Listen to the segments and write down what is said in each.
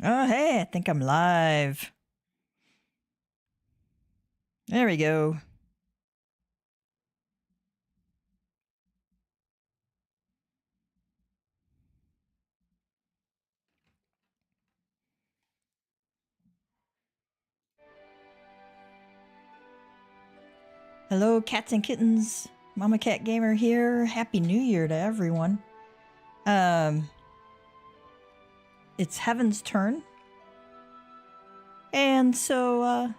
Oh, hey, I think I'm live. There we go. Hello, cats and kittens. Mama Cat Gamer here. Happy New Year to everyone. It's Heaven's turn. And so,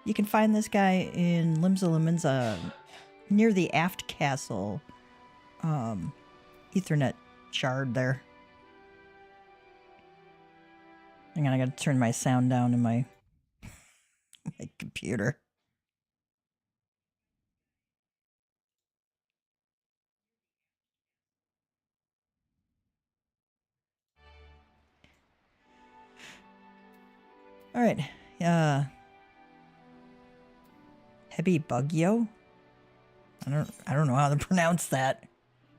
you can find this guy in Limsa Limenza near the aft castle, Ethernet shard there. Hang on, I gotta turn my sound down in my computer. All right, Hebi Bugyo? I don't know how to pronounce that.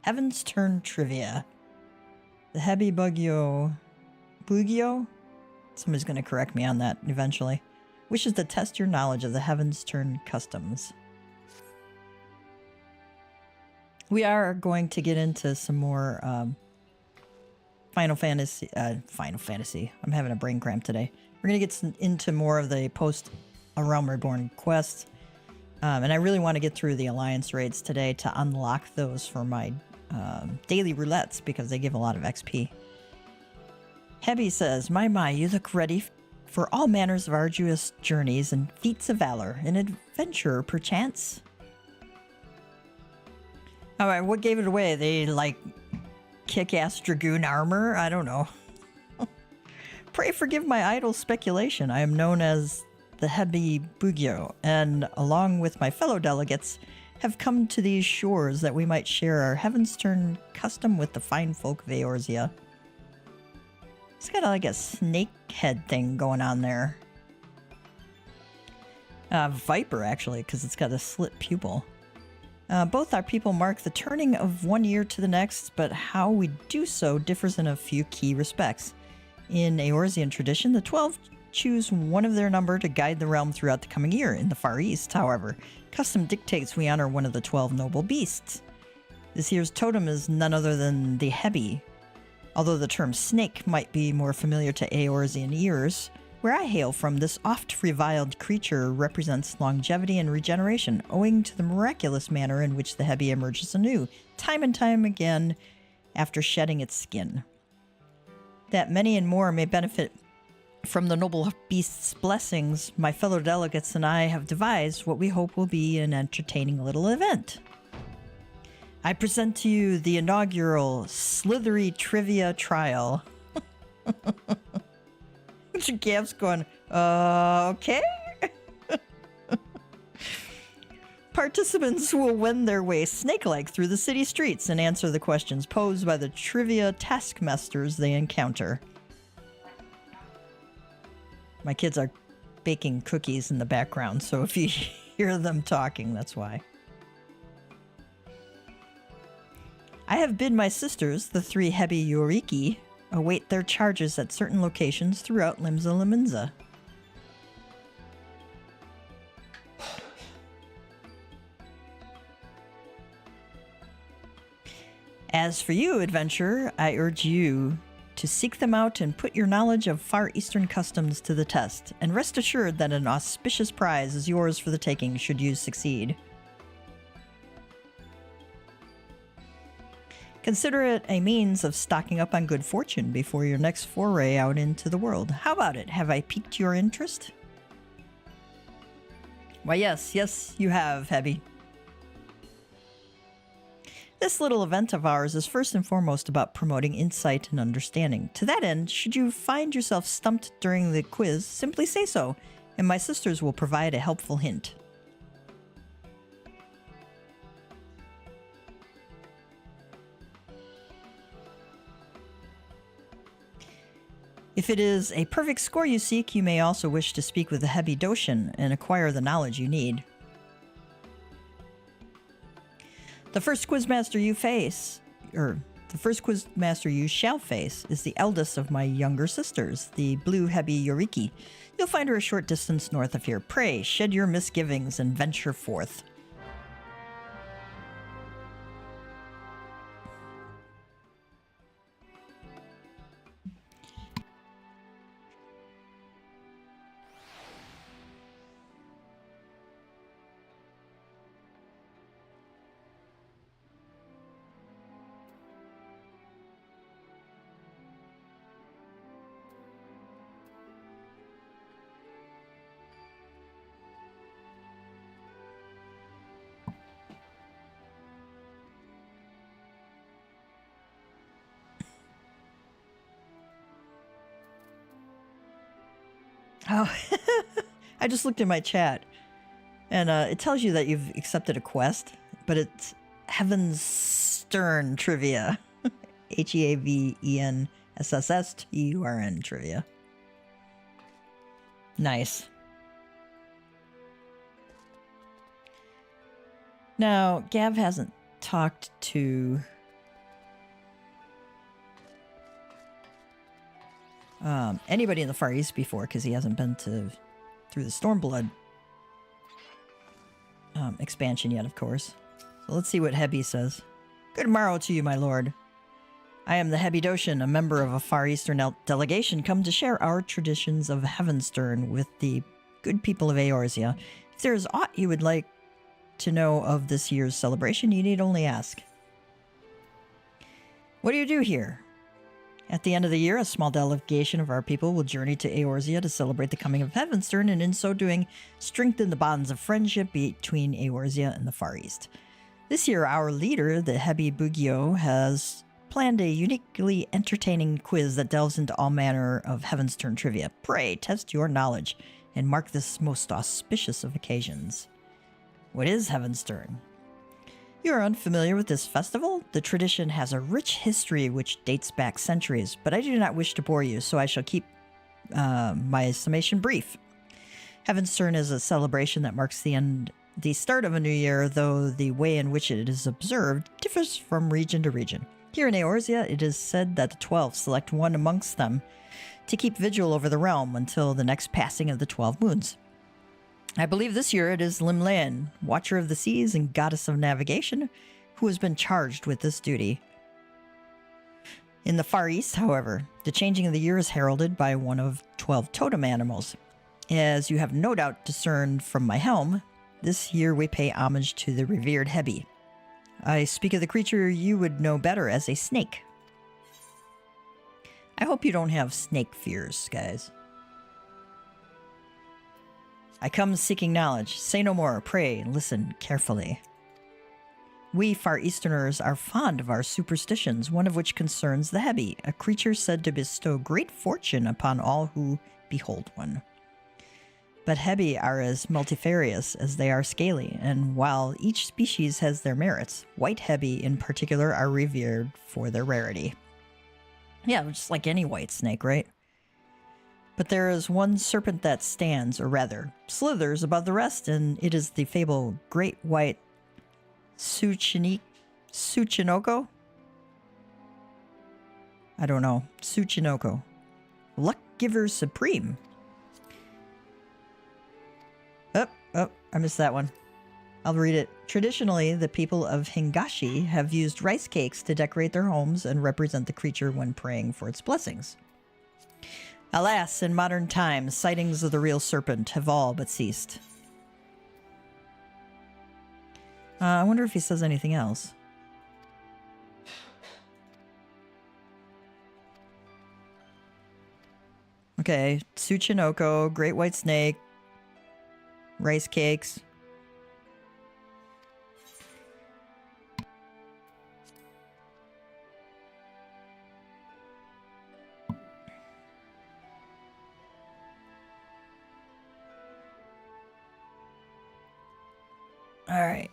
Heaven's Turn Trivia. The Hebi Bugyo? Somebody's going to correct me on that eventually. Wishes to test your knowledge of the Heaven's Turn customs. We are going to get into some more Final Fantasy. I'm having a brain cramp today. We're going to get into more of the post A Realm Reborn quest. And I really want to get through the Alliance raids today to unlock those for my daily roulettes because they give a lot of XP. Hebi says, My, you look ready for all manners of arduous journeys and feats of valor. An adventurer, perchance? Alright, what gave it away? They, like, kick-ass dragoon armor? I don't know. Pray forgive my idle speculation. I am known as the Hebi Bugyo, and along with my fellow delegates, have come to these shores that we might share our Heaven's Turn custom with the fine folk of Eorzea. It's got like a snake head thing going on there. Viper, actually, because it's got a slit pupil. Both our people mark the turning of one year to the next, but how we do so differs in a few key respects. In Eorzean tradition, the 12 choose one of their number to guide the realm throughout the coming year. In the Far East, however, custom dictates we honor one of the 12 noble beasts. This year's totem is none other than the Hebi, although the term snake might be more familiar to Eorzean ears. Where I hail from, this oft-reviled creature represents longevity and regeneration, owing to the miraculous manner in which the Hebi emerges anew, time and time again, after shedding its skin. That many and more may benefit from the noble beast's blessings, my fellow delegates and I have devised what we hope will be an entertaining little event. I present to you the inaugural Slithery Trivia Trial. Gav's going, okay? Participants will wend their way snake-like through the city streets and answer the questions posed by the trivia taskmasters they encounter. My kids are baking cookies in the background, so if you hear them talking, that's why. I have bid my sisters, the 3 Hebi Yoriki, await their charges at certain locations throughout Limsa Limenza. As for you, adventurer, I urge you to seek them out and put your knowledge of Far Eastern customs to the test, and rest assured that an auspicious prize is yours for the taking should you succeed. Consider it a means of stocking up on good fortune before your next foray out into the world. How about it? Have I piqued your interest? Why, yes, you have, Hebby. This little event of ours is first and foremost about promoting insight and understanding. To that end, should you find yourself stumped during the quiz, simply say so, and my sisters will provide a helpful hint. If it is a perfect score you seek, you may also wish to speak with the Hebby Doshin and acquire the knowledge you need. The first quizmaster you shall face is the eldest of my younger sisters, the blue Hebby Yoriki. You'll find her a short distance north of here. Pray, shed your misgivings and venture forth. Oh, I just looked in my chat, and it tells you that you've accepted a quest, but it's Heaven's Stern Trivia. HEAVENSSSTURN Trivia. Nice. Now, Gav hasn't talked to anybody in the Far East before, because he hasn't been through the Stormblood expansion yet, of course. So let's see what Hebby says. Good morrow to you, my lord. I am the Hebby Doshin, a member of a Far Eastern delegation come to share our traditions of Heavenstern with the good people of Eorzea. If there is aught you would like to know of this year's celebration, you need only ask. What do you do here? At the end of the year, a small delegation of our people will journey to Eorzea to celebrate the coming of Heavenstern, and in so doing, strengthen the bonds of friendship between Eorzea and the Far East. This year, our leader, the Hebby Bugio, has planned a uniquely entertaining quiz that delves into all manner of Heavenstern trivia. Pray, test your knowledge, and mark this most auspicious of occasions. What is Heavenstern? You are unfamiliar with this festival? The tradition has a rich history which dates back centuries, but I do not wish to bore you, so I shall keep my summation brief. Heavenstern is a celebration that marks the start of a new year, though the way in which it is observed differs from region to region. Here in Eorzea, it is said that the 12 select one amongst them to keep vigil over the realm until the next passing of the 12 moons. I believe this year it is Limlaen, Watcher of the Seas and Goddess of Navigation, who has been charged with this duty. In the Far East, however, the changing of the year is heralded by one of 12 totem animals. As you have no doubt discerned from my helm, this year we pay homage to the revered Hebby. I speak of the creature you would know better as a snake. I hope you don't have snake fears, guys. I come seeking knowledge. Say no more. Pray, listen carefully. We Far Easterners are fond of our superstitions, one of which concerns the Hebby, a creature said to bestow great fortune upon all who behold one. But Hebby are as multifarious as they are scaly, and while each species has their merits, white Hebby in particular are revered for their rarity. Yeah, just like any white snake, right? But there is one serpent that stands, or rather, slithers above the rest, and it is the fabled great white Tsuchinoko? I don't know. Tsuchinoko. Luck Giver Supreme. Oh, I missed that one. I'll read it. Traditionally, the people of Hingashi have used rice cakes to decorate their homes and represent the creature when praying for its blessings. Alas, in modern times, sightings of the real serpent have all but ceased. I wonder if he says anything else. Okay, Tsuchinoko, Great White Snake, rice cakes. All right.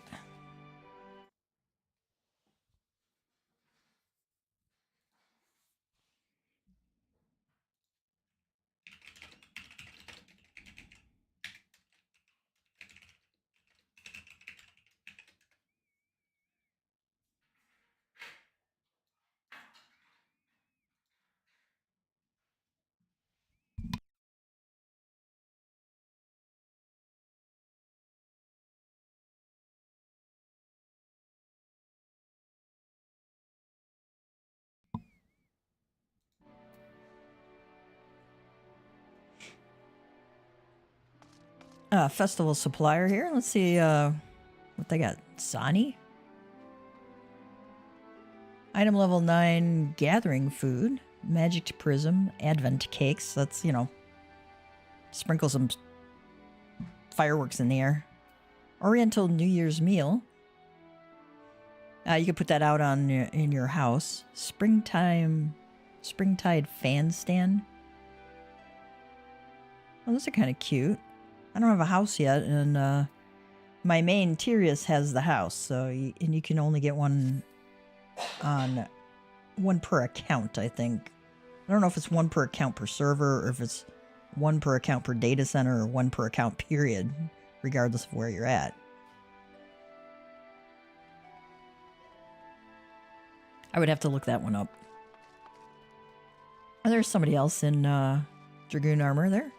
Festival supplier here. Let's see what they got. Sani? Item level 9, gathering food. Magic prism, advent cakes. That's, you know, sprinkle some fireworks in the air. Oriental New Year's meal. You can put that out on in your house. Springtide fan stand. Oh, those are kind of cute. I don't have a house yet, and my main Tyrius has the house, so and you can only get one on one per account, I think. I don't know if it's one per account per server, or if it's one per account per data center, or one per account period, regardless of where you're at. I would have to look that one up. Oh, there's somebody else in Dragoon armor there.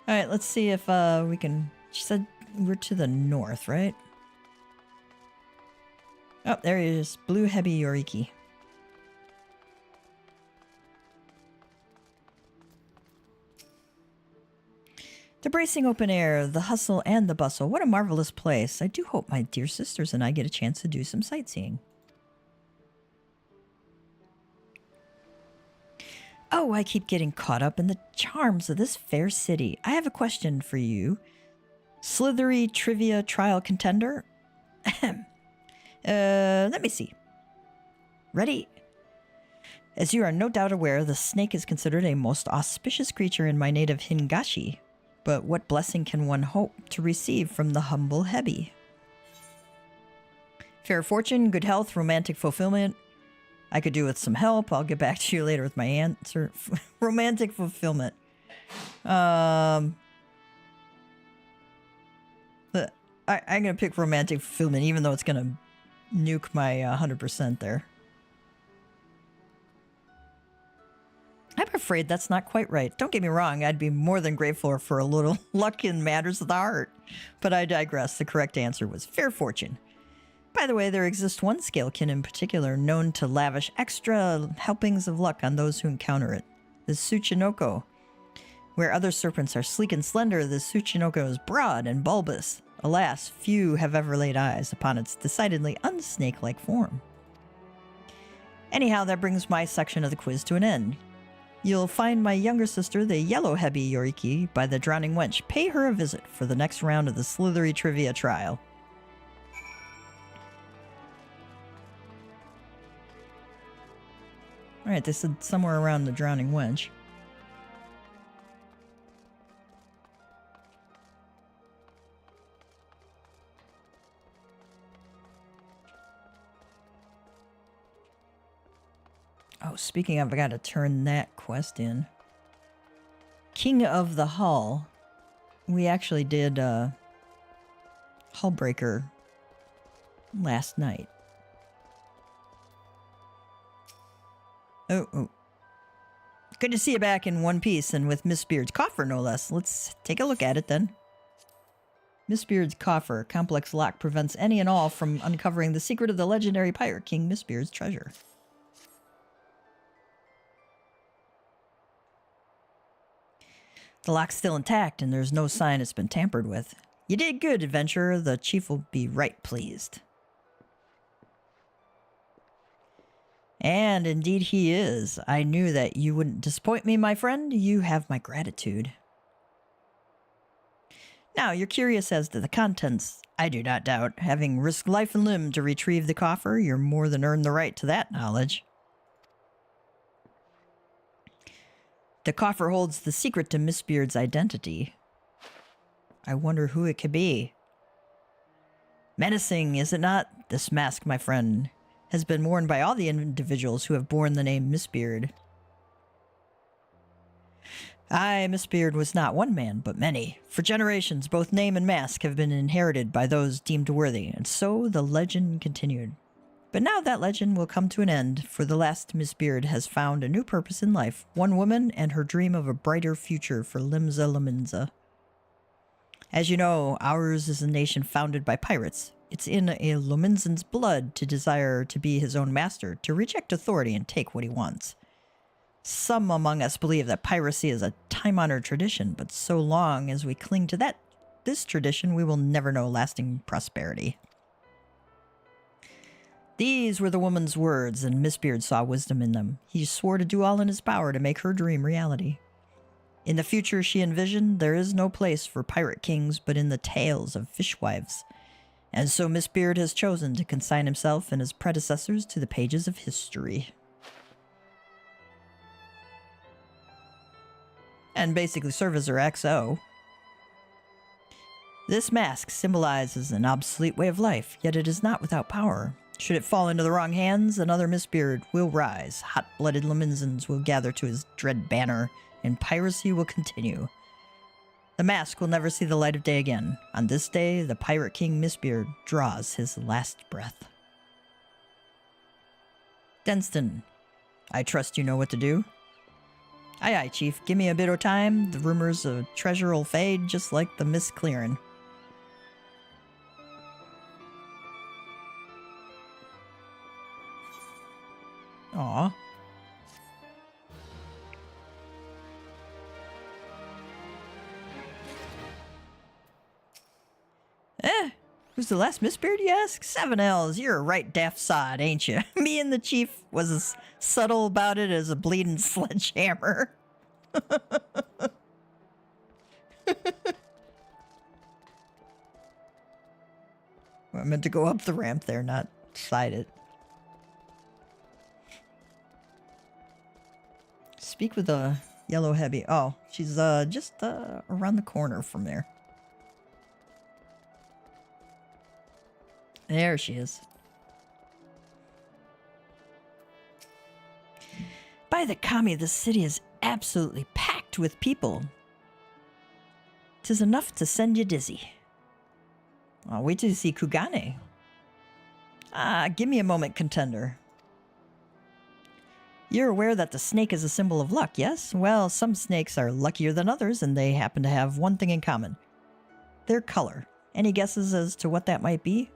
Alright, let's see if we can... She said we're to the north, right? Oh, there he is. Blue Hebi Yoriki. The bracing open air, the hustle and the bustle. What a marvelous place. I do hope my dear sisters and I get a chance to do some sightseeing. Oh, I keep getting caught up in the charms of this fair city. I have a question for you. Slithery trivia trial contender? Let me see. Ready? As you are no doubt aware, the snake is considered a most auspicious creature in my native Hingashi. But what blessing can one hope to receive from the humble Hebi? Fair fortune, good health, romantic fulfillment. I could do with some help. I'll get back to you later with my answer. Romantic fulfillment. I'm going to pick romantic fulfillment, even though it's going to nuke my 100% there. I'm afraid that's not quite right. Don't get me wrong. I'd be more than grateful for a little luck in matters of the heart. But I digress. The correct answer was fair fortune. By the way, there exists one scalekin in particular known to lavish extra helpings of luck on those who encounter it. The Tsuchinoko. Where other serpents are sleek and slender, the Tsuchinoko is broad and bulbous. Alas, few have ever laid eyes upon its decidedly unsnake-like form. Anyhow, that brings my section of the quiz to an end. You'll find my younger sister, the yellow Hebi Yoriki, by the Drowning Wench. Pay her a visit for the next round of the Slithery Trivia Trial. Alright, they said somewhere around the Drowning Wench. Oh, speaking of, I gotta turn that quest in. King of the Hull. We actually did Hullbreaker last night. Oh. Good to see you back in one piece and with Miss Beard's coffer, no less. Let's take a look at it then. Miss Beard's coffer. Complex lock prevents any and all from uncovering the secret of the legendary pirate king Miss Beard's treasure. The lock's still intact and there's no sign it's been tampered with. You did good, adventurer. The chief will be right pleased. And indeed he is. I knew that you wouldn't disappoint me, my friend. You have my gratitude. Now, you're curious as to the contents. I do not doubt. Having risked life and limb to retrieve the coffer, you're more than earned the right to that knowledge. The coffer holds the secret to Miss Beard's identity. I wonder who it could be. Menacing, is it not? This mask, my friend, has been worn by all the individuals who have borne the name Miss Beard. Aye, Miss Beard was not one man, but many. For generations, both name and mask have been inherited by those deemed worthy, and so the legend continued. But now that legend will come to an end, for the last Miss Beard has found a new purpose in life, one woman and her dream of a brighter future for Limsa Lominsa. As you know, ours is a nation founded by pirates. It's in a Lominsan's blood to desire to be his own master, to reject authority and take what he wants. Some among us believe that piracy is a time-honored tradition, but so long as we cling to this tradition, we will never know lasting prosperity. These were the woman's words, and Miss Beard saw wisdom in them. He swore to do all in his power to make her dream reality. In the future she envisioned, there is no place for pirate kings but in the tales of fishwives. And so Miss Beard has chosen to consign himself and his predecessors to the pages of history. And basically serve as her XO. This mask symbolizes an obsolete way of life, yet it is not without power. Should it fall into the wrong hands, another Miss Beard will rise. Hot-blooded Lominsans will gather to his dread banner, and piracy will continue. The mask will never see the light of day again. On this day, the Pirate King Miss Beard draws his last breath. Denston, I trust you know what to do? Aye, aye, Chief. Give me a bit of time. The rumors of treasure will fade just like the mist clearing. Aw. Who's the last Miss Beard, you ask? 7 L's, you're a right daft sod, ain't you? Me and the Chief was as subtle about it as a bleeding sledgehammer. I meant to go up the ramp there, not side it. Speak with the yellow heavy. Oh, she's just around the corner from there. There she is. By the Kami, the city is absolutely packed with people. 'Tis enough to send you dizzy. I'll wait till you see Kugane. Give me a moment, contender. You're aware that the snake is a symbol of luck, yes? Well, some snakes are luckier than others, and they happen to have one thing in common. Their color. Any guesses as to what that might be?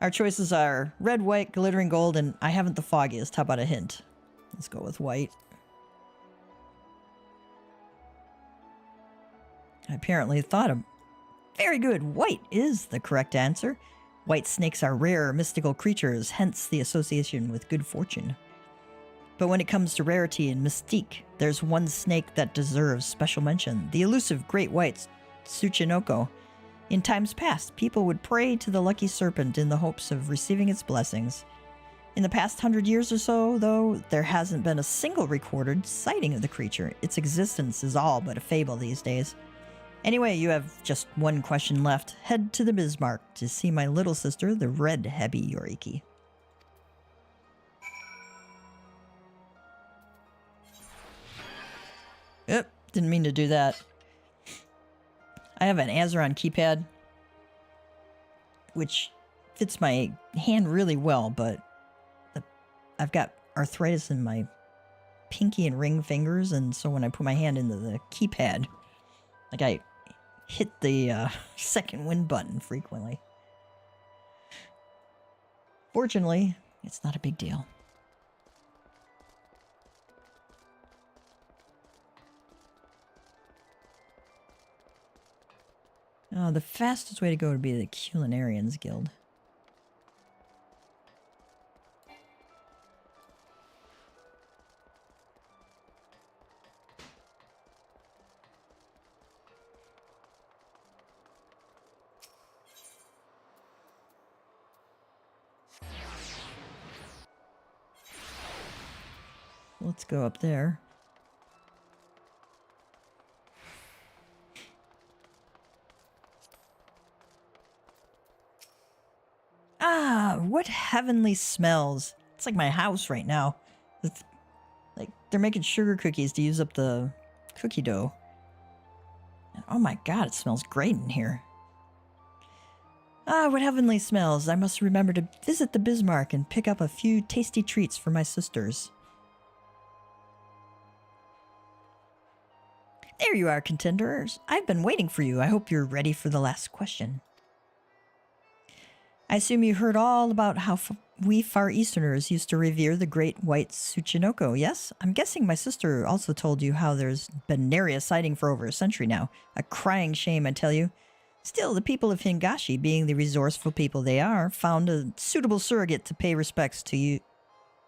Our choices are red, white, glittering gold, and I haven't the foggiest. How about a hint? Let's go with white. I apparently thought of... Very good. White is the correct answer. White snakes are rare, mystical creatures, hence the association with good fortune. But when it comes to rarity and mystique, there's one snake that deserves special mention. The elusive great white Tsuchinoko. In times past, people would pray to the lucky serpent in the hopes of receiving its blessings. In the past 100 years or so, though, there hasn't been a single recorded sighting of the creature. Its existence is all but a fable these days. Anyway, you have just one question left. Head to the Bismarck to see my little sister, the red Hebi Yoriki. Yep, didn't mean to do that. I have an Azeron keypad, which fits my hand really well, but I've got arthritis in my pinky and ring fingers, and so when I put my hand into the keypad, like I hit the second win button frequently. Fortunately, it's not a big deal. The fastest way to go would be the Culinarians Guild. let's go up there. Ah, what heavenly smells. It's like my house right now. It's like they're making sugar cookies to use up the cookie dough. And oh my god, it smells great in here. Ah, what heavenly smells. I must remember to visit the Bismarck and pick up a few tasty treats for my sisters. There you are, contenders. I've been waiting for you. I hope you're ready for the last question. I assume you heard all about how we Far Easterners used to revere the great white Tsuchinoko, yes? I'm guessing my sister also told you how there's been nary a sighting for over a century now. A crying shame, I tell you. Still, the people of Hingashi, being the resourceful people they are, found a suitable surrogate to pay respects to you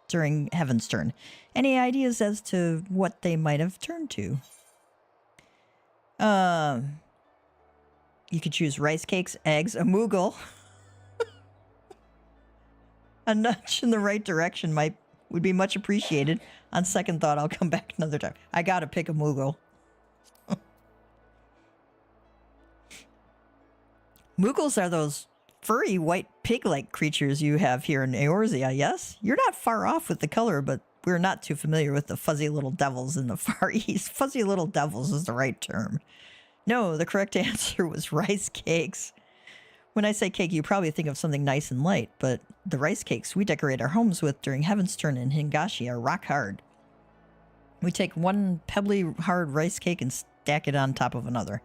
during Heaven's Turn. Any ideas as to what they might have turned to? You could choose rice cakes, eggs, a moogle. A nudge in the right direction would be much appreciated. On second thought, I'll come back another time. I gotta pick a moogle. Moogles are those furry white pig-like creatures you have here in Eorzea, yes? You're not far off with the color, but we're not too familiar with the fuzzy little devils in the Far East. Fuzzy little devils is the right term. No, the correct answer was rice cakes. When I say cake, you probably think of something nice and light, but the rice cakes we decorate our homes with during Heaven's Turn in Hingashi are rock hard. We take one pebbly hard rice cake and stack it on top of another.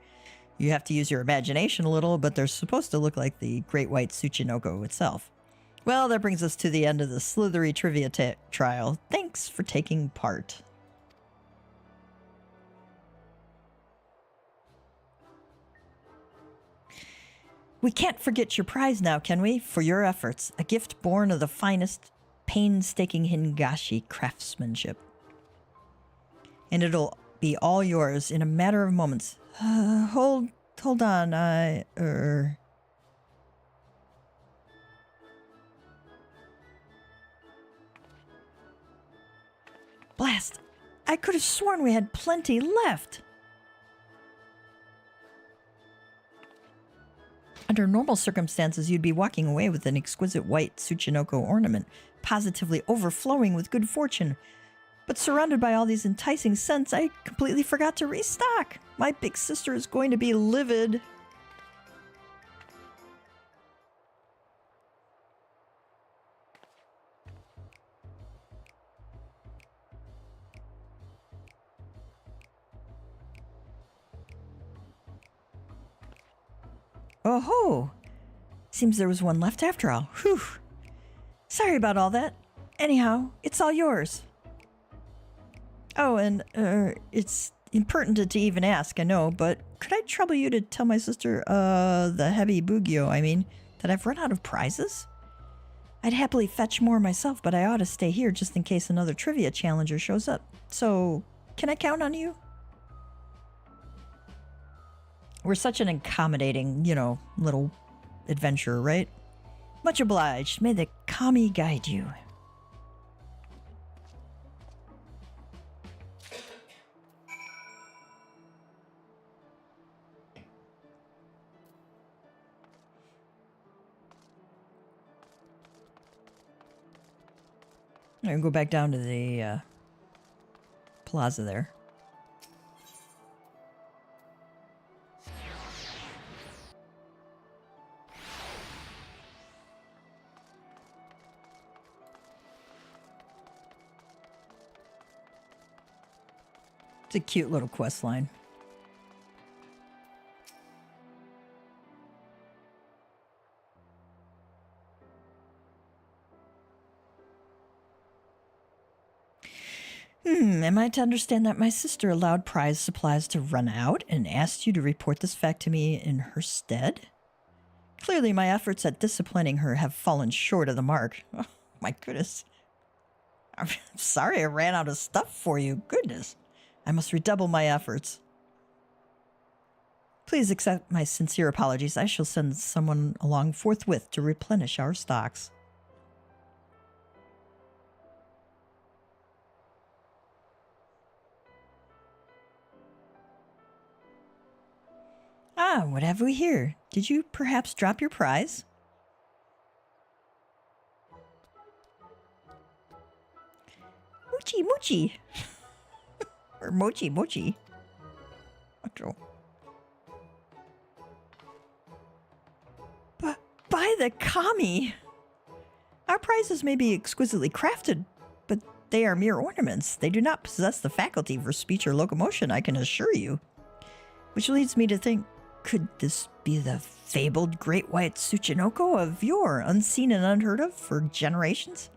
You have to use your imagination a little, but they're supposed to look like the great white Tsuchinoko itself. Well, that brings us to the end of the Slithery Trivia trial. Thanks for taking part. We can't forget your prize now, can we? For your efforts, a gift born of the finest, painstaking Hingashi craftsmanship. And it'll be all yours in a matter of moments. Hold on, Blast! I could have sworn we had plenty left. Under normal circumstances, you'd be walking away with an exquisite white Tsuchinoko ornament, positively overflowing with good fortune. But surrounded by all these enticing scents, I completely forgot to restock. My big sister is going to be livid. Oh ho! Seems there was one left after all. Whew. Sorry about all that. Anyhow, it's all yours. Oh, and, it's impertinent to even ask, I know, but could I trouble you to tell my sister, the Hebi Bugyo, I mean, that I've run out of prizes? I'd happily fetch more myself, but I ought to stay here just in case another trivia challenger shows up. So, can I count on you? We're such an accommodating, little adventurer, right? Much obliged. May the kami guide you. I'm going to go back down to the plaza there. It's a cute little quest line. Am I to understand that my sister allowed prize supplies to run out and asked you to report this fact to me in her stead? Clearly my efforts at disciplining her have fallen short of the mark. Oh, my goodness. I'm sorry I ran out of stuff for you. Goodness. I must redouble my efforts. Please accept my sincere apologies. I shall send someone along forthwith to replenish our stocks. Ah, what have we here? Did you perhaps drop your prize? Moochie Moochie. Or Mochi Mochi. By the kami! Our prizes may be exquisitely crafted, but they are mere ornaments. They do not possess the faculty for speech or locomotion, I can assure you. Which leads me to think, could this be the fabled great white Tsuchinoko of yore, unseen and unheard of for generations?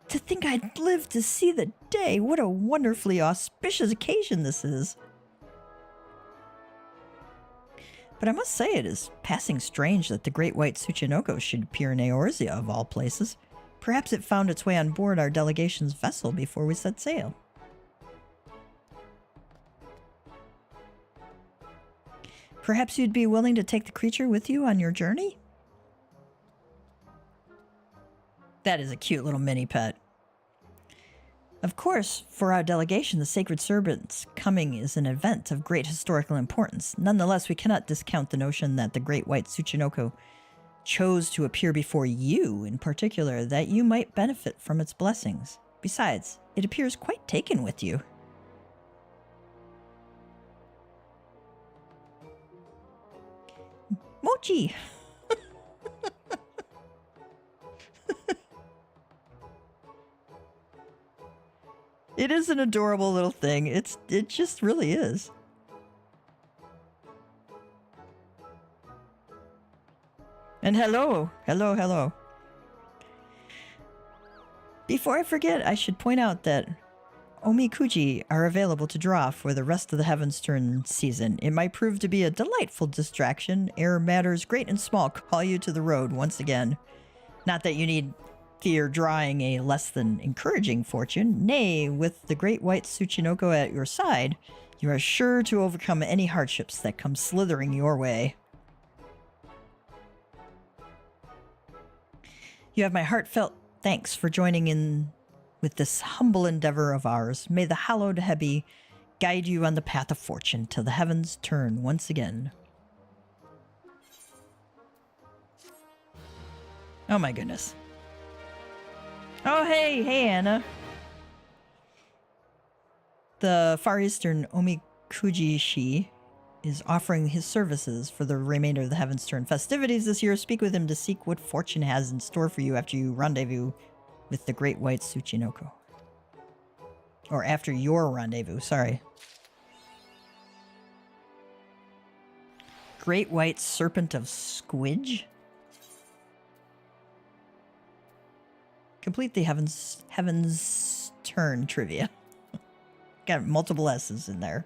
To think I'd live to see the day! What a wonderfully auspicious occasion this is! But I must say it is passing strange that the great white Tsuchinoko should appear in Eorzea of all places. Perhaps it found its way on board our delegation's vessel before we set sail. Perhaps you'd be willing to take the creature with you on your journey? That is a cute little mini pet. Of course, for our delegation, the Sacred Serpent's coming is an event of great historical importance. Nonetheless, we cannot discount the notion that the great white Tsuchinoko chose to appear before you in particular, that you might benefit from its blessings. Besides, it appears quite taken with you. Mochi! It is an adorable little thing. It just really is. And hello. Before I forget, I should point out that omikuji are available to draw for the rest of the Heaven's Turn season. It might prove to be a delightful distraction ere matters great and small call you to the road once again. Not that you need fear drawing a less than encouraging fortune. Nay, with the great white Tsuchinoko at your side, you are sure to overcome any hardships that come slithering your way. You have my heartfelt thanks for joining in with this humble endeavor of ours. May the hallowed Hebi guide you on the path of fortune till the heavens turn once again. Oh my goodness. Oh, hey, Anna. The Far Eastern Omikuji-shi is offering his services for the remainder of the Heaven's Turn festivities this year. Speak with him to seek what fortune has in store for you after you rendezvous with the Great White Tsuchinoko. Or after your rendezvous, sorry. Great White Serpent of Squidge? Complete the Heaven's Turn trivia. Got multiple S's in there.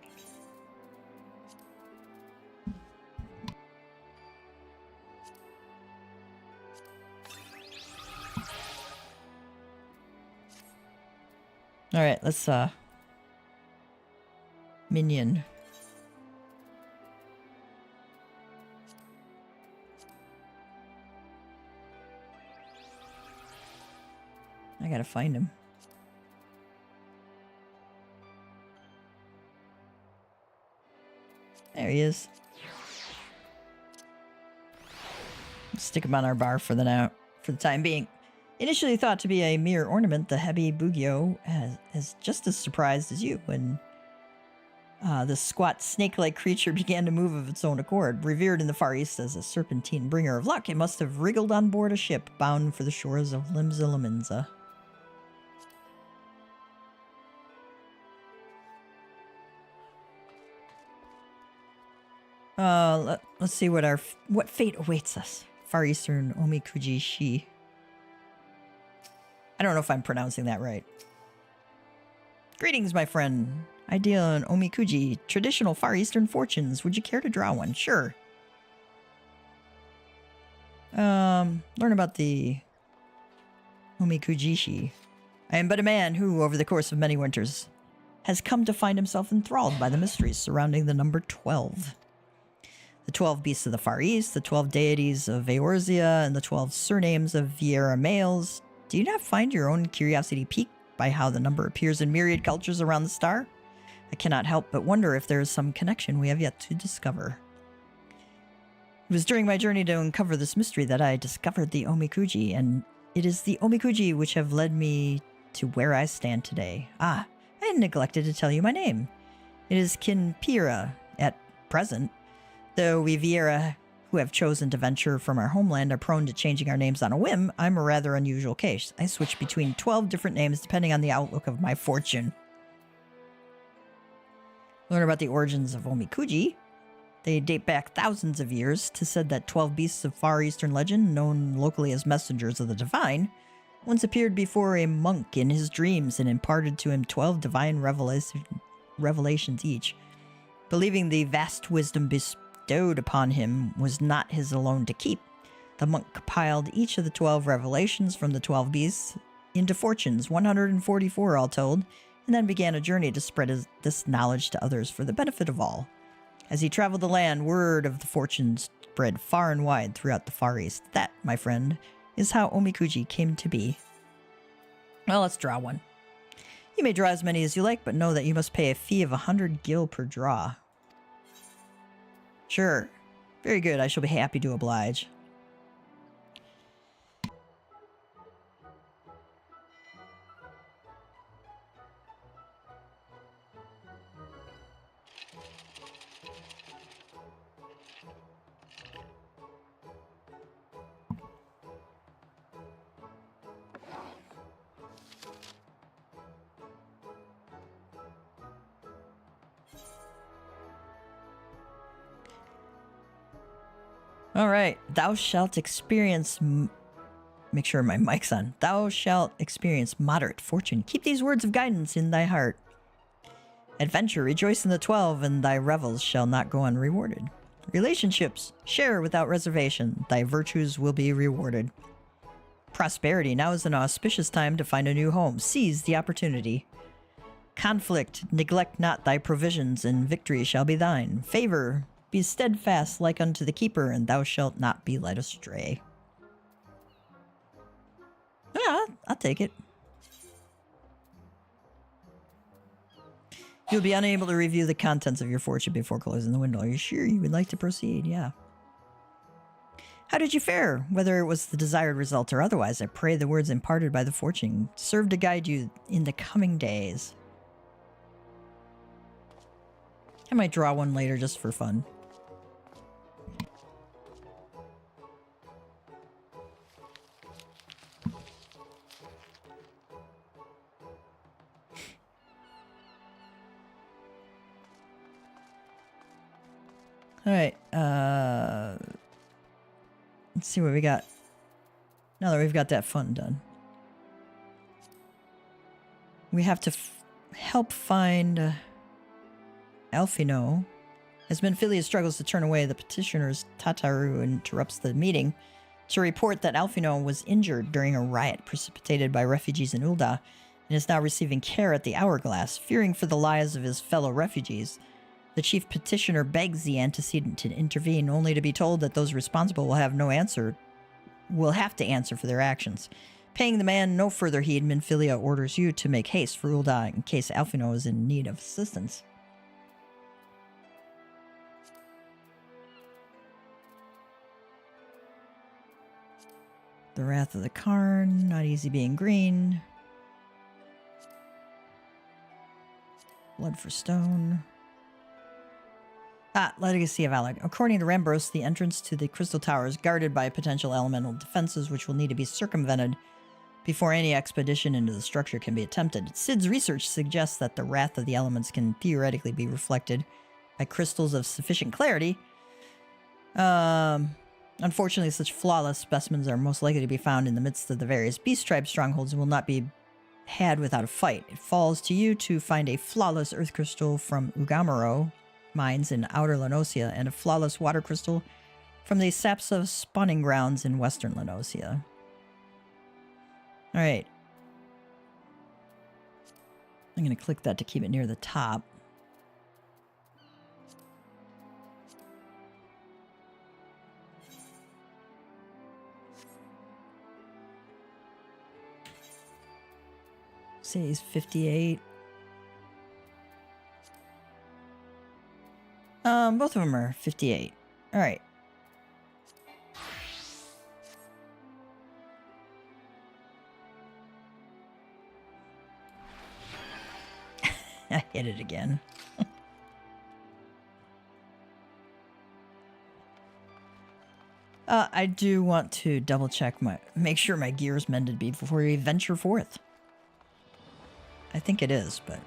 All right, let's minion. I gotta find him. There he is. Stick him on our bar for the time being. Initially thought to be a mere ornament, the Hebi Bugyo is just as surprised as you when the squat snake-like creature began to move of its own accord. Revered in the Far East as a serpentine bringer of luck, it must have wriggled on board a ship bound for the shores of Limsa. Let's see what fate awaits us. Far Eastern Omikuji-shi. I don't know if I'm pronouncing that right. Greetings, my friend. I deal in omikuji, traditional Far Eastern fortunes. Would you care to draw one? Sure. Learn about the omikuji-shi. I am but a man who, over the course of many winters, has come to find himself enthralled by the mysteries surrounding the number 12. The 12 beasts of the Far East, the 12 deities of Eorzea, and the 12 surnames of Viera males. Do you not find your own curiosity piqued by how the number appears in myriad cultures around the star? I cannot help but wonder if there is some connection we have yet to discover. It was during my journey to uncover this mystery that I discovered the Omikuji, and it is the Omikuji which have led me to where I stand today. Ah, I had neglected to tell you my name. It is Kinpira at present, though we Vieira who have chosen to venture from our homeland are prone to changing our names on a whim. I'm a rather unusual case. I switch between 12 different names depending on the outlook of my fortune. Learn about the origins of Omikuji. They date back thousands of years. 'Tis said that 12 beasts of Far Eastern legend, known locally as messengers of the divine, once appeared before a monk in his dreams and imparted to him 12 divine revelations each. Believing the vast wisdom bestowed upon him was not his alone to keep, the monk compiled each of the 12 revelations from the 12 beasts into fortunes, 144 all told, and then began a journey to spread this knowledge to others for the benefit of all. As he traveled the land, word of the fortunes spread far and wide throughout the Far East. That, my friend, is how Omikuji came to be. Well, let's draw one. You may draw as many as you like, but know that you must pay a fee of 100 gil per draw. Sure. Very good. I shall be happy to oblige. All right. Thou shalt experience... Make sure my mic's on. Thou shalt experience moderate fortune. Keep these words of guidance in thy heart. Adventure, rejoice in the 12, and thy revels shall not go unrewarded. Relationships, share without reservation. Thy virtues will be rewarded. Prosperity, now is an auspicious time to find a new home. Seize the opportunity. Conflict, neglect not thy provisions, and victory shall be thine. Favor, be steadfast like unto the keeper, and thou shalt not be led astray. Yeah, I'll take it. You'll be unable to review the contents of your fortune before closing the window. Are you sure you would like to proceed? Yeah. How did you fare? Whether it was the desired result or otherwise, I pray the words imparted by the fortune serve to guide you in the coming days. I might draw one later just for fun. All right, let's see what we got. Now that we've got that fun done. We have to help find Alfino. As Menphilia struggles to turn away the petitioners, Tataru interrupts the meeting to report that Alfino was injured during a riot precipitated by refugees in Ul'dah and is now receiving care at the Hourglass. Fearing for the lives of his fellow refugees, the chief petitioner begs the antecedent to intervene, only to be told that those responsible will have to answer for their actions. Paying the man no further heed, Menphilia orders you to make haste for Ul'dah in case Alfino is in need of assistance. The Wrath of the Karn, not easy being green. Blood for stone. Legacy of Alec. According to Rambros, the entrance to the Crystal Tower is guarded by potential elemental defenses which will need to be circumvented before any expedition into the structure can be attempted. Sid's research suggests that the wrath of the elements can theoretically be reflected by crystals of sufficient clarity. Unfortunately, such flawless specimens are most likely to be found in the midst of the various beast tribe strongholds and will not be had without a fight. It falls to you to find a flawless earth crystal from Ugamaro mines in outer Lenosia and a flawless water crystal from the Sapsa spawning grounds in western Lenosia. Alright. I'm going to click that to keep it near the top. Say he's 58. Both of them are 58. All right. I hit it again. I do want to double check make sure my gear's mended before we venture forth. I think it is, but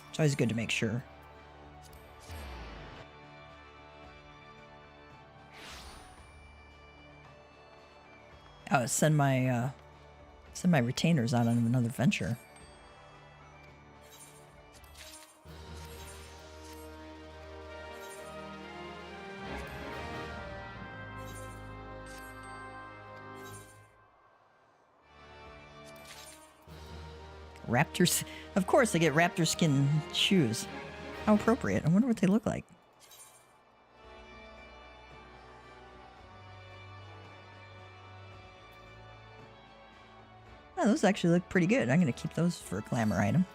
it's always good to make sure. Oh, send my retainers out on another venture. Raptors. Of course, they get raptor skin shoes. How appropriate. I wonder what they look like. Oh, those actually look pretty good. I'm going to keep those for a glamour item.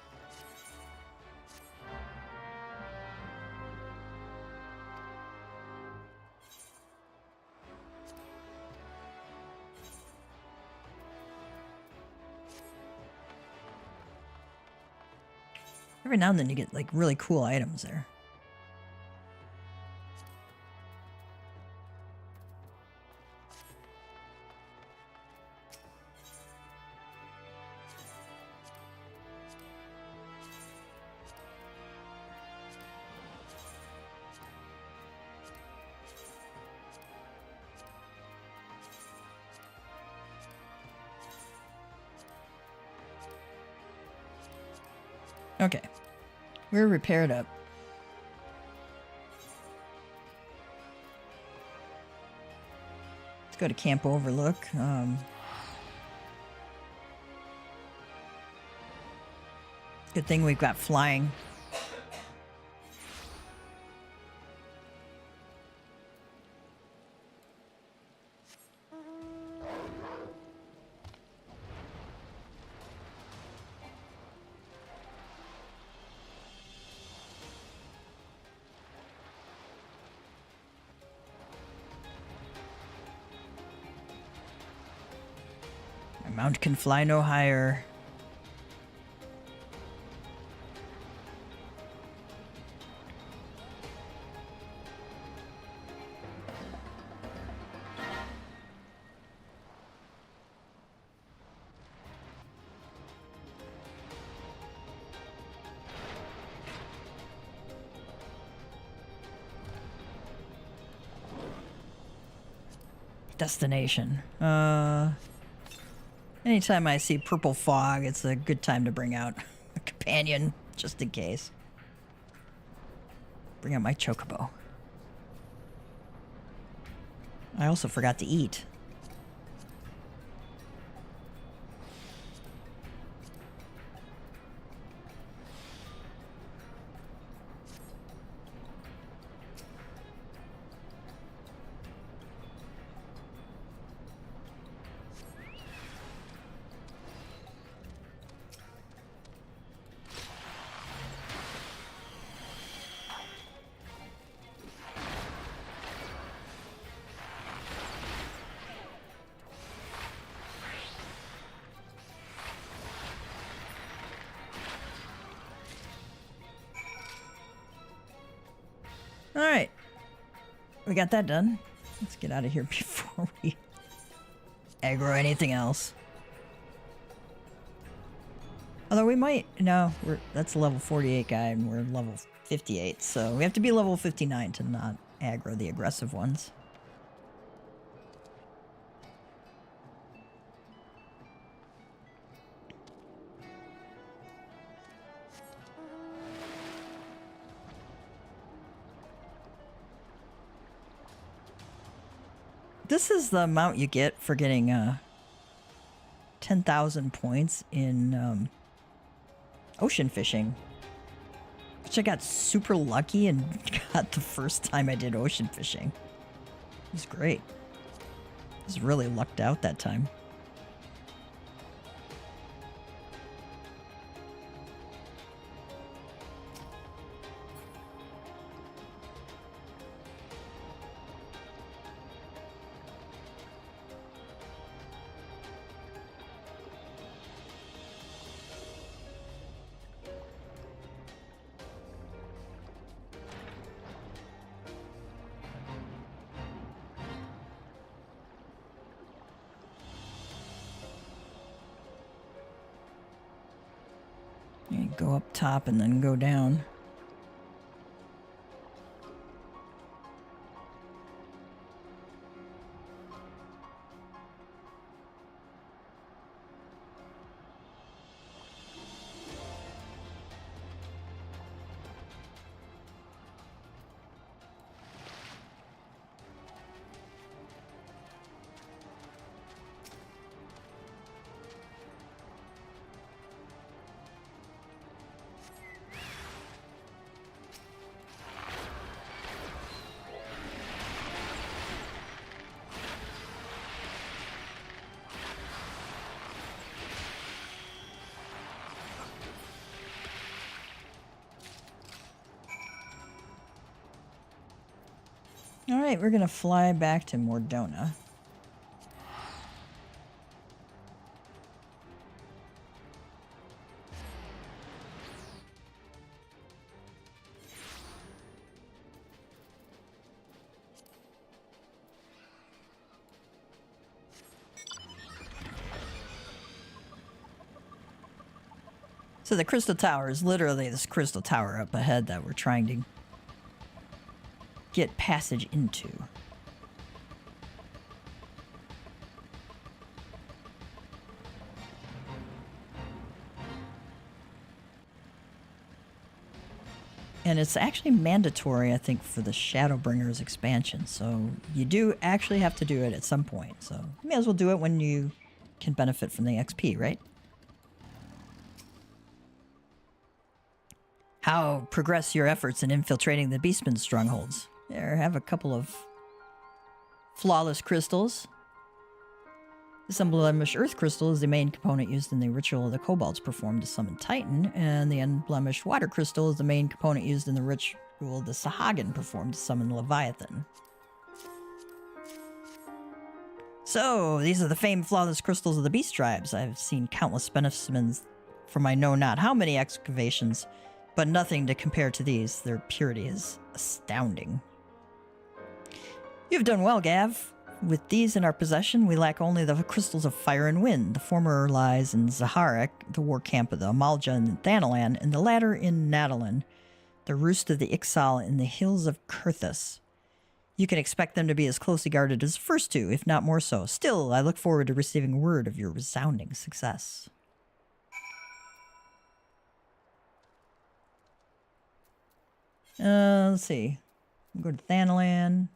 Every now and then you get like really cool items there. Okay, we're repaired up. Let's go to Camp Overlook. Good thing we've got flying. Mount can fly no higher. Destination. Anytime I see purple fog, it's a good time to bring out a companion, just in case. Bring out my chocobo. I also forgot to eat. All right, we got that done. Let's get out of here before we aggro anything else. Although we might, no, that's a level 48 guy and we're level 58, so we have to be level 59 to not aggro the aggressive ones. This is the amount you get for getting 10,000 points in ocean fishing, which I got super lucky and got the first time I did ocean fishing. It was great. I was really lucked out that time. You go up top and then go down. All right, we're gonna fly back to Mordona. So the crystal tower is literally this crystal tower up ahead that we're trying to get passage into. And it's actually mandatory, I think, for the Shadowbringers expansion. So you do actually have to do it at some point. So you may as well do it when you can benefit from the XP, right? How progress your efforts in infiltrating the Beastman strongholds? There, have a couple of flawless crystals. This unblemished earth crystal is the main component used in the ritual the kobolds performed to summon Titan, and the unblemished water crystal is the main component used in the ritual the Sahagin performed to summon Leviathan. So, these are the famed flawless crystals of the beast tribes. I've seen countless specimens from I know not how many excavations, but nothing to compare to these. Their purity is astounding. You've done well, Gav. With these in our possession, we lack only the crystals of fire and wind. The former lies in Zaharek, the war camp of the Amalja and Thanalan, and the latter in Nadalin, the roost of the Ixal in the hills of Kurthus. You can expect them to be as closely guarded as the first two, if not more so. Still, I look forward to receiving word of your resounding success. Let's see. Go to Thanalan.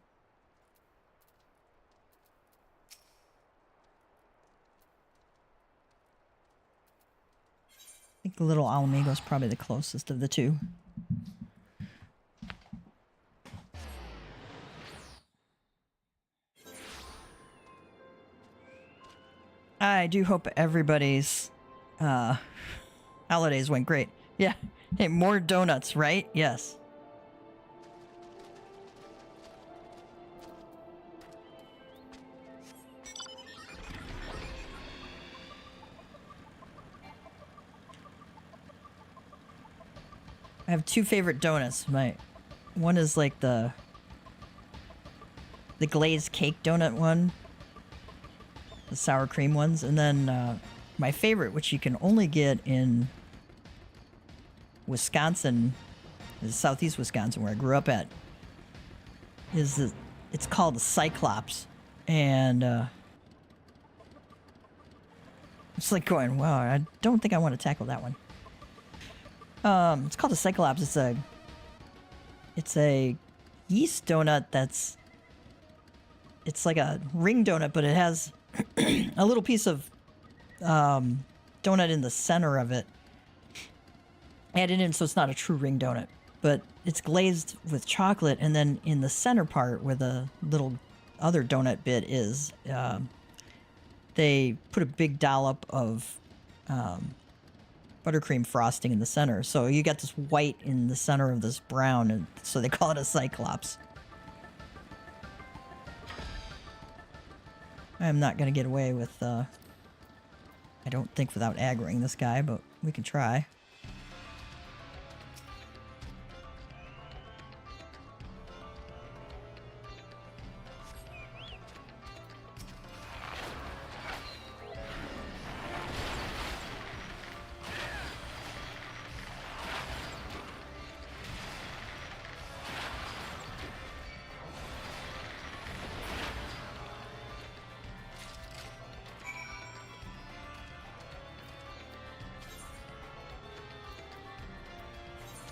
I think Little Alamigo is probably the closest of the two. I do hope everybody's holidays went great. Yeah. Hey, more donuts, right? Yes. I have two favorite donuts. One is like the glazed cake donut one, the sour cream ones, and then my favorite, which you can only get in Wisconsin, is southeast Wisconsin, where I grew up at, it's called the Cyclops, and it's like going, wow, I don't think I want to tackle that one. It's called a Cyclops. It's a yeast donut it's like a ring donut, but it has a little piece of donut in the center of it added in, so it's not a true ring donut, but it's glazed with chocolate, and then in the center part where the little other donut bit is, they put a big dollop of buttercream frosting in the center. So you got this white in the center of this brown, and so they call it a Cyclops. I'm not going to get away with, I don't think, without aggroing this guy, but we can try.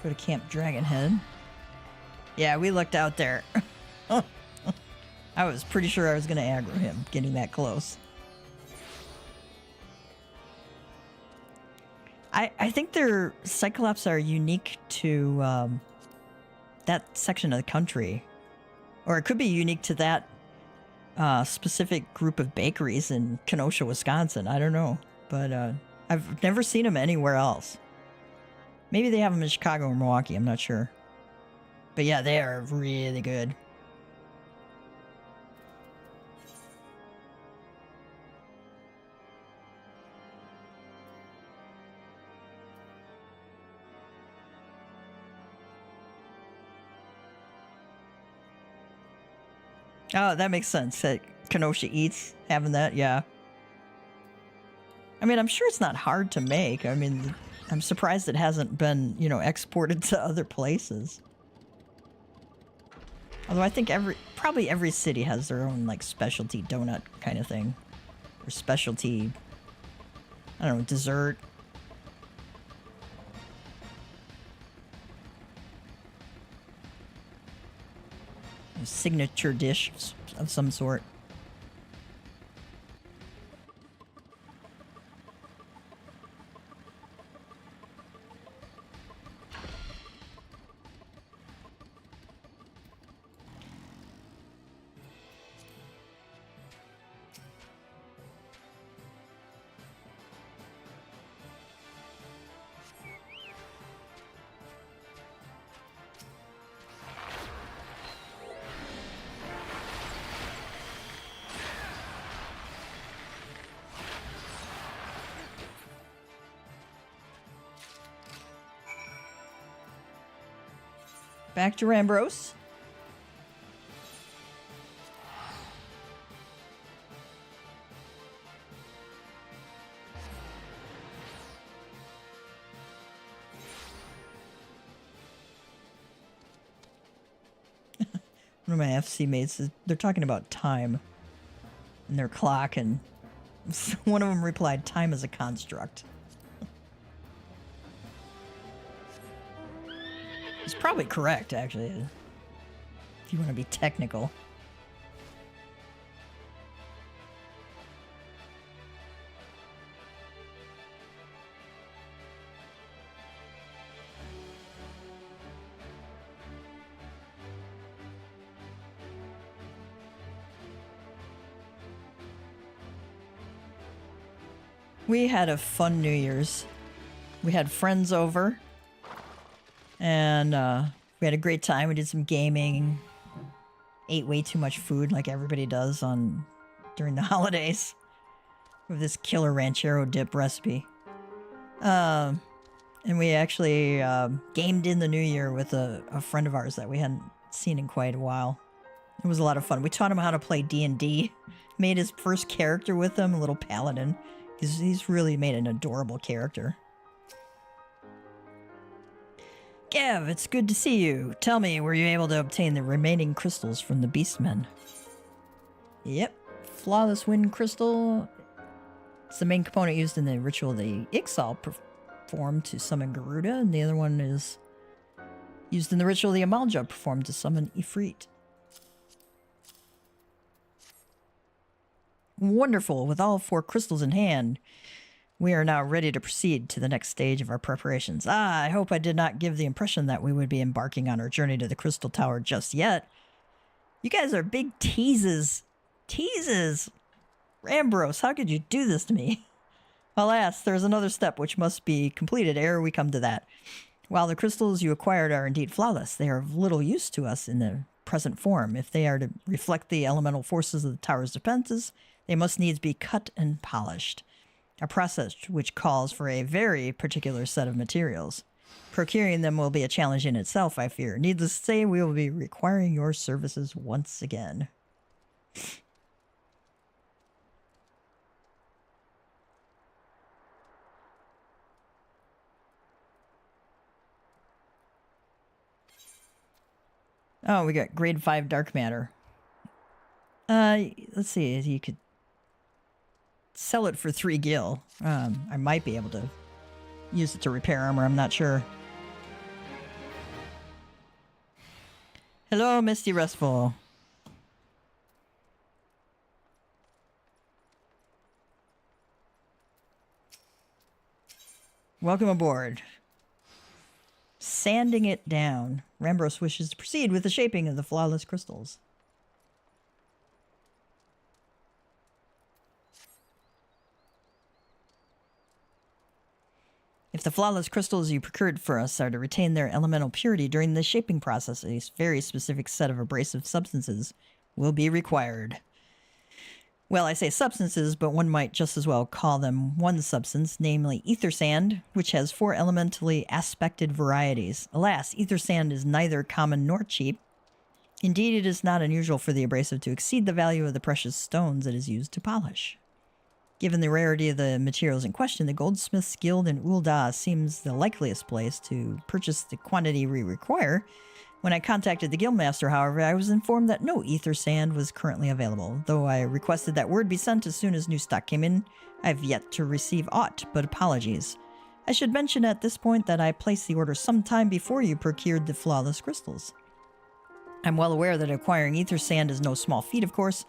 Go to Camp Dragonhead. Yeah, we looked out there. I was pretty sure I was going to aggro him getting that close. I think their Cyclops are unique to that section of the country. Or it could be unique to that specific group of bakeries in Kenosha, Wisconsin. I don't know. But I've never seen them anywhere else. Maybe they have them in Chicago or Milwaukee. I'm not sure. But yeah, they are really good. Oh, that makes sense. That Kenosha Eats, having that, yeah. I mean, I'm sure it's not hard to make. I mean, I'm surprised it hasn't been, you know, exported to other places. Although I think probably every city has their own, like, specialty donut kind of thing. Or specialty, I don't know, dessert. A signature dish of some sort. Back to Rambros. One of my FC mates, they're talking about time and their clock, and one of them replied, "Time is a construct." It's probably correct, actually, if you want to be technical. We had a fun New Year's. We had friends over. And we had a great time. We did some gaming. Ate way too much food like everybody does during the holidays. With this killer ranchero dip recipe. And we actually gamed in the new year with a friend of ours that we hadn't seen in quite a while. It was a lot of fun. We taught him how to play D&D. Made his first character with him, a little paladin. He's really made an adorable character. Gav, it's good to see you. Tell me, were you able to obtain the remaining crystals from the Beastmen? Yep. Flawless Wind Crystal. It's the main component used in the ritual the Ixal performed to summon Garuda, and the other one is used in the ritual the Amalja performed to summon Ifrit. Wonderful. With all 4 crystals in hand, we are now ready to proceed to the next stage of our preparations. I hope I did not give the impression that we would be embarking on our journey to the Crystal Tower just yet. You guys are big teases. Teases! Rambros, how could you do this to me? Alas, there is another step which must be completed ere we come to that. While the crystals you acquired are indeed flawless, they are of little use to us in their present form. If they are to reflect the elemental forces of the tower's defenses, they must needs be cut and polished. A process which calls for a very particular set of materials. Procuring them will be a challenge in itself, I fear. Needless to say, we will be requiring your services once again. Oh, we got grade 5 dark matter. Let's see, you could sell it for 3 gil. I might be able to use it to repair armor, I'm not sure. Hello, Misty Restful. Welcome aboard. Sanding it down. Rambros wishes to proceed with the shaping of the flawless crystals. If the flawless crystals you procured for us are to retain their elemental purity during the shaping process, a very specific set of abrasive substances will be required. Well, I say substances, but one might just as well call them one substance, namely ether sand, which has 4 elementally aspected varieties. Alas, ether sand is neither common nor cheap. Indeed, it is not unusual for the abrasive to exceed the value of the precious stones it is used to polish. Given the rarity of the materials in question, the Goldsmiths Guild in Ul'dah seems the likeliest place to purchase the quantity we require. When I contacted the Guildmaster, however, I was informed that no ether sand was currently available. Though I requested that word be sent as soon as new stock came in, I have yet to receive aught but apologies. I should mention at this point that I placed the order some time before you procured the flawless crystals. I'm well aware that acquiring ether sand is no small feat, of course,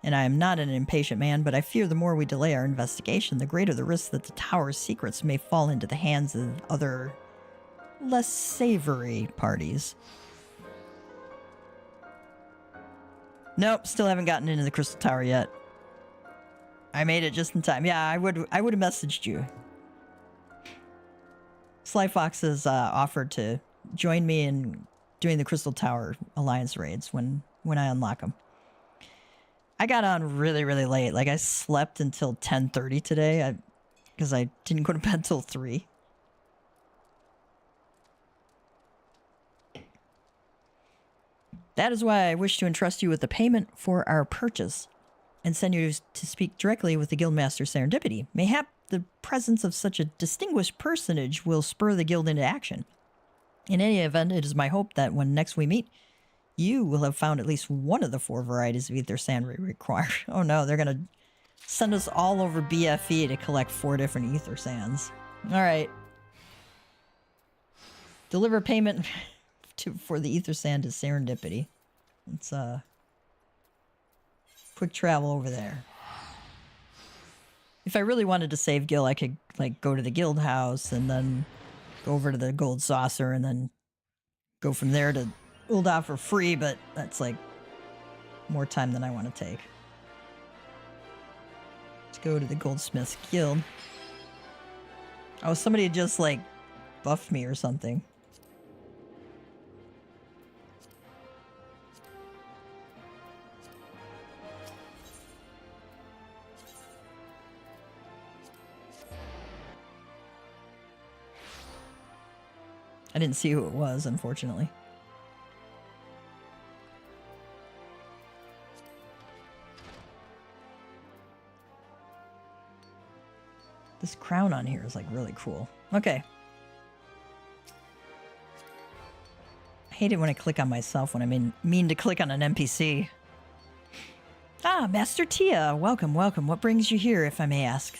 and I am not an impatient man, but I fear the more we delay our investigation, the greater the risk that the tower's secrets may fall into the hands of other, less savory parties. Nope, still haven't gotten into the Crystal Tower yet. I made it just in time. Yeah, I would have messaged you. Sly Fox has offered to join me in doing the Crystal Tower Alliance raids when I unlock them. I got on really, really late. Like, I slept until 10:30 today because I didn't go to bed till 3. That is why I wish to entrust you with the payment for our purchase and send you to speak directly with the Guildmaster Serendipity. Mayhap the presence of such a distinguished personage will spur the guild into action. In any event, it is my hope that when next we meet, you will have found at least one of the 4 varieties of ether sand we require. Oh no, they're gonna send us all over BFE to collect 4 different ether sands. Alright. Deliver payment for the ether sand to Serendipity. It's quick travel over there. If I really wanted to save Gil, I could like go to the guild house and then go over to the gold saucer and then go from there to Ul'dah for free, but that's like more time than I want to take. Let's go to the Goldsmiths Guild. Oh, somebody just like buffed me or something. I didn't see who it was, unfortunately. This crown on here is like really cool. Okay. I hate it when I click on myself when I mean to click on an NPC. Ah, Master Tia, welcome, welcome. What brings you here, if I may ask?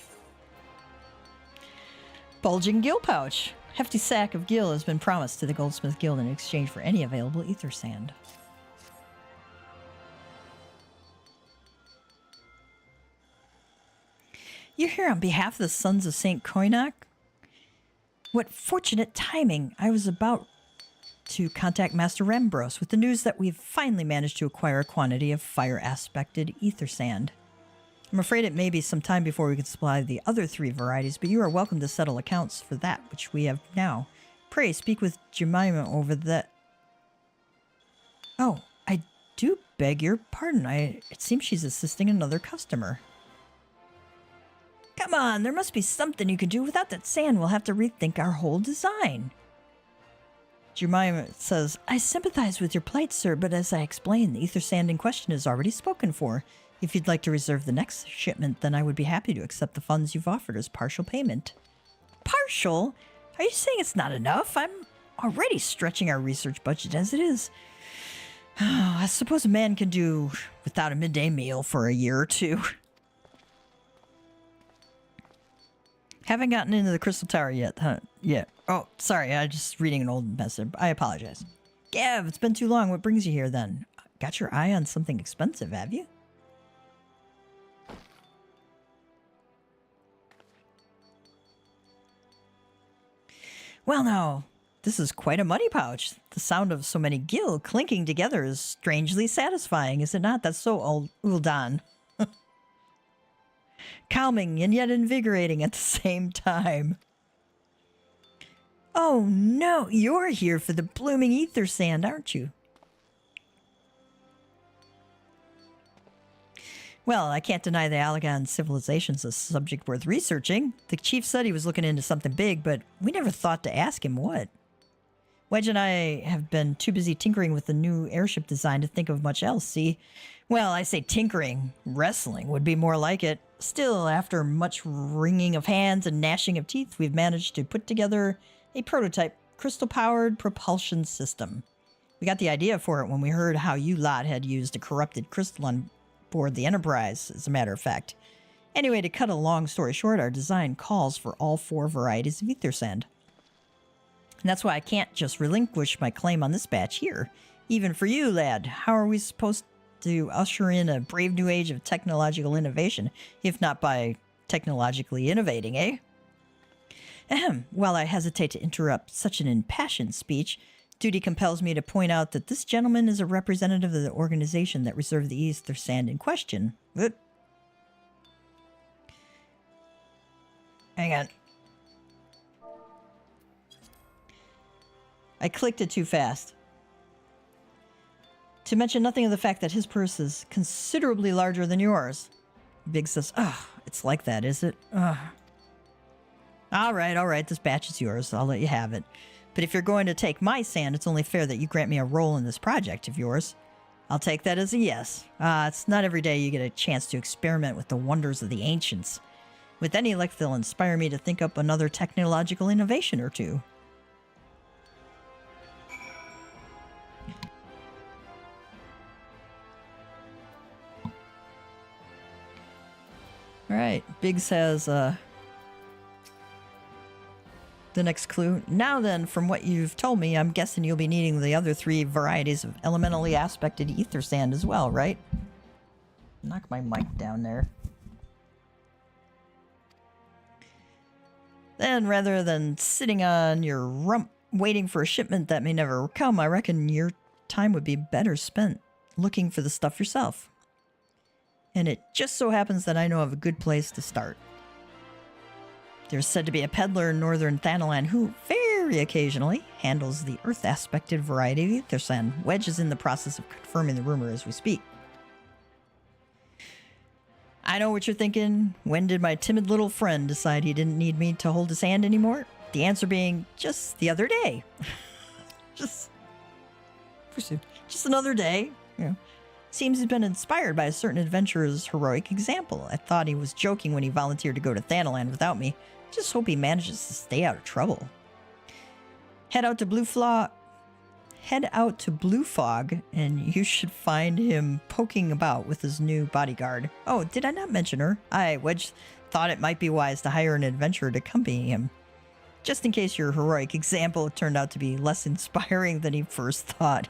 Bulging gill pouch. Hefty sack of gill has been promised to the Goldsmith Guild in exchange for any available ether sand. You're here on behalf of the Sons of St. Koinok? What fortunate timing. I was about to contact Master Rambros with the news that we've finally managed to acquire a quantity of fire-aspected ether sand. I'm afraid it may be some time before we can supply the other 3 varieties, but you are welcome to settle accounts for that which we have now. Pray speak with Jemima over that. Oh, I do beg your pardon. It seems she's assisting another customer. Come on, there must be something you can do without that sand. We'll have to rethink our whole design. Jemima says, I sympathize with your plight, sir, but as I explained, the ether sand in question is already spoken for. If you'd like to reserve the next shipment, then I would be happy to accept the funds you've offered as partial payment. Partial? Are you saying it's not enough? I'm already stretching our research budget as it is. I suppose a man can do without a midday meal for a year or 2. Haven't gotten into the Crystal Tower yet, huh? Yeah. Oh, sorry, I'm just reading an old message. I apologize. Gav, it's been too long. What brings you here then? Got your eye on something expensive, have you? Well, now, this is quite a money pouch. The sound of so many gil clinking together is strangely satisfying, is it not? That's so Uldan. Calming and yet invigorating at the same time. Oh no, you're here for the blooming ether sand, aren't you? Well, I can't deny the Allagan civilization's a subject worth researching. The chief said he was looking into something big, but we never thought to ask him what. Wedge and I have been too busy tinkering with the new airship design to think of much else, see? Well, I say tinkering. Wrestling would be more like it. Still, after much wringing of hands and gnashing of teeth, we've managed to put together a prototype crystal-powered propulsion system. We got the idea for it when we heard how you lot had used a corrupted crystal on board the Enterprise, as a matter of fact. Anyway, to cut a long story short, our design calls for all 4 varieties of ether sand. And that's why I can't just relinquish my claim on this batch here. Even for you, lad, how are we supposed to usher in a brave new age of technological innovation, if not by technologically innovating, eh? Ahem. While I hesitate to interrupt such an impassioned speech, duty compels me to point out that this gentleman is a representative of the organization that reserved the ether sand in question. What? Hang on. I clicked it too fast. To mention nothing of the fact that his purse is considerably larger than yours. Big says, "Ugh, it's like that, is it? Ugh. All right, this batch is yours. I'll let you have it. But if you're going to take my sand, it's only fair that you grant me a role in this project of yours. I'll take that as a yes. It's not every day you get a chance to experiment with the wonders of the ancients. With any luck, they'll inspire me to think up another technological innovation or two." All right, Biggs has the next clue. Now then, from what you've told me, I'm guessing you'll be needing the other 3 varieties of elementally aspected ether sand as well, right? Knock my mic down there. Then, rather than sitting on your rump waiting for a shipment that may never come, I reckon your time would be better spent looking for the stuff yourself. And it just so happens that I know of a good place to start. There's said to be a peddler in northern Thanalan who, very occasionally, handles the earth-aspected variety of ether sand. Wedge is in the process of confirming the rumor as we speak. I know what you're thinking. When did my timid little friend decide he didn't need me to hold his hand anymore? The answer being, just the other day. just another day, you know. Seems he's been inspired by a certain adventurer's heroic example. I thought he was joking when he volunteered to go to Thanalan without me. Just hope he manages to stay out of trouble. Head out to Blue Fog, and you should find him poking about with his new bodyguard. Oh, did I not mention her? Wedge thought it might be wise to hire an adventurer to accompany him. Just in case your heroic example turned out to be less inspiring than he first thought.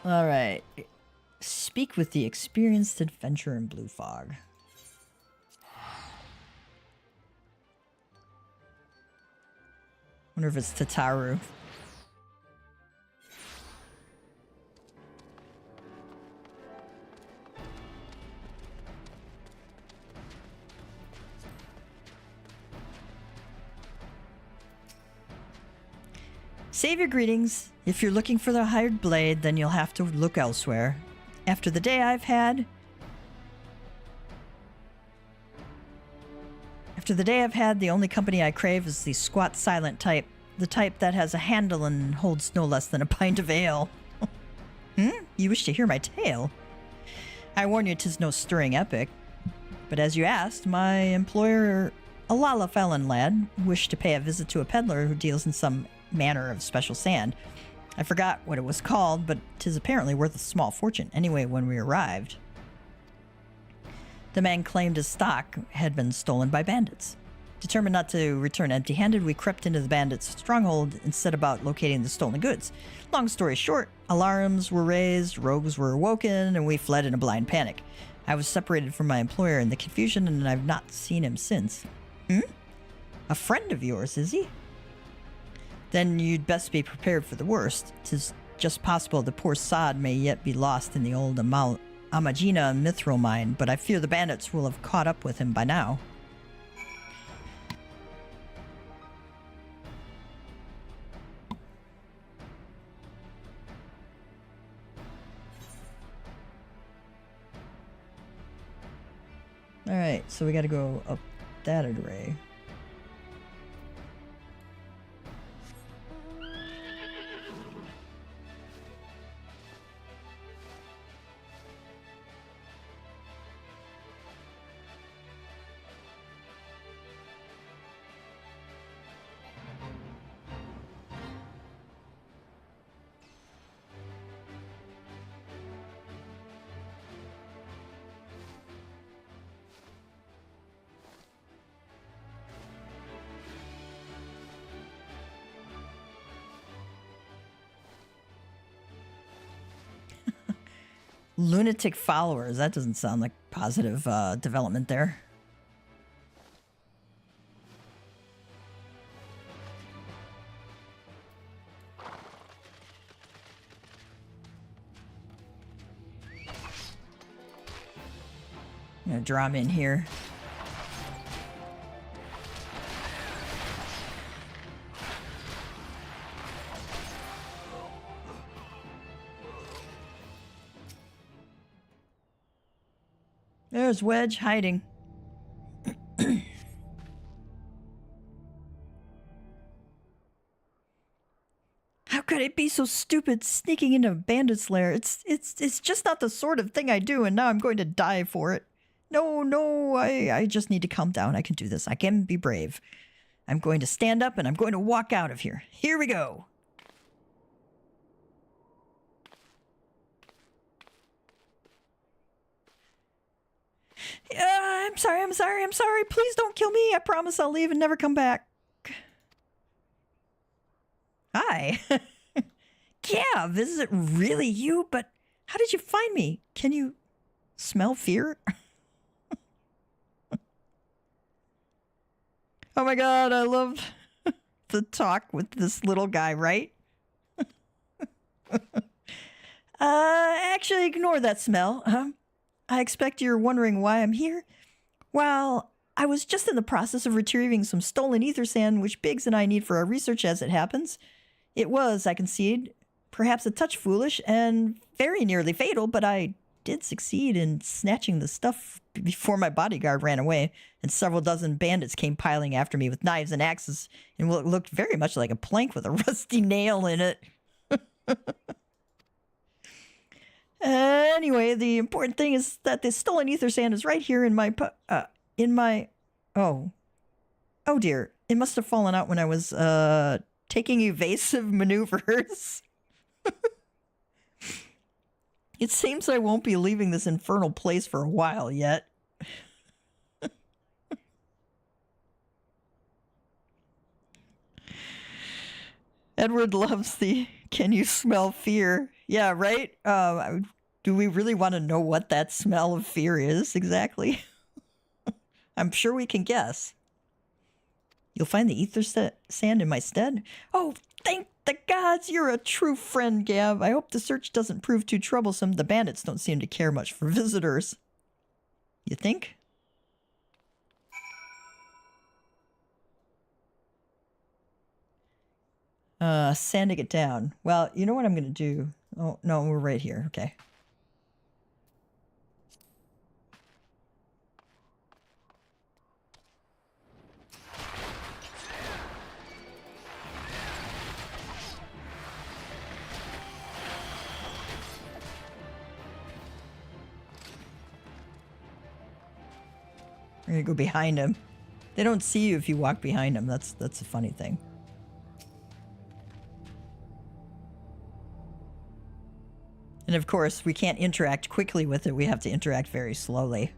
All right. Speak with the experienced adventurer in Blue Fog. Wonder if it's Tataru. Save your greetings. If you're looking for the hired blade, then you'll have to look elsewhere. After the day I've had, the only company I crave is the squat, silent type. The type that has a handle and holds no less than a pint of ale. You wish to hear my tale? I warn you, 'tis no stirring epic. But as you asked, my employer, a Lalafellan lad, wished to pay a visit to a peddler who deals in some manner of special sand. I forgot what it was called, but 'tis apparently worth a small fortune. Anyway, when we arrived, The man claimed his stock had been stolen by bandits. Determined not to return empty-handed, we crept into the bandits' stronghold and set about locating the stolen goods. Long story short, alarms were raised, rogues were awoken, and we fled in a blind panic. I was separated from my employer in the confusion, and I've not seen him since. A friend of yours, is he? Then you'd best be prepared for the worst. 'Tis just possible the poor sod may yet be lost in the old Amagina mithril mine, but I fear the bandits will have caught up with him by now. Alright, so we gotta go up that array. Lunatic followers. That doesn't sound like positive development there. I'm gonna draw him in here. There's Wedge hiding. How could I be so stupid sneaking into a bandit's lair? It's just not the sort of thing I do, and now I'm going to die for it. No, I just need to calm down. I can do this. I can be brave. I'm going to stand up and I'm going to walk out of here. Here we go. I'm sorry. Please don't kill me. I promise I'll leave and never come back. Hi. Gav, is it really you? But how did you find me? Can you smell fear? Oh my god, I love the talk with this little guy, right? Actually, ignore that smell. I expect you're wondering why I'm here. Well, I was just in the process of retrieving some stolen ether sand, which Biggs and I need for our research as it happens. It was, I concede, perhaps a touch foolish and very nearly fatal, but I did succeed in snatching the stuff before my bodyguard ran away, and several dozen bandits came piling after me with knives and axes in what looked very much like a plank with a rusty nail in it. Anyway, the important thing is that the stolen ether sand is right here in my oh dear, it must have fallen out when I was taking evasive maneuvers. It seems I won't be leaving this infernal place for a while yet. Edward loves the "can you smell fear?" Yeah, right? Do we really want to know what that smell of fear is exactly? I'm sure we can guess. You'll find the ether sand in my stead? Oh, thank the gods, you're a true friend, Gav. I hope the search doesn't prove too troublesome. The bandits don't seem to care much for visitors. You think? Sanding it down. Well, you know what I'm going to do? Oh, no, we're right here. Okay. We're gonna go behind him. They don't see you if you walk behind them. That's a funny thing. And of course, we can't interact quickly with it. We have to interact very slowly.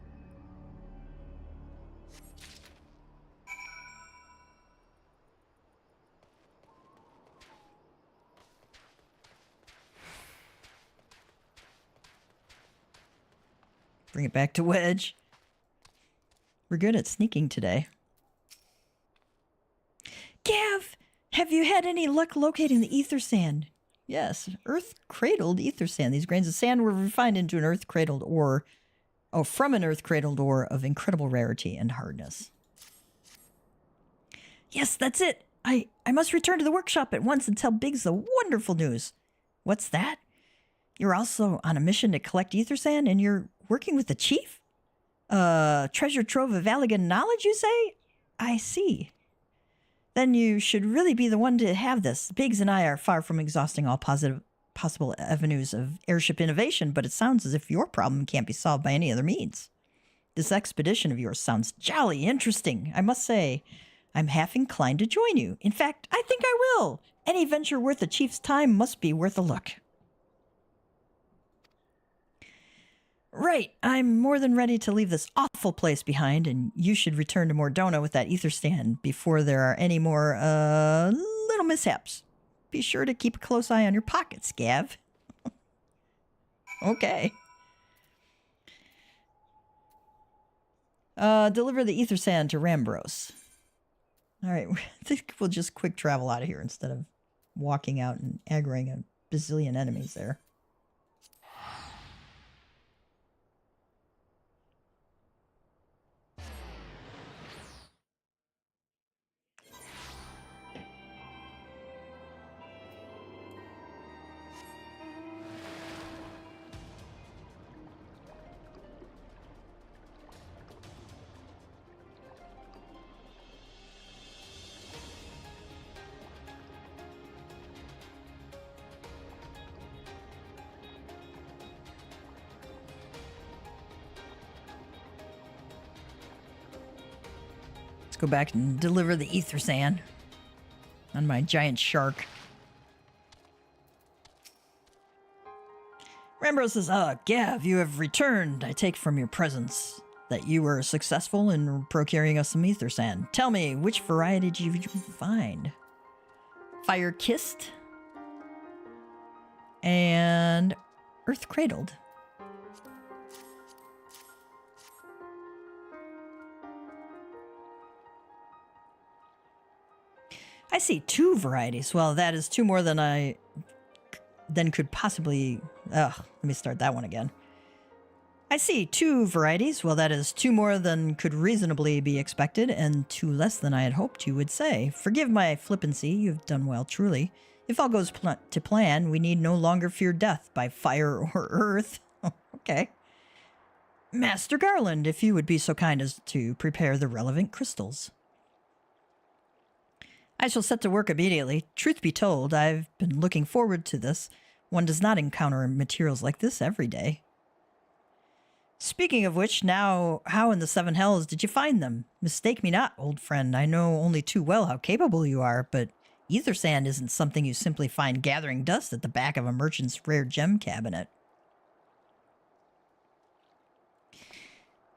Bring it back to Wedge. We're good at sneaking today. Gav, have you had any luck locating the ether sand? Yes, earth-cradled ether sand. These grains of sand were refined into an earth-cradled ore. Oh, from an earth-cradled ore of incredible rarity and hardness. Yes, that's it. I must return to the workshop at once and tell Biggs the wonderful news. What's that? You're also on a mission to collect ether sand and you're working with the chief? Treasure trove of Allegan knowledge, you say? I see. Then you should really be the one to have this. Biggs and I are far from exhausting all possible avenues of airship innovation, but it sounds as if your problem can't be solved by any other means. This expedition of yours sounds jolly interesting. I must say, I'm half inclined to join you. In fact, I think I will. Any venture worth the chief's time must be worth a look. Right, I'm more than ready to leave this awful place behind, and you should return to Mordona with that ether stand before there are any more, little mishaps. Be sure to keep a close eye on your pockets, Gav. Okay. Deliver the ether sand to Rambros. Alright, I think we'll just quick travel out of here instead of walking out and aggroing a bazillion enemies there. Go back and deliver the ether sand on my giant shark. Rambro says, Gav, you have returned. I take from your presence that you were successful in procuring us some ether sand. Tell me, which variety did you find? Fire-kissed and earth-cradled. I see 2 varieties. Well, that is 2 more than I then could possibly... let me start that one again. I see 2 varieties. Well, that is 2 more than could reasonably be expected, and 2 less than I had hoped you would say. Forgive my flippancy. You've done well, truly. If all goes to plan, we need no longer fear death by fire or earth. Okay. Master Garland, if you would be so kind as to prepare the relevant crystals. I shall set to work immediately. Truth be told, I've been looking forward to this. One does not encounter materials like this every day. Speaking of which, now, how in the 7 hells did you find them? Mistake me not, old friend. I know only too well how capable you are, but ether sand isn't something you simply find gathering dust at the back of a merchant's rare gem cabinet.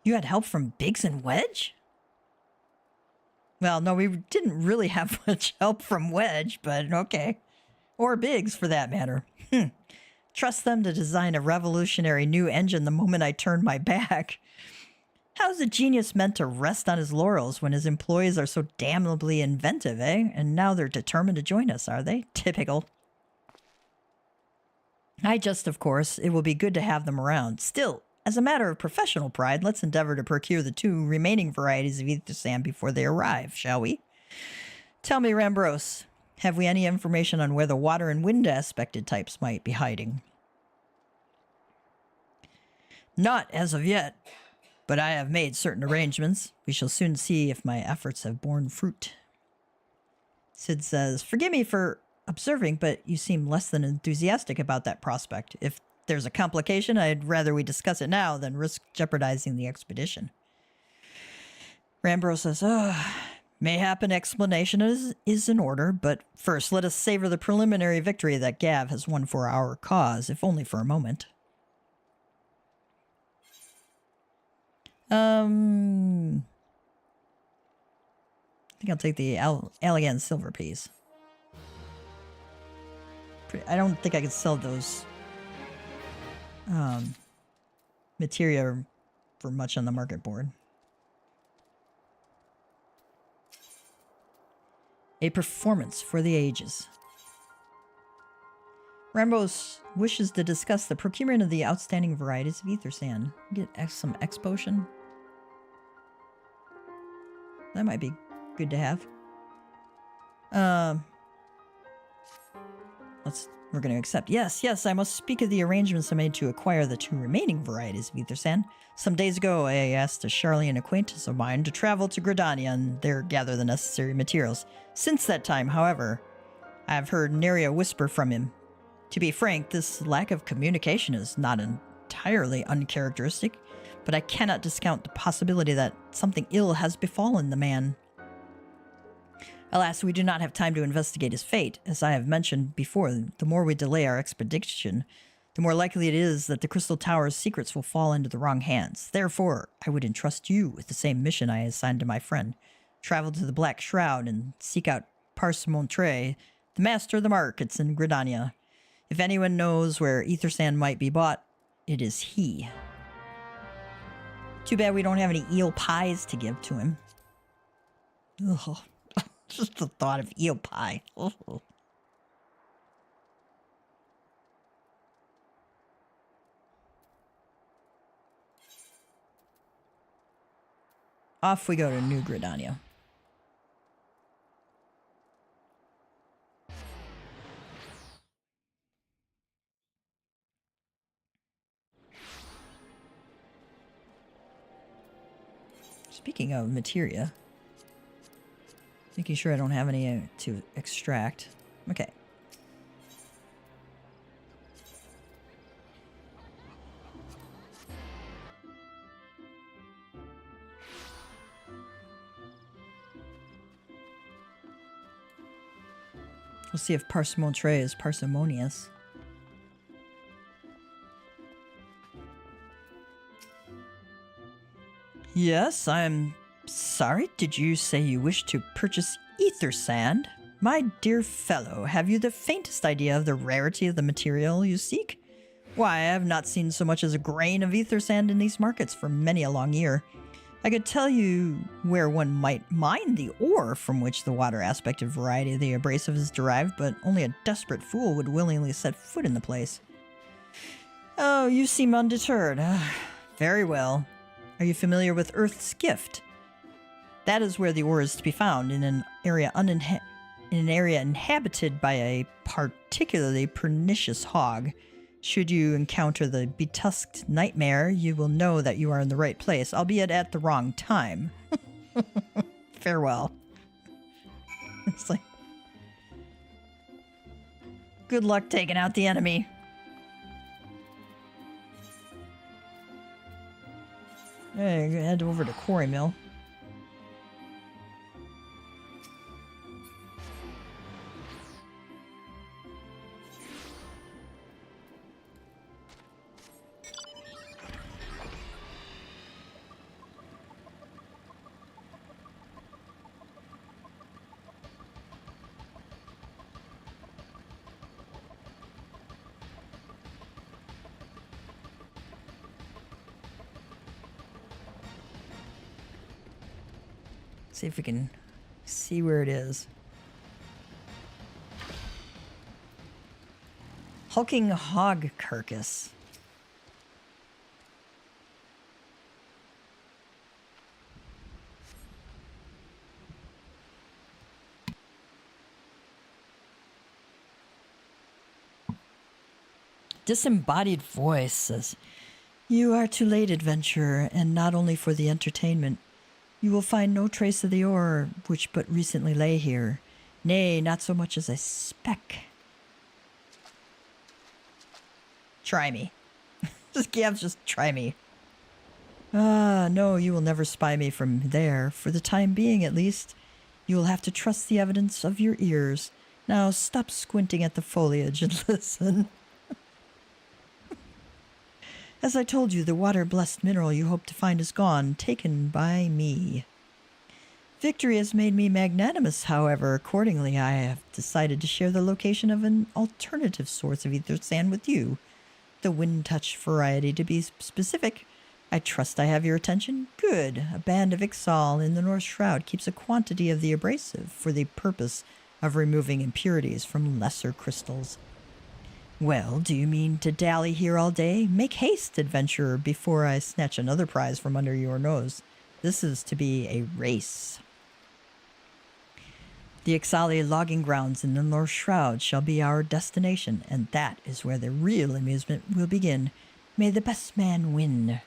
You had help from Biggs and Wedge? Well, no, we didn't really have much help from Wedge, but okay. Or Biggs, for that matter. Trust them to design a revolutionary new engine the moment I turn my back. How's a genius meant to rest on his laurels when his employees are so damnably inventive, eh? And now they're determined to join us, are they? Typical. Of course, it will be good to have them around. Still, as a matter of professional pride, let's endeavor to procure the 2 remaining varieties of ether sand before they arrive, shall we? Tell me, Rambros, have we any information on where the water and wind aspected types might be hiding? Not as of yet, but I have made certain arrangements. We shall soon see if my efforts have borne fruit. Sid says, forgive me for observing, but you seem less than enthusiastic about that prospect. If there's a complication, I'd rather we discuss it now than risk jeopardizing the expedition. Rambro says, mayhap an explanation is in order, but first let us savor the preliminary victory that Gav has won for our cause, if only for a moment. I think I'll take the Allegan silver piece. I don't think I can sell those materia for much on the market board. A performance for the ages. Rambos wishes to discuss the procurement of the outstanding varieties of ether sand. Get some X potion. That might be good to have. We're going to accept. Yes, I must speak of the arrangements I made to acquire the 2 remaining varieties of ether sand. Some days ago, I asked a Charlian acquaintance of mine to travel to Gridania and there gather the necessary materials. Since that time, however, I have heard nary a whisper from him. To be frank, this lack of communication is not entirely uncharacteristic, but I cannot discount the possibility that something ill has befallen the man. Alas, we do not have time to investigate his fate. As I have mentioned before, the more we delay our expedition, the more likely it is that the Crystal Tower's secrets will fall into the wrong hands. Therefore, I would entrust you with the same mission I assigned to my friend. Travel to the Black Shroud and seek out Parsemontre, the master of the markets in Gridania. If anyone knows where ether sand might be bought, it is he. Too bad we don't have any eel pies to give to him. Ugh. Just the thought of eel pie. Oh. Off we go to New Gridania. Speaking of materia, making sure I don't have any to extract. Okay. We'll see if Parsemontre is parsimonious. Yes, I'm sorry. Did you say you wish to purchase ether sand? My dear fellow, have you the faintest idea of the rarity of the material you seek? Why, I have not seen so much as a grain of ether sand in these markets for many a long year. I could tell you where one might mine the ore from which the water aspect of variety of the abrasive is derived, but only a desperate fool would willingly set foot in the place. Oh, you seem undeterred. Very well. Are you familiar with Earth's Gift? That is where the ore is to be found, in an area inhabited by a particularly pernicious hog. Should you encounter the betusked nightmare, you will know that you are in the right place, albeit at the wrong time. Farewell. It's like, good luck taking out the enemy. Hey, head over to Quarry Mill. See if we can see where it is. Hulking hog carcass. Disembodied voice says, "You are too late, adventurer, and not only for the entertainment. You will find no trace of the ore which but recently lay here. Nay, not so much as a speck." Try me. Just try me. Ah, no, you will never spy me from there. For the time being, at least, you will have to trust the evidence of your ears. Now stop squinting at the foliage and listen. As I told you, the water-blessed mineral you hope to find is gone, taken by me. Victory has made me magnanimous, however. Accordingly, I have decided to share the location of an alternative source of ether sand with you. The wind-touch variety, to be specific. I trust I have your attention? Good. A band of Ixal in the North Shroud keeps a quantity of the abrasive for the purpose of removing impurities from lesser crystals. Well, do you mean to dally here all day? Make haste, adventurer, before I snatch another prize from under your nose. This is to be a race. The Ixali logging grounds in the North Shroud shall be our destination, and that is where the real amusement will begin. May the best man win.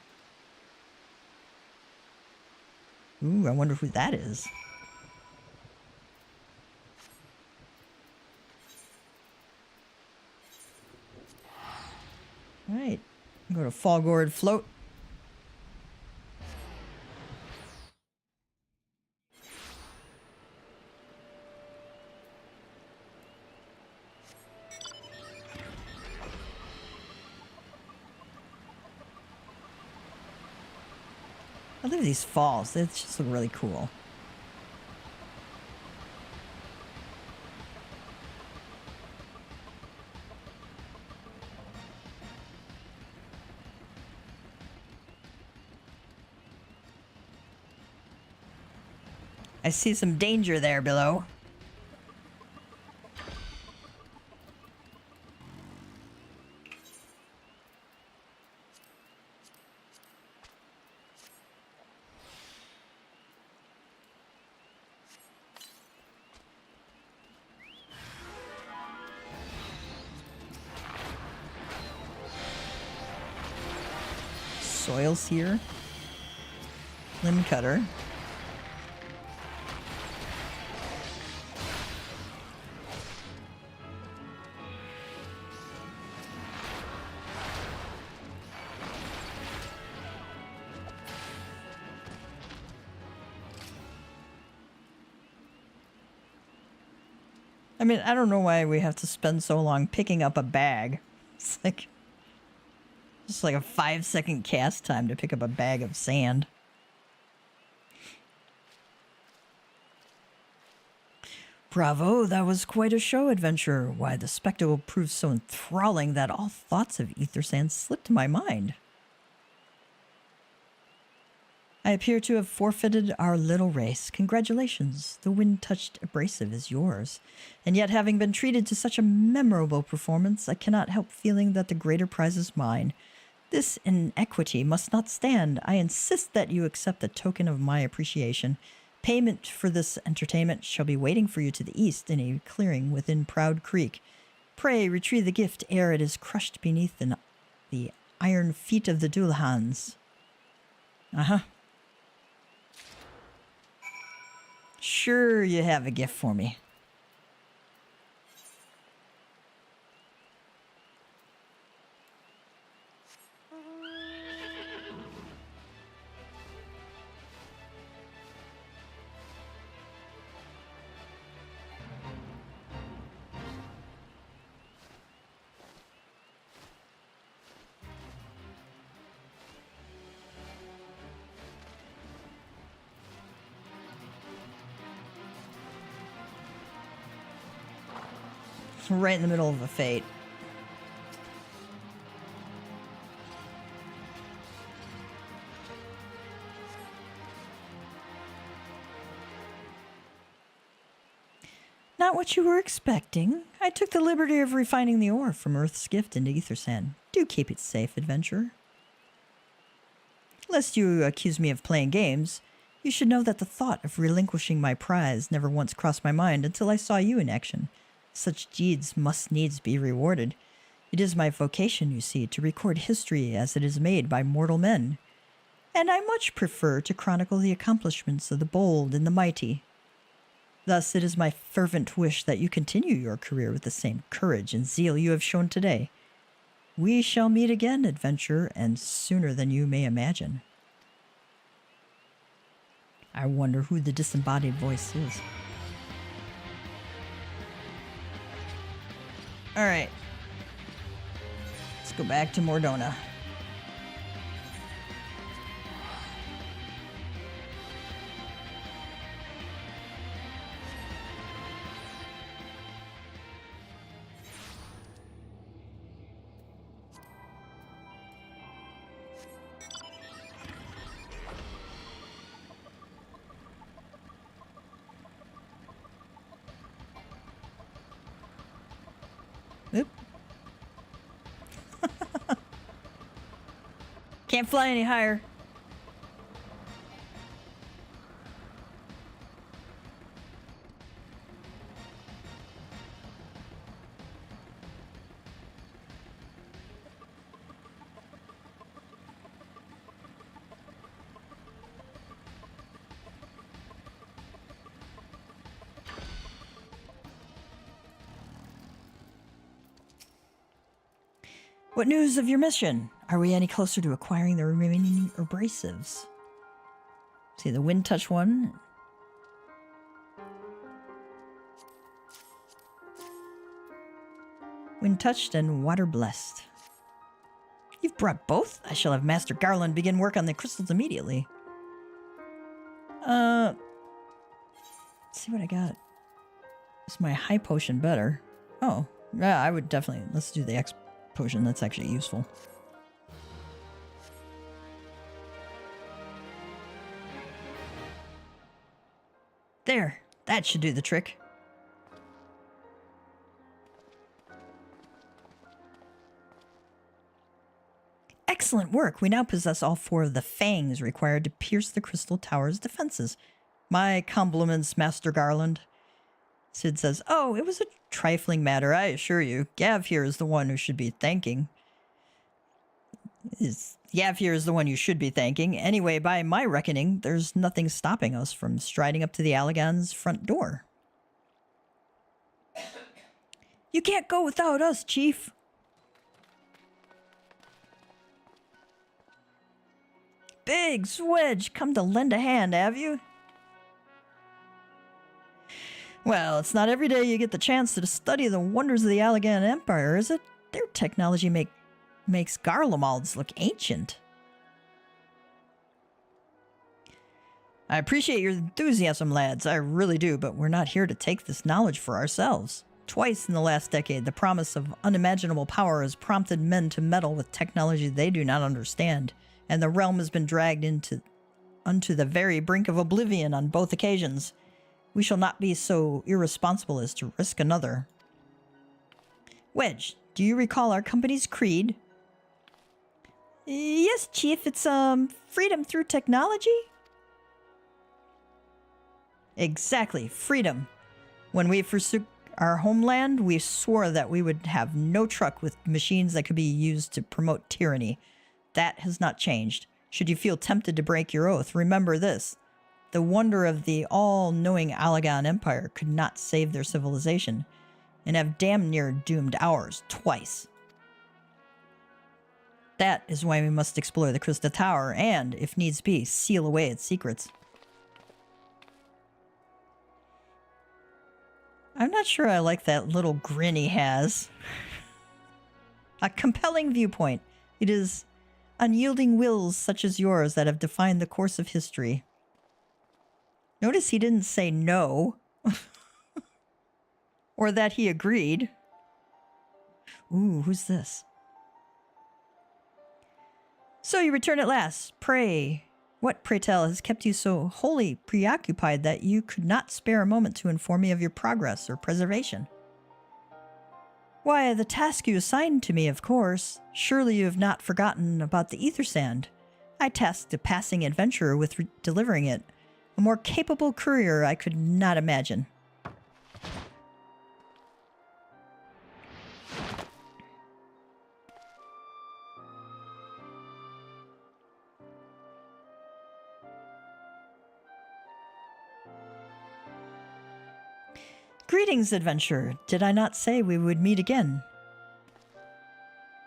Ooh, I wonder who that is. All right, go to Fallgourd Float. I love these falls. They just look really cool. I see some danger there below. Soil Seer. Limb Cutter. I mean, I don't know why we have to spend so long picking up a bag. It's like just like a 5-second cast time to pick up a bag of sand. Bravo, that was quite a show, adventurer. Why, the spectacle proved so enthralling that all thoughts of ether sand slipped my mind. I appear to have forfeited our little race. Congratulations. The wind-touched abrasive is yours. And yet, having been treated to such a memorable performance, I cannot help feeling that the greater prize is mine. This inequity must not stand. I insist that you accept a token of my appreciation. Payment for this entertainment shall be waiting for you to the east in a clearing within Proud Creek. Pray retrieve the gift ere it is crushed beneath the iron feet of the Dullahans. Uh-huh. Sure, you have a gift for me. Right in the middle of a fate. Not what you were expecting. I took the liberty of refining the ore from Earth's gift into ether sand. Do keep it safe, adventurer. Lest you accuse me of playing games, you should know that the thought of relinquishing my prize never once crossed my mind until I saw you in action. Such deeds must needs be rewarded. It is my vocation, you see, to record history as it is made by mortal men. And I much prefer to chronicle the accomplishments of the bold and the mighty. Thus, it is my fervent wish that you continue your career with the same courage and zeal you have shown today. We shall meet again, adventurer, and sooner than you may imagine. I wonder who the disembodied voice is. All right. Let's go back to Mordona. Can't fly any higher. What news of your mission? Are we any closer to acquiring the remaining abrasives? See the wind touch one. Wind touched and water blessed. You've brought both? I shall have Master Garland begin work on the crystals immediately. Let's see what I got. Is my high potion better? Oh, yeah, I would definitely. Let's do the X potion. That's actually useful. There, that should do the trick. Excellent work. We now possess all 4 of the fangs required to pierce the Crystal Tower's defenses. My compliments, Master Garland. Sid says, oh, it was a trifling matter, I assure you. Gav here is the one who should be thanking. Gav here is the one you should be thanking. Anyway, by my reckoning, there's nothing stopping us from striding up to the Allagan's front door. You can't go without us, Chief. Big Swedge, come to lend a hand, have you? Well, it's not every day you get the chance to study the wonders of the Allagan Empire, is it? Their technology makes Garlemald's look ancient. I appreciate your enthusiasm, lads. I really do, but we're not here to take this knowledge for ourselves. Twice in the last decade, the promise of unimaginable power has prompted men to meddle with technology they do not understand, and the realm has been dragged unto the very brink of oblivion on both occasions. We shall not be so irresponsible as to risk another. Wedge, do you recall our company's creed? Yes, Chief. It's, freedom through technology? Exactly, freedom. When we forsook our homeland, we swore that we would have no truck with machines that could be used to promote tyranny. That has not changed. Should you feel tempted to break your oath, remember this. The wonder of the all-knowing Allagan Empire could not save their civilization, and have damn near doomed ours twice. That is why we must explore the Crystal Tower and, if needs be, seal away its secrets. I'm not sure I like that little grin he has. A compelling viewpoint. It is unyielding wills such as yours that have defined the course of history. Notice he didn't say no. Or that he agreed. Ooh, who's this? So you return at last. Pray, what, pray tell, has kept you so wholly preoccupied that you could not spare a moment to inform me of your progress or preservation? Why, the task you assigned to me, of course. Surely you have not forgotten about the ether sand. I tasked a passing adventurer with delivering it. A more capable courier I could not imagine. Greetings, adventurer. Did I not say we would meet again?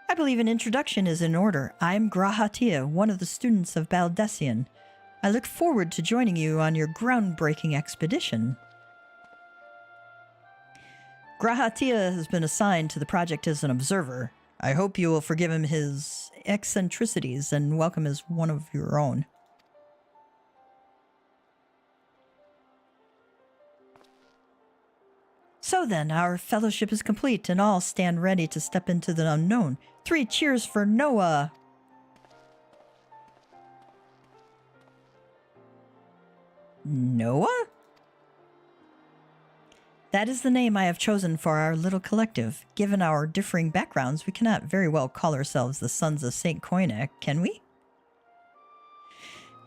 I believe an introduction is in order. I'm Grahatia, one of the students of Baldessian. I look forward to joining you on your groundbreaking expedition. Grahatia has been assigned to the project as an observer. I hope you will forgive him his eccentricities and welcome as one of your own. So then, our fellowship is complete and all stand ready to step into the unknown. 3 cheers for Noah! Noah? That is the name I have chosen for our little collective. Given our differing backgrounds, we cannot very well call ourselves the Sons of St. Koinak, can we?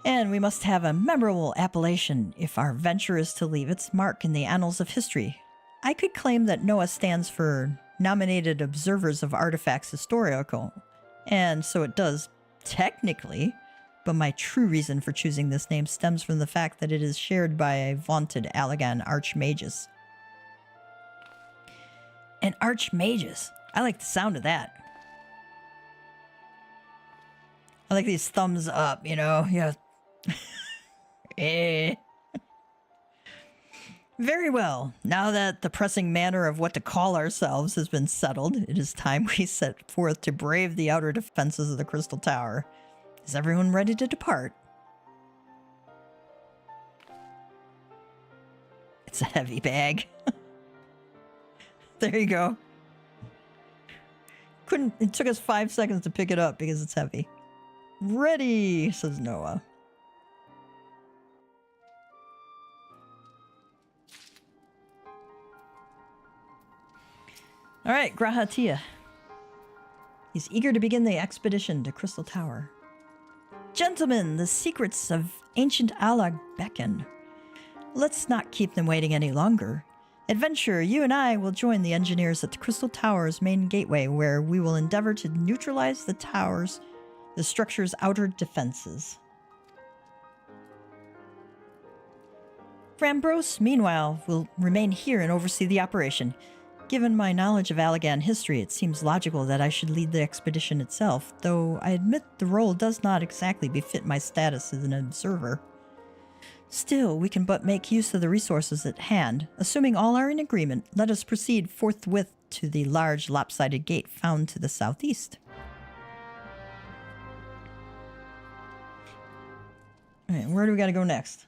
And we must have a memorable appellation if our venture is to leave its mark in the annals of history. I could claim that NOAA stands for Nominated Observers of Artifacts Historical, and so it does technically, but my true reason for choosing this name stems from the fact that it is shared by a vaunted Allagan Archmagus. An Archmagus. I like the sound of that. I like these thumbs up, you know? Yeah. Eh. Very well. Now that the pressing matter of what to call ourselves has been settled, it is time we set forth to brave the outer defenses of the Crystal Tower. Is everyone ready to depart? It's a heavy bag. There you go. It took us 5 seconds to pick it up because it's heavy. Ready, says Noah. All right, Graha Tia. He's eager to begin the expedition to Crystal Tower. Gentlemen, the secrets of ancient Allag beckon. Let's not keep them waiting any longer. Adventure, you and I will join the engineers at the Crystal Tower's main gateway, where we will endeavor to neutralize the structure's outer defenses. Frambros, meanwhile, will remain here and oversee the operation. Given my knowledge of Allagan history, it seems logical that I should lead the expedition itself, though I admit the role does not exactly befit my status as an observer. Still, we can but make use of the resources at hand. Assuming all are in agreement, let us proceed forthwith to the large lopsided gate found to the southeast. All right, where do we got to go next?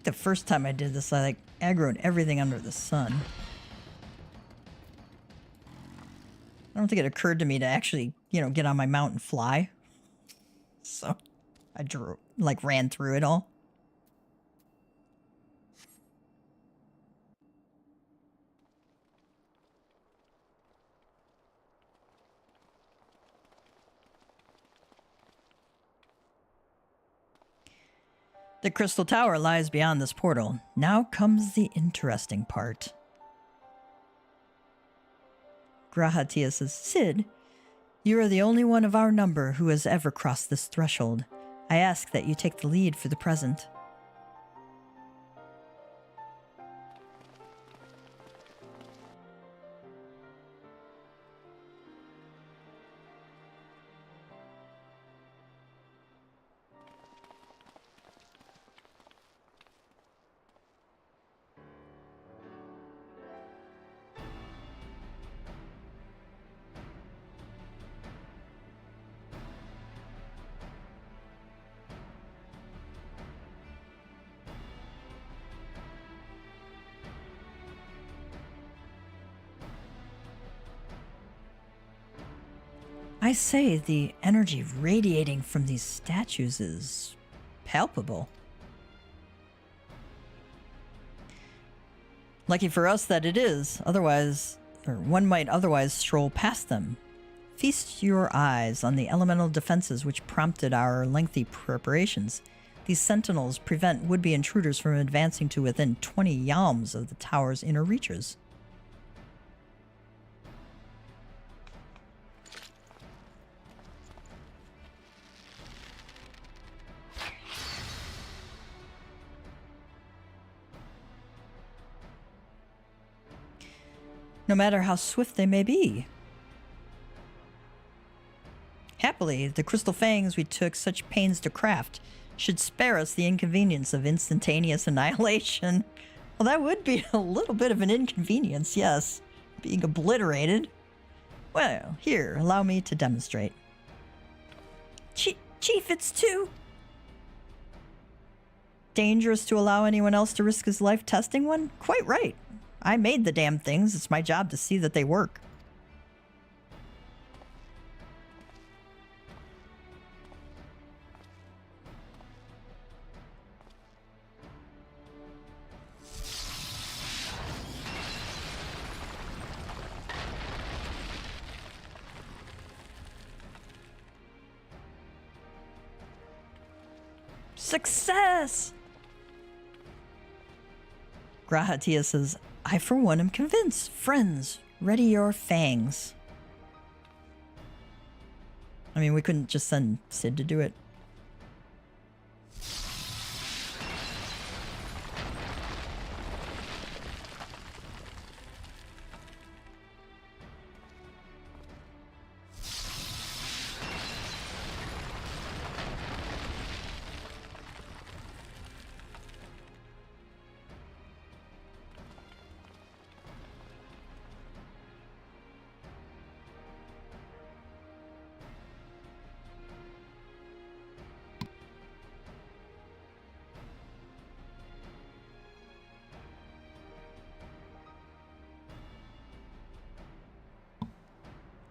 The first time I did this, I aggroed everything under the sun. I don't think it occurred to me to actually, get on my mount and fly. So I ran through it all. The Crystal Tower lies beyond this portal. Now comes the interesting part. Graha Tia says, Sid, you are the only one of our number who has ever crossed this threshold. I ask that you take the lead for the present. I say the energy radiating from these statues is palpable. Lucky for us that it is, one might otherwise stroll past them. Feast your eyes on the elemental defenses which prompted our lengthy preparations. These sentinels prevent would-be intruders from advancing to within 20 yalms of the tower's inner reaches. No matter how swift they may be. Happily, the crystal fangs we took such pains to craft should spare us the inconvenience of instantaneous annihilation. Well, that would be a little bit of an inconvenience, yes. Being obliterated. Well, here, allow me to demonstrate. Chief, it's too dangerous to allow anyone else to risk his life testing one? Quite right. I made the damn things. It's my job to see that they work. Success! Tia says, I for one am convinced. Friends, ready your fangs. I mean, we couldn't just send Sid to do it.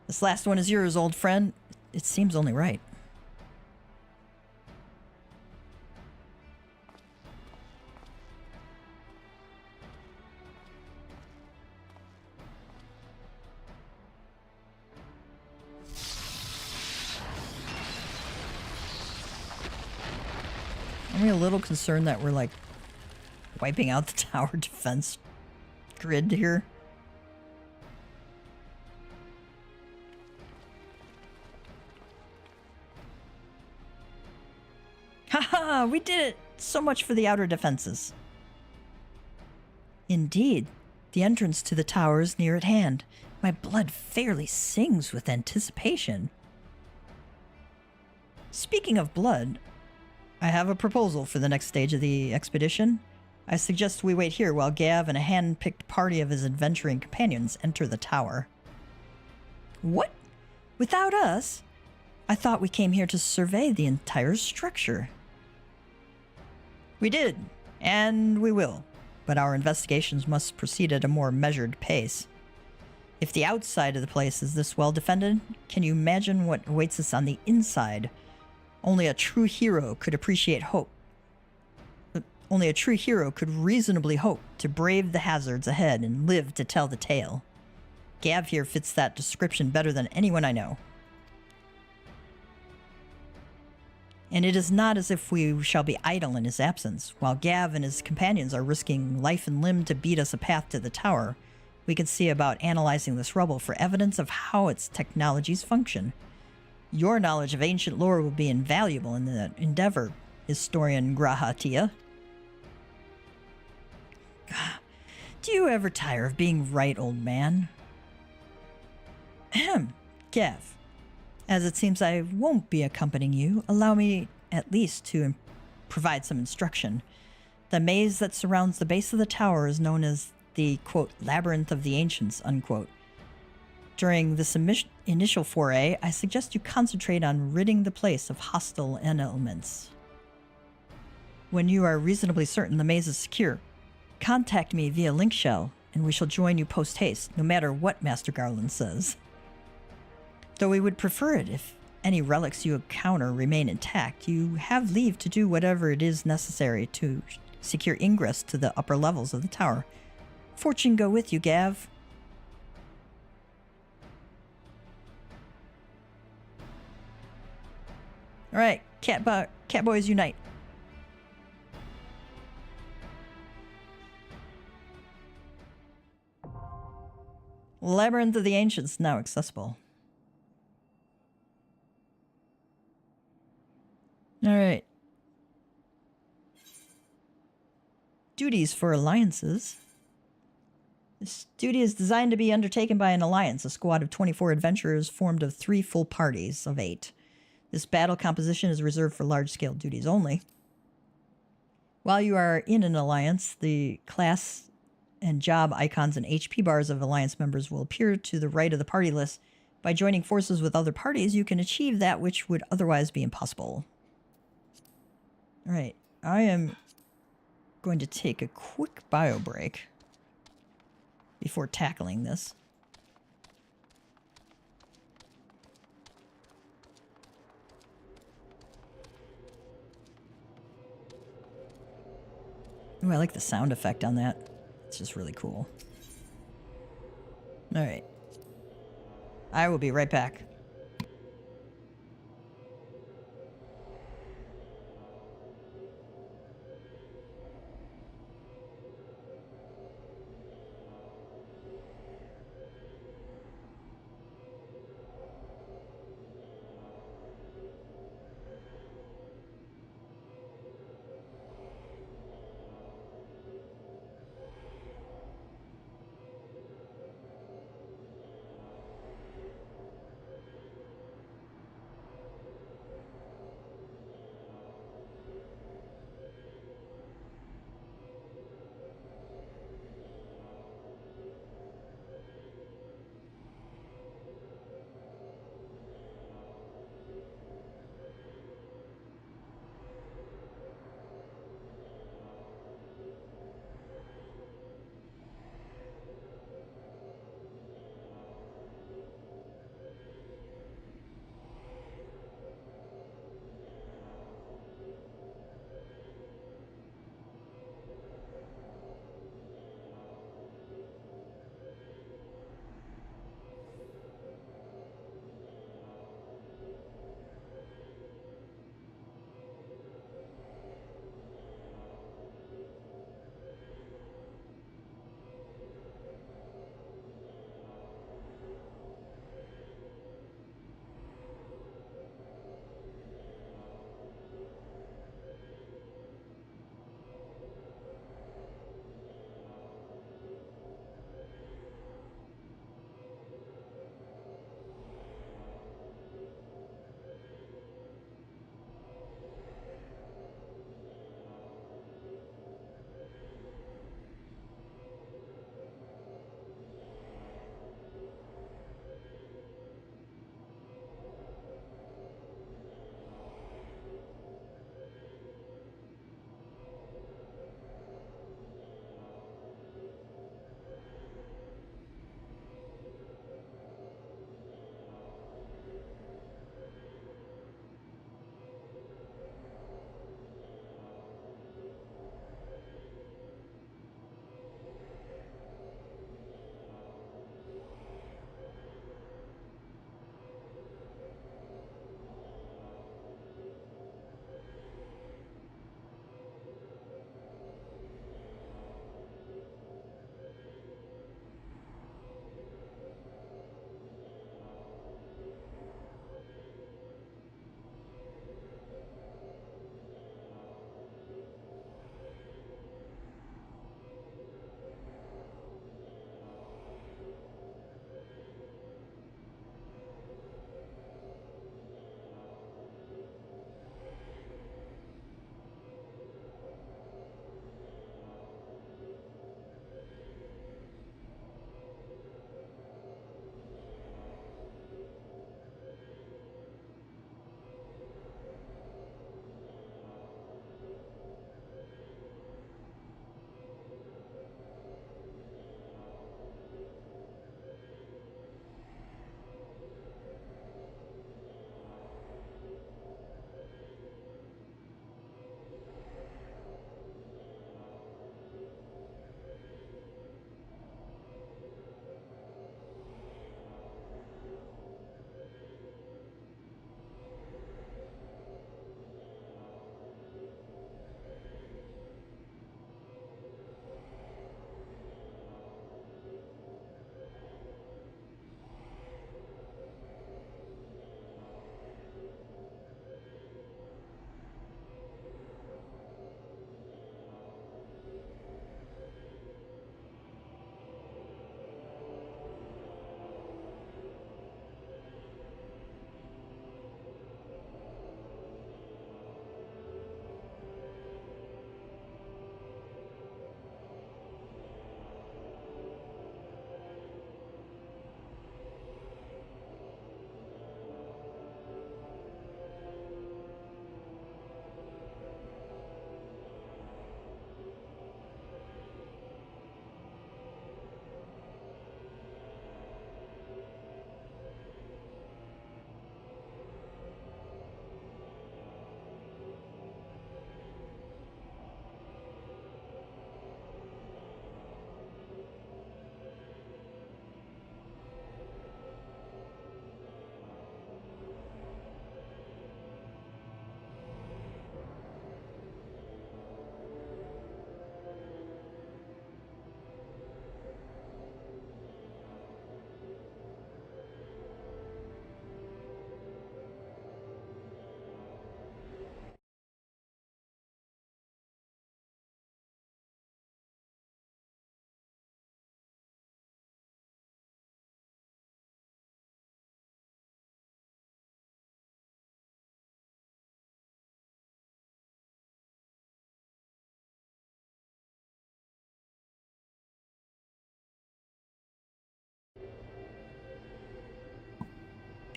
This last one is yours, old friend. It seems only right. Are we a little concerned that we're like wiping out the tower defense grid here? Haha, we did it! So much for the outer defenses. Indeed, the entrance to the tower is near at hand. My blood fairly sings with anticipation. Speaking of blood, I have a proposal for the next stage of the expedition. I suggest we wait here while Gav and a hand-picked party of his adventuring companions enter the tower. What? Without us? I thought we came here to survey the entire structure. We did, and we will, but our investigations must proceed at a more measured pace. If the outside of the place is this well defended, can you imagine what awaits us on the inside? Only a true hero could appreciate hope. Only a true hero could reasonably hope to brave the hazards ahead and live to tell the tale. Gav here fits that description better than anyone I know. And it is not as if we shall be idle in his absence. While Gav and his companions are risking life and limb to beat us a path to the tower, we can see about analyzing this rubble for evidence of how its technologies function. Your knowledge of ancient lore will be invaluable in the endeavor, historian Tia. Do you ever tire of being right, old man? Ahem, Gav. As it seems I won't be accompanying you, allow me at least to provide some instruction. The maze that surrounds the base of the tower is known as the, quote, Labyrinth of the Ancients, unquote. During this initial foray, I suggest you concentrate on ridding the place of hostile elements. When you are reasonably certain the maze is secure, contact me via link shell, and we shall join you post-haste, no matter what Master Garland says. Though we would prefer it if any relics you encounter remain intact, you have leave to do whatever it is necessary to secure ingress to the upper levels of the tower. Fortune go with you, Gav. Alright, cat boys unite. Labyrinth of the Ancients now accessible. Alright. Duties for alliances. This duty is designed to be undertaken by an alliance, a squad of 24 adventurers formed of 3 full parties of 8. This battle composition is reserved for large-scale duties only. While you are in an alliance, the class and job icons and HP bars of alliance members will appear to the right of the party list. By joining forces with other parties, you can achieve that which would otherwise be impossible. Alright, I am going to take a quick bio break. before tackling this. Ooh, I like the sound effect on that. It's just really cool. All right. I will be right back.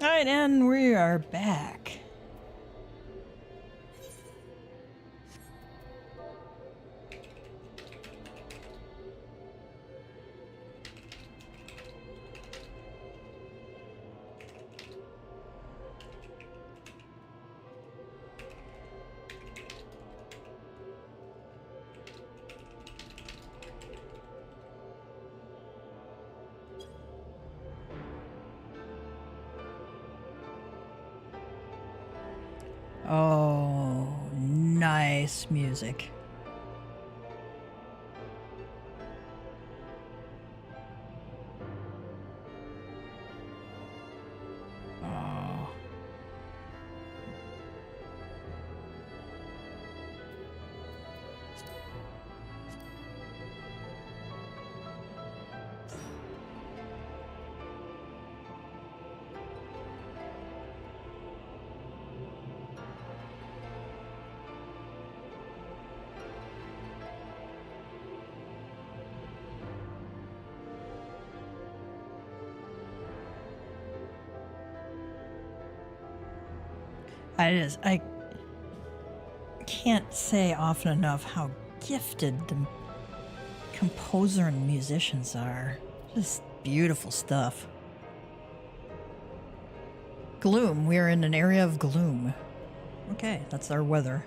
All right, and we are back. Oh, nice music. Oh. I can't say often enough how gifted the composer and musicians are. Just beautiful stuff. Gloom. We are in an area of gloom. Okay, that's our weather.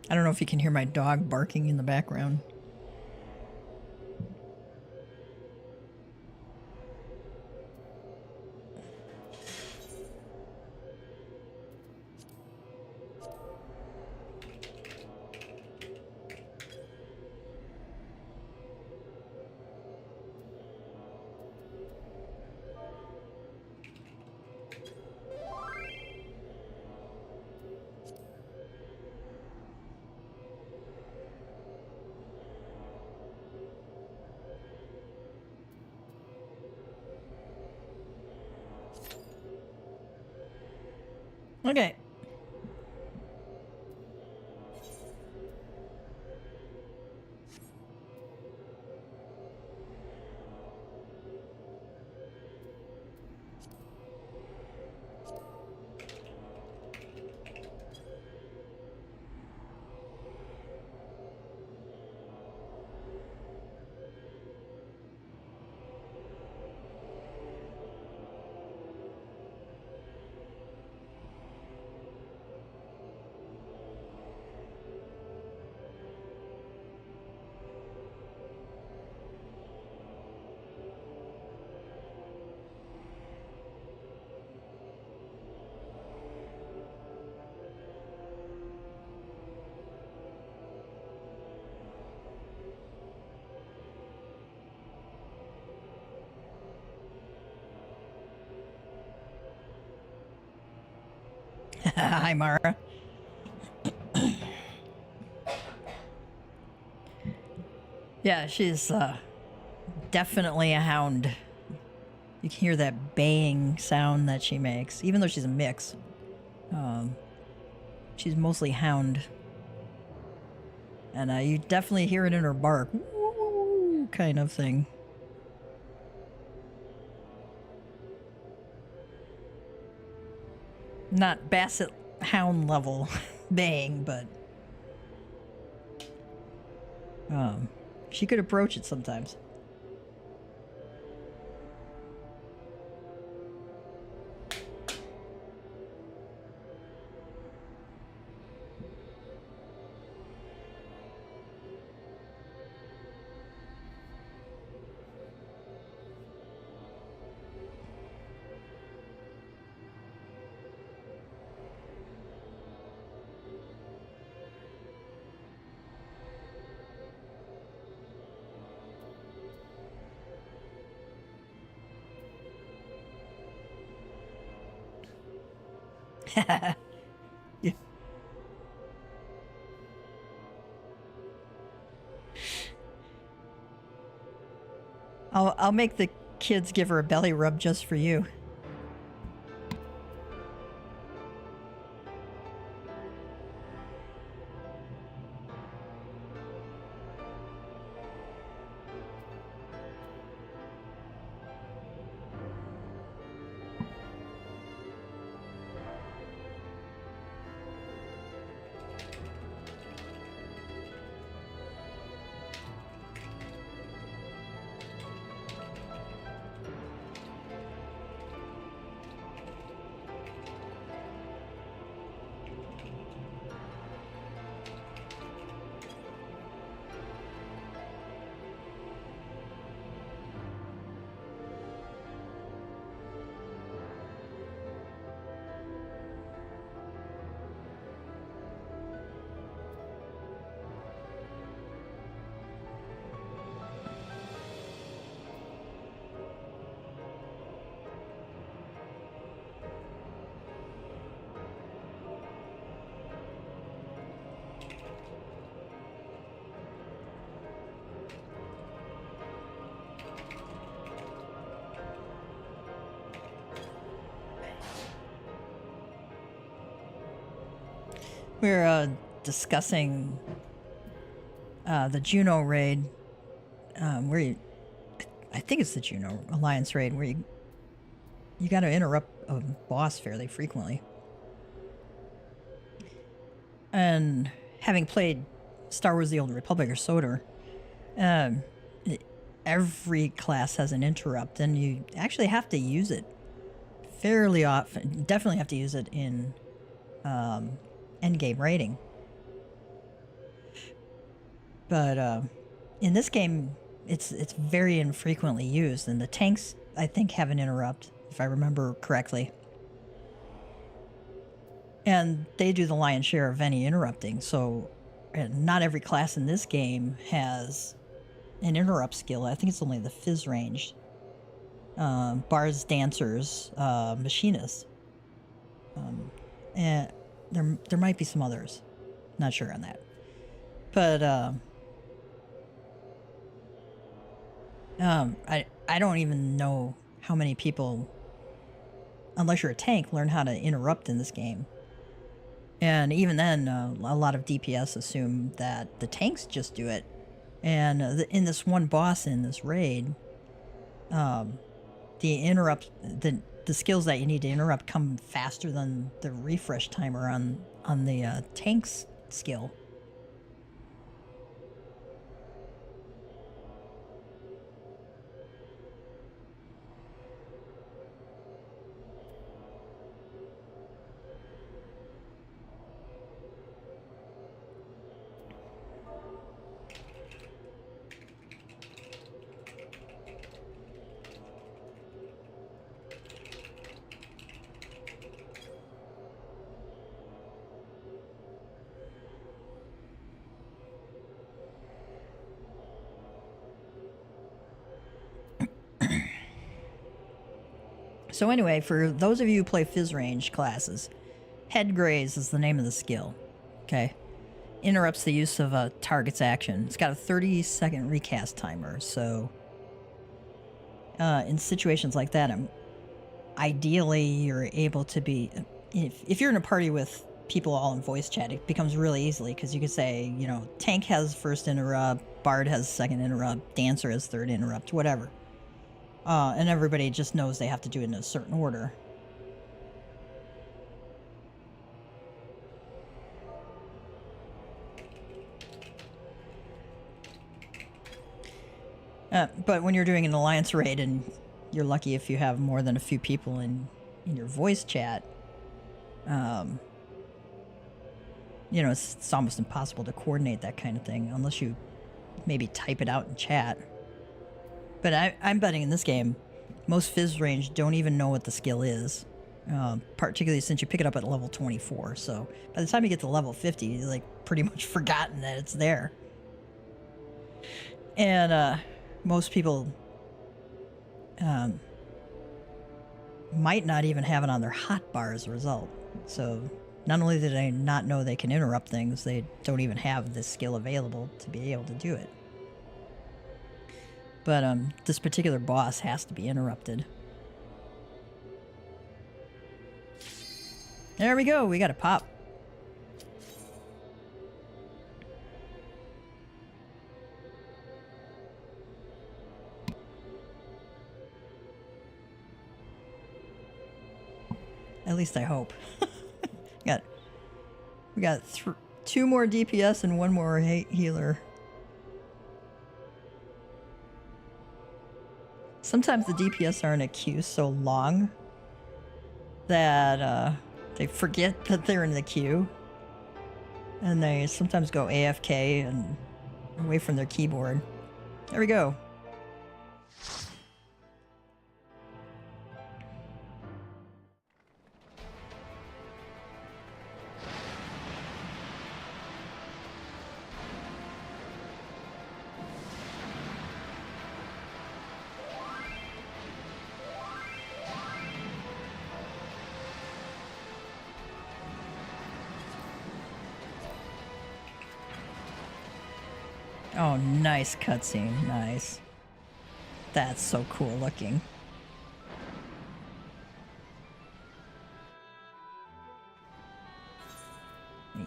I don't know if you can hear my dog barking in the background. Okay. Hi, Mara. Yeah, she's definitely a hound. You can hear that baying sound that she makes, even though she's a mix. She's mostly hound. And you definitely hear it in her bark. Woo, kind of thing. Not Basset Hound level baying, but she could approach it sometimes. Yeah. I'll make the kids give her a belly rub just for you. We're discussing the Juno raid, where you, I think it's the Juno Alliance raid, where you got to interrupt a boss fairly frequently. And having played Star Wars: The Old Republic or SOTOR, every class has an interrupt, and you actually have to use it fairly often. Definitely have to use it in endgame raiding. But in this game, it's very infrequently used, and the tanks, I think, have an interrupt, if I remember correctly. And they do the lion's share of any interrupting, so not every class in this game has an interrupt skill. I think it's only the Fizz ranged. Bards, dancers, machinists. And there might be some others. Not sure on that. But I don't even know how many people, unless you're a tank, learn how to interrupt in this game. And even then, a lot of DPS assume that the tanks just do it. And in this one boss in this raid, the interrupt, the skills that you need to interrupt come faster than the refresh timer on the tanks skill. So anyway, for those of you who play Fizz range classes, Head Graze is the name of the skill. Okay. Interrupts the use of a target's action. It's got a 30-second recast timer, so in situations like that, ideally you're able to be, if you're in a party with people all in voice chat, it becomes really easily, because you could say, you know, tank has first interrupt, bard has second interrupt, dancer has third interrupt, whatever. And everybody just knows they have to do it in a certain order. But when you're doing an alliance raid, and you're lucky if you have more than a few people in your voice chat, you know, it's almost impossible to coordinate that kind of thing unless you maybe type it out in chat. But I'm betting in this game, most Fizz range don't even know what the skill is, particularly since you pick it up at level 24. So by the time you get to level 50, you're like pretty much forgotten that it's there. And most people might not even have it on their hotbar as a result. So not only do they not know they can interrupt things, they don't even have this skill available to be able to do it. But this particular boss has to be interrupted. There we go, we got a pop. At least I hope. We got 2 more DPS and 1 more healer. Sometimes the DPS are in a queue so long that they forget that they're in the queue. And they sometimes go AFK and away from their keyboard. There we go. Oh, nice cutscene. Nice. That's so cool looking.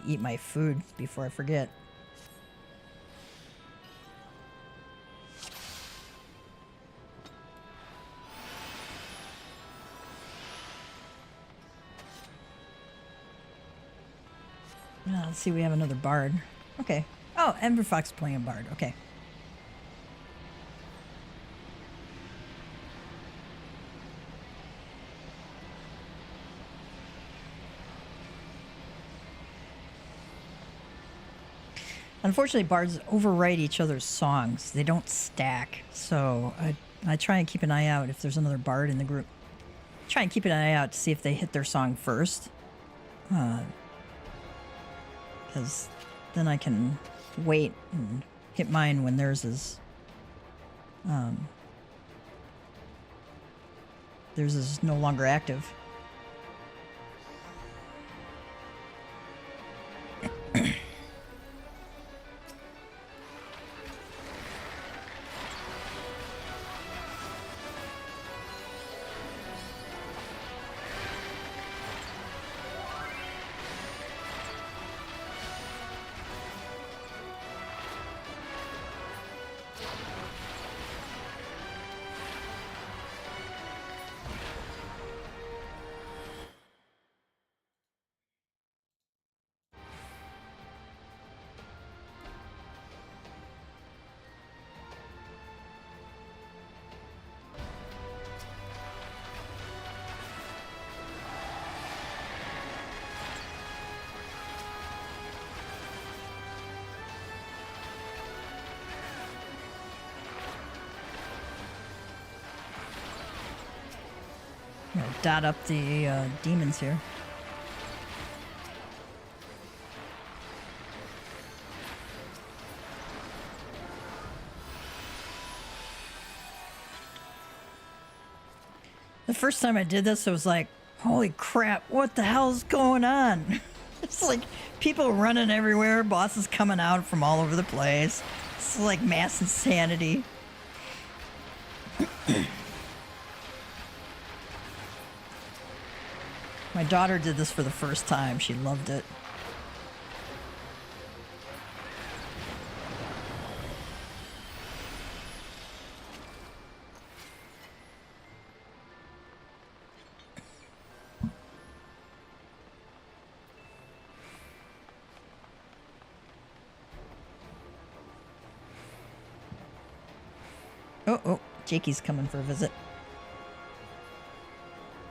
Eat my food before I forget. Let's see, we have another bard. Okay. Oh, FFXIV playing a bard. Okay. Unfortunately, bards overwrite each other's songs. They don't stack. So I try and keep an eye out if there's another bard in the group. Try and keep an eye out to see if they hit their song first. Because then I can wait and hit mine when theirs is no longer active. Dot up the demons here. The first time I did this, I was like, holy crap, what the hell's going on? It's like people running everywhere, bosses coming out from all over the place. It's like mass insanity. My daughter did this for the first time. She loved it. Oh, Jakey's coming for a visit.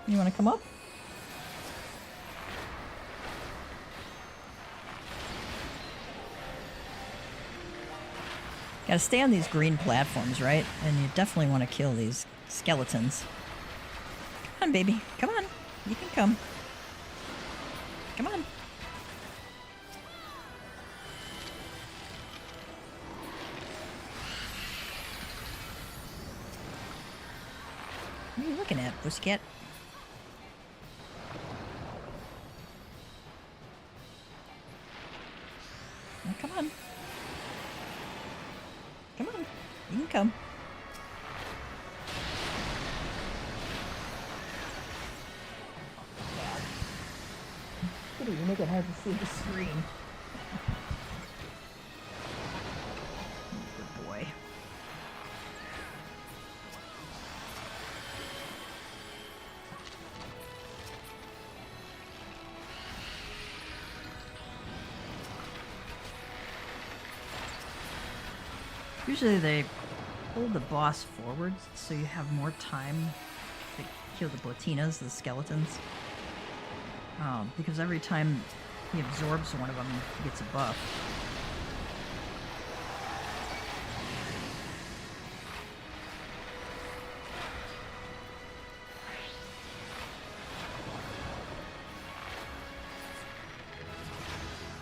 You want to come up? Gotta stay on these green platforms, right? And you definitely want to kill these skeletons. Come on, baby. Come on. You can come. Come on. What are you looking at, pussycat? Oh, come on. Come on. You can come. You make it hard to see the screen. Good boy. Usually they pull the boss forwards so you have more time to kill the platinas, the skeletons. Because every time he absorbs one of them, he gets a buff.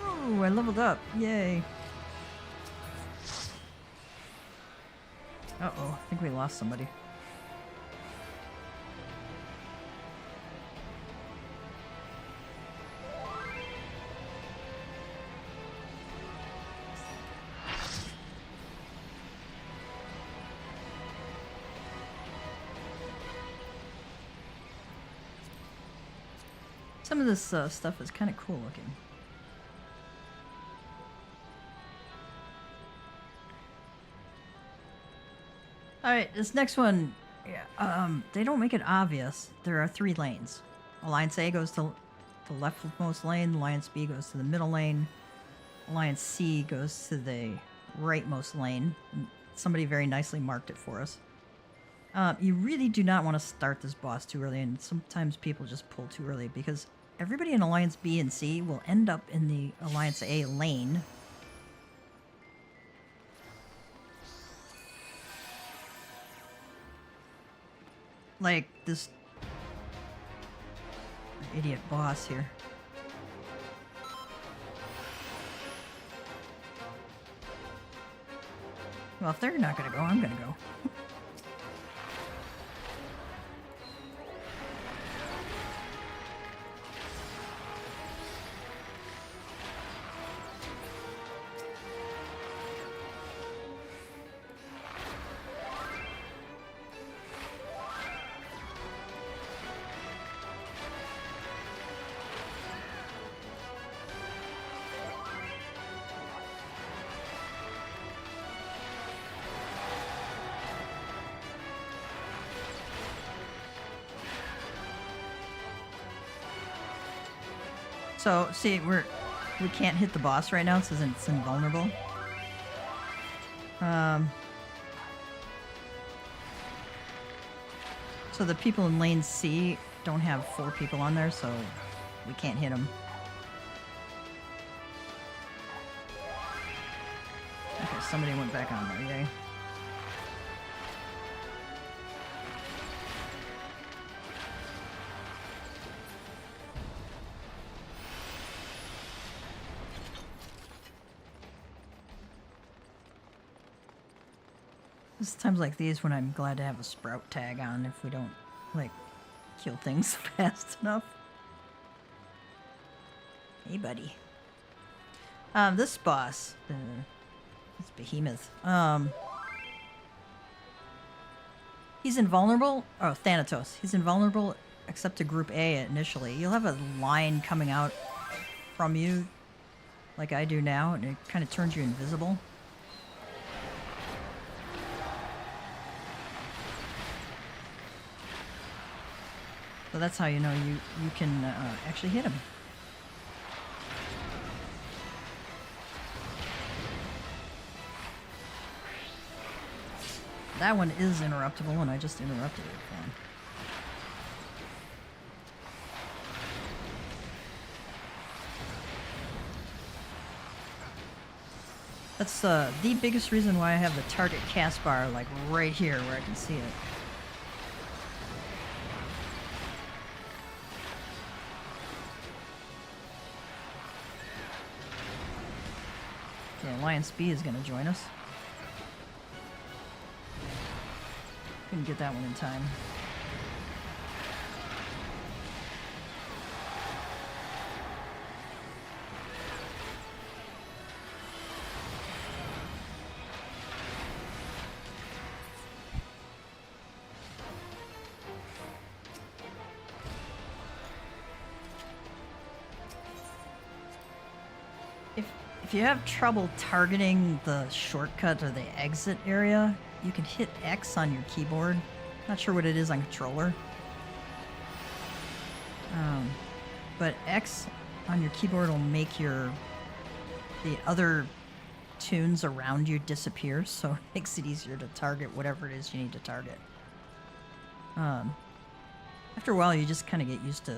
Oh, I leveled up. Yay. Uh-oh, I think we lost somebody. Some of this stuff is kind of cool looking. Alright, this next one, yeah, they don't make it obvious. There are 3 lanes. Alliance A goes to the leftmost lane, Alliance B goes to the middle lane, Alliance C goes to the rightmost lane. Somebody very nicely marked it for us. You really do not want to start this boss too early, and sometimes people just pull too early, because everybody in Alliance B and C will end up in the Alliance A lane. Like this idiot boss here. Well, if they're not gonna go, I'm gonna go. So, see, we can't hit the boss right now, since it's invulnerable. So the people in lane C don't have 4 people on there, so we can't hit them. Okay, somebody went back on there, yay. It's times like these when I'm glad to have a sprout tag on if we don't, like, kill things fast enough. Hey, buddy. This boss, it's Behemoth. He's invulnerable. Oh, Thanatos. He's invulnerable except to Group A initially. You'll have a line coming out from you, like I do now, and it kind of turns you invisible. So that's how you know you can actually hit him. That one is interruptible, and I just interrupted it. Fine. That's the biggest reason why I have the target cast bar like right here where I can see it. Okay, Alliance B is going to join us. Couldn't get that one in time. If you have trouble targeting the shortcut or the exit area, you can hit X on your keyboard. Not sure what it is on controller. But X on your keyboard will make the other tunes around you disappear, so it makes it easier to target whatever it is you need to target. After a while, you just kind of get used to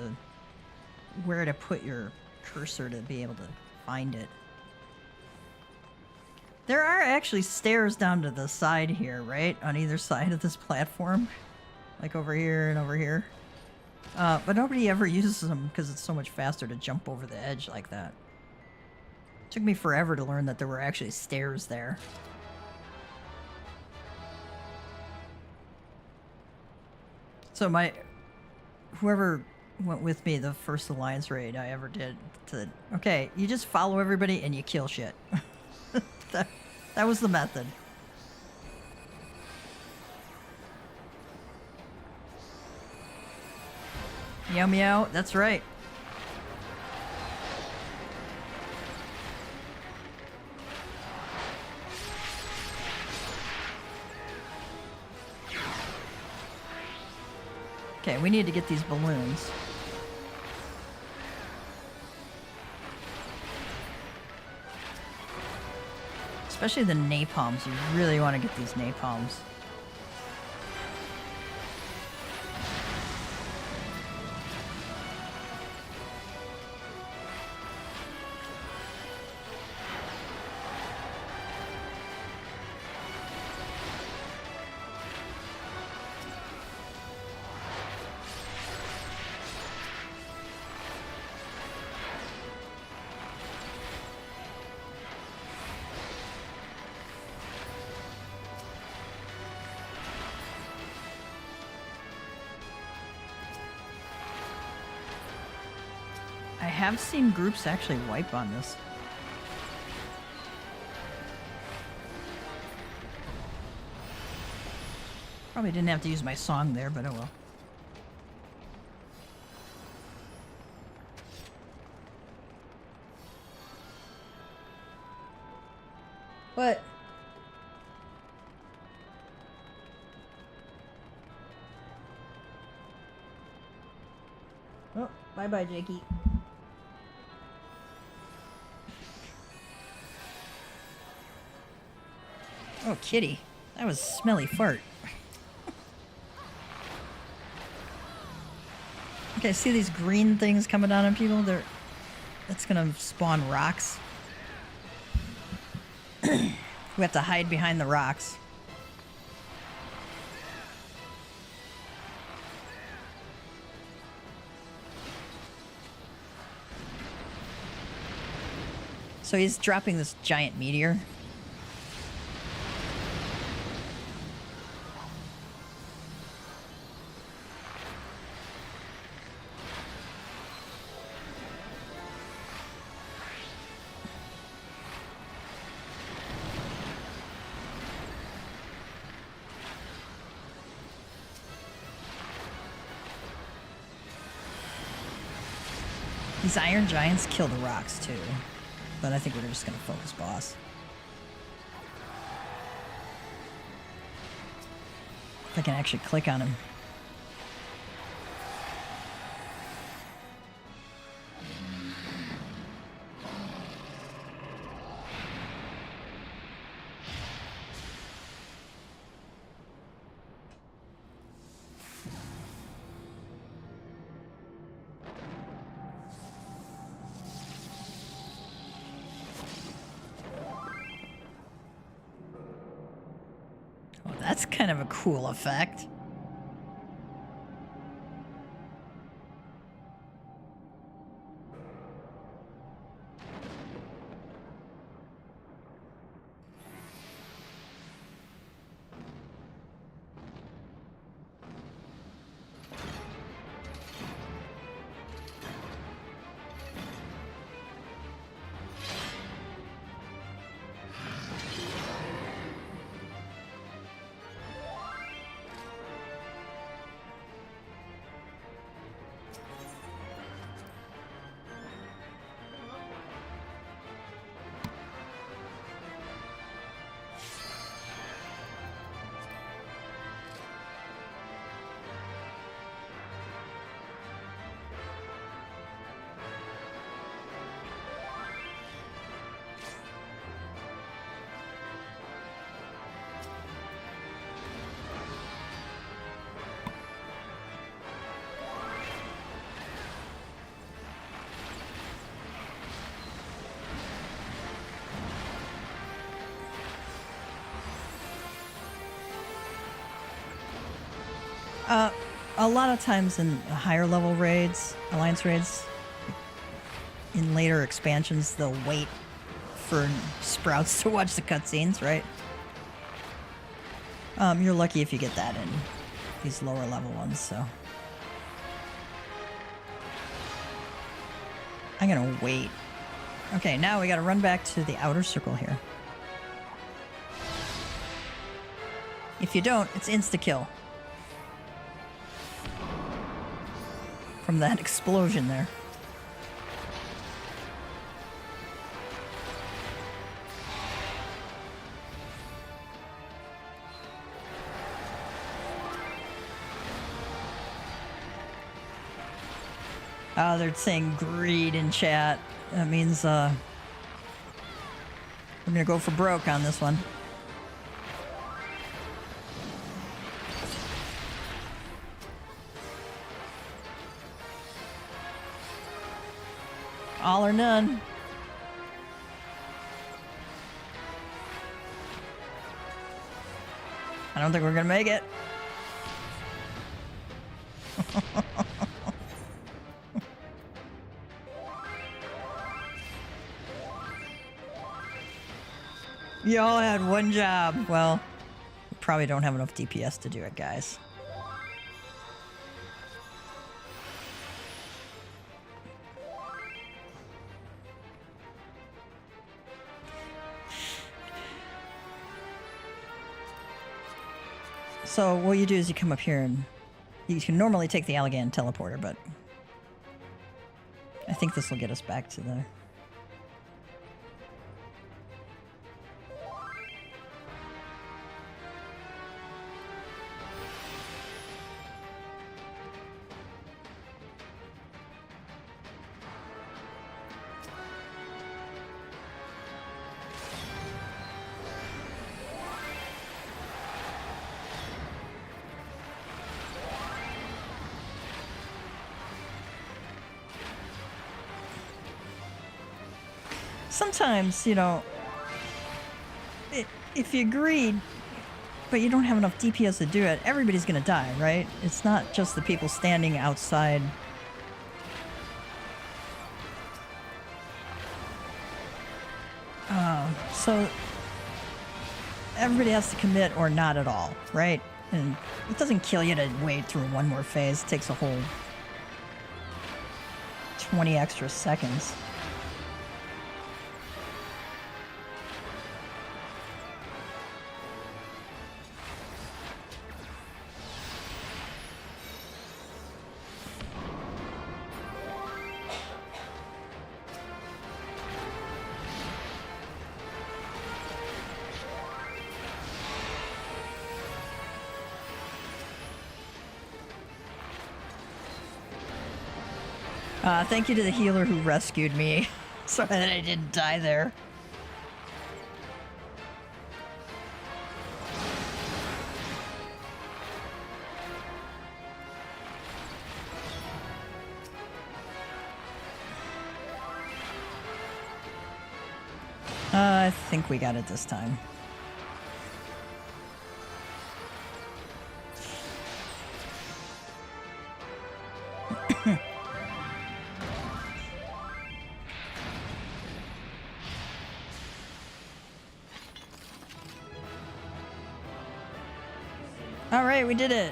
where to put your cursor to be able to find it. There are actually stairs down to the side here, right? On either side of this platform. Like over here and over here. But nobody ever uses them because it's so much faster to jump over the edge like that. It took me forever to learn that there were actually stairs there. So whoever went with me the first Alliance raid I ever did, okay, you just follow everybody and you kill shit. That was the method. Meow meow, that's right. Okay, we need to get these balloons. Especially the napalms. You really want to get these napalms. I have seen groups actually wipe on this. Probably didn't have to use my song there, but oh well. What? Oh, bye-bye, Jakey. Oh, kitty. That was a smelly fart. Okay, see these green things coming down on people? That's gonna spawn rocks. We have to hide behind the rocks. So he's dropping this giant meteor. These iron giants kill the rocks too, but I think we're just gonna focus boss. If I can actually click on him. kind of a cool effect. A lot of times in higher level raids, alliance raids, in later expansions, they'll wait for sprouts to watch the cutscenes, right? You're lucky if you get that in these lower level ones, so. I'm gonna wait. Okay, now we gotta run back to the outer circle here. If you don't, it's insta-kill. From that explosion there. Oh, they're saying greed in chat. That means we're gonna go for broke on this one. All or none. I don't think we're gonna make it. Y'all had one job. Well, we probably don't have enough DPS to do it, guys. So what you do is you come up here and you can normally take the Allegan teleporter, but I think this will get us back to the... Sometimes, you know, if you agreed, but you don't have enough DPS to do it, everybody's gonna die, right? It's not just the people standing outside. So everybody has to commit or not at all, right? And it doesn't kill you to wait through one more phase. It takes a whole 20 extra seconds. Thank you to the healer who rescued me so that I didn't die there. I think we got it this time. Yay, we did it!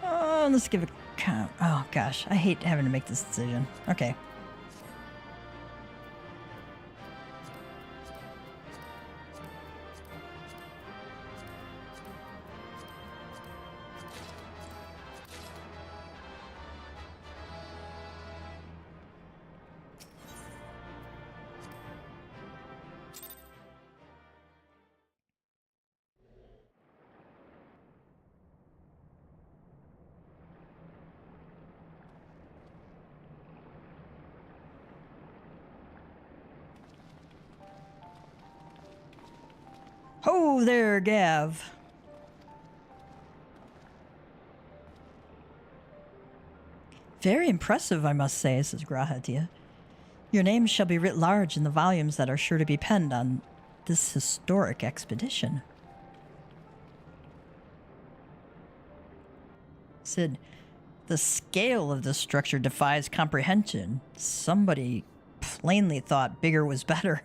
Oh, let's give it... Oh, gosh. I hate having to make this decision. Okay. Ho there, Gav. Very impressive, I must say, says Grahatia. Your name shall be writ large in the volumes that are sure to be penned on this historic expedition. Sid, the scale of this structure defies comprehension. Somebody plainly thought bigger was better.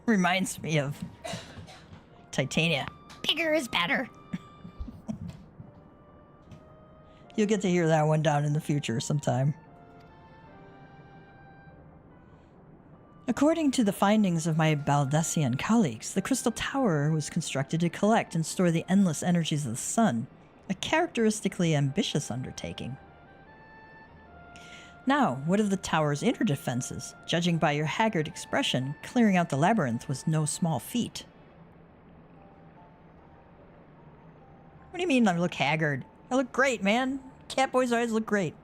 Reminds me of Titania. Bigger is better. You'll get to hear that one down in the future sometime. According to the findings of my Baldessian colleagues, the Crystal Tower was constructed to collect and store the endless energies of the sun, a characteristically ambitious undertaking. Now, what of the tower's inner defenses? Judging by your haggard expression, clearing out the labyrinth was no small feat. What do you mean I look haggard? I look great, man. Catboy's eyes look great.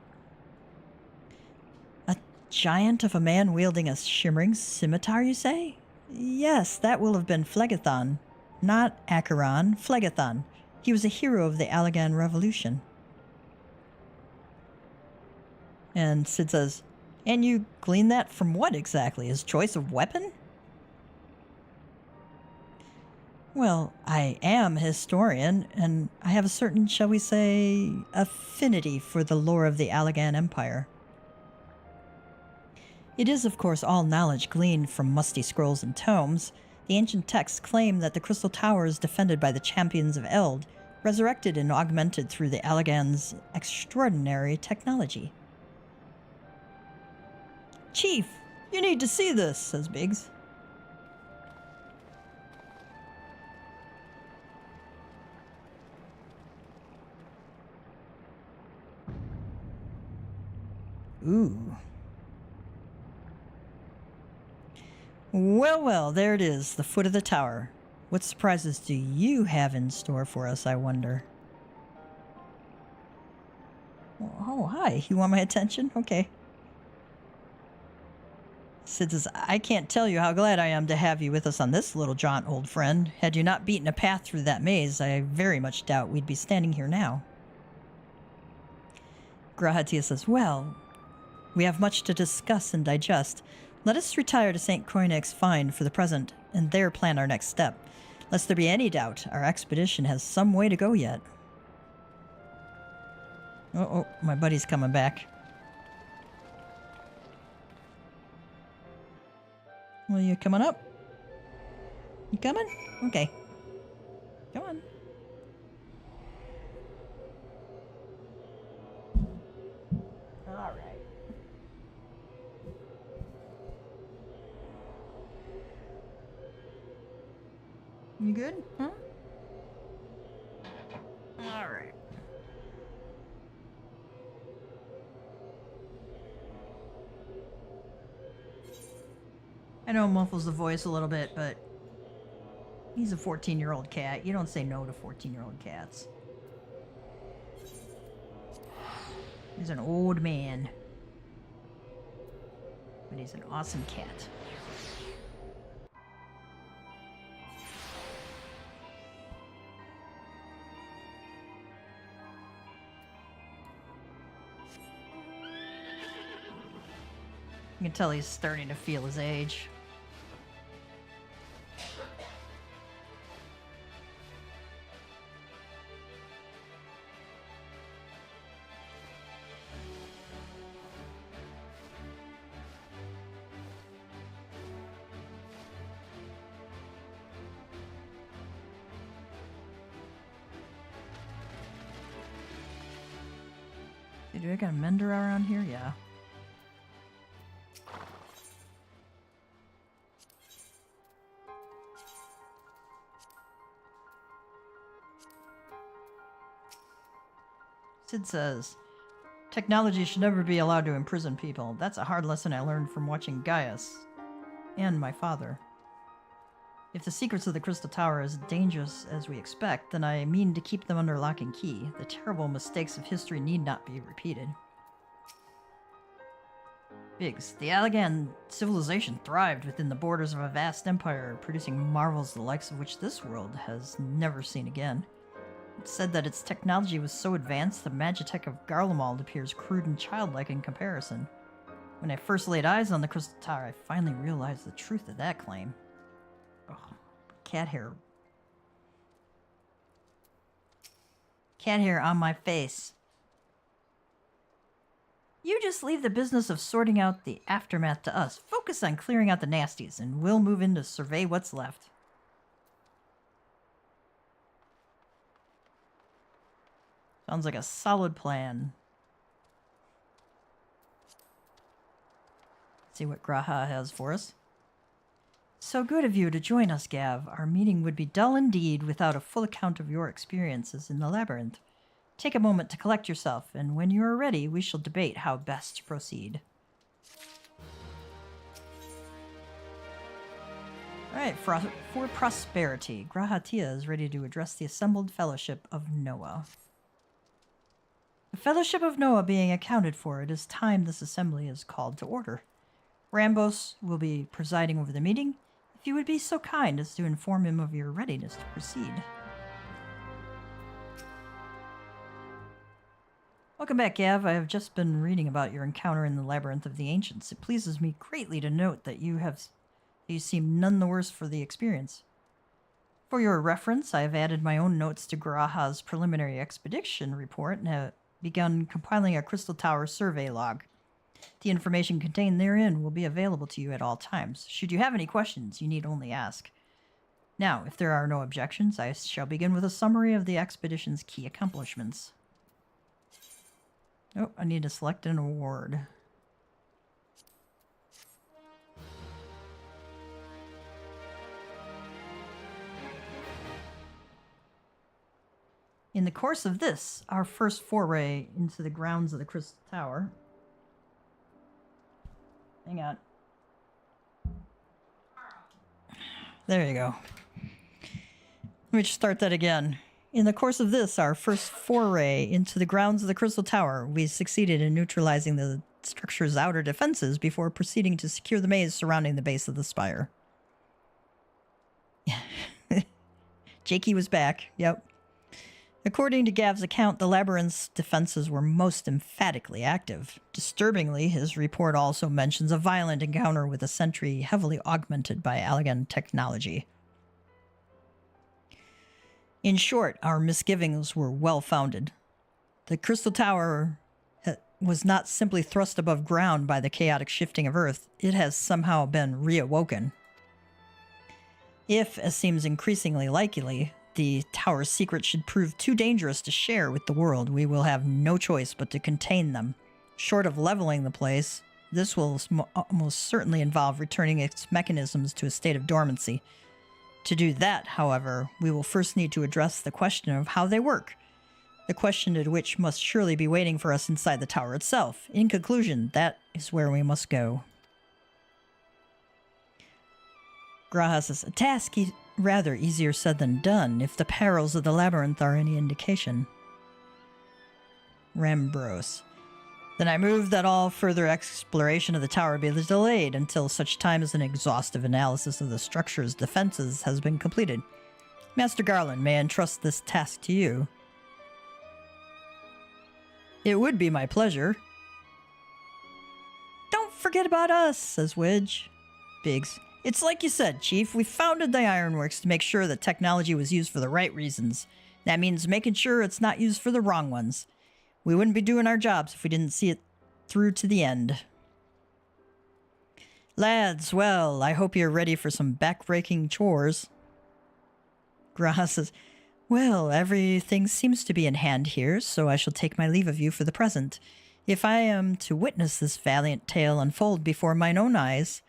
A giant of a man wielding a shimmering scimitar, you say? Yes, that will have been Phlegethon. Not Acheron, Phlegethon. He was a hero of the Allagan Revolution. And Sid says, and you glean that from what exactly? His choice of weapon? Well, I am a historian, and I have a certain, shall we say, affinity for the lore of the Allagan Empire. It is, of course, all knowledge gleaned from musty scrolls and tomes. The ancient texts claim that the Crystal Tower is defended by the champions of Eld, resurrected and augmented through the Allagan's extraordinary technology. Chief, you need to see this, says Biggs. Ooh. Well, well, there it is, the foot of the tower. What surprises do you have in store for us, I wonder? Oh, hi. You want my attention? Okay. Sid says, I can't tell you how glad I am to have you with us on this little jaunt, old friend. Had you not beaten a path through that maze, I very much doubt we'd be standing here now. Grahatia says, well, we have much to discuss and digest. Let us retire to St. Koinek's Find for the present, and there plan our next step. Lest there be any doubt, our expedition has some way to go yet. Oh, my buddy's coming back. Well, you coming up? You coming? Okay. Come on. All right. You good? Huh? All right. I know it muffles the voice a little bit, but he's a 14-year-old cat. You don't say no to 14-year-old cats. He's an old man. But he's an awesome cat. You can tell he's starting to feel his age. Hey, do I got a mender around here? Yeah. Sid says, technology should never be allowed to imprison people. That's a hard lesson I learned from watching Gaius and my father. If the secrets of the Crystal Tower are as dangerous as we expect, then I mean to keep them under lock and key. The terrible mistakes of history need not be repeated. Biggs, the Allegan civilization thrived within the borders of a vast empire, producing marvels the likes of which this world has never seen again. It's said that its technology was so advanced the magitech of Garlemald appears crude and childlike in comparison. When I first laid eyes on the Crystal Tower, I finally realized the truth of that claim. Ugh, cat hair. Cat hair on my face. You just leave the business of sorting out the aftermath to us. Focus on clearing out the nasties, and we'll move in to survey what's left. Sounds like a solid plan. Let's see what Graha has for us. So good of you to join us, Gav. Our meeting would be dull indeed without a full account of your experiences in the labyrinth. Take a moment to collect yourself, and when you are ready, we shall debate how best to proceed. Alright, for prosperity, Graha Tia is ready to address the assembled Fellowship of Noah. The Fellowship of Noah being accounted for, it is time this assembly is called to order. Rambos will be presiding over the meeting. If you would be so kind as to inform him of your readiness to proceed. Welcome back, Gav. I have just been reading about your encounter in the Labyrinth of the Ancients. It pleases me greatly to note that you seem none the worse for the experience. For your reference, I have added my own notes to Graha's preliminary expedition report and have begun compiling a Crystal Tower survey log. The information contained therein will be available to you at all times. Should you have any questions, you need only ask. Now, if there are no objections, I shall begin with a summary of the expedition's key accomplishments. Oh, I need to select an award. In the course of this, our first foray into the grounds of the Crystal Tower. Hang on. There you go. Let me just start that again. In the course of this, our first foray into the grounds of the Crystal Tower, we succeeded in neutralizing the structure's outer defenses before proceeding to secure the maze surrounding the base of the spire. Jakey was back. Yep. According to Gav's account, the labyrinth's defenses were most emphatically active. Disturbingly, his report also mentions a violent encounter with a sentry heavily augmented by Allegan technology. In short, our misgivings were well-founded. The Crystal Tower was not simply thrust above ground by the chaotic shifting of Earth, it has somehow been reawoken. If, as seems increasingly likely, the tower's secrets should prove too dangerous to share with the world, we will have no choice but to contain them. Short of leveling the place, this will almost certainly involve returning its mechanisms to a state of dormancy. To do that, however, we will first need to address the question of how they work. The question to which must surely be waiting for us inside the tower itself. In conclusion, that is where we must go. Graha says, a task rather easier said than done, if the perils of the labyrinth are any indication. Rambros. Then I move that all further exploration of the tower be delayed until such time as an exhaustive analysis of the structure's defenses has been completed. Master Garland, may I entrust this task to you? It would be my pleasure. Don't forget about us, says Wedge. Biggs. It's like you said, Chief. We founded the Ironworks to make sure that technology was used for the right reasons. That means making sure it's not used for the wrong ones. We wouldn't be doing our jobs if we didn't see it through to the end. Lads, well, I hope you're ready for some back-breaking chores. Graha says, Well, everything seems to be in hand here, so I shall take my leave of you for the present. If I am to witness this valiant tale unfold before mine own eyes,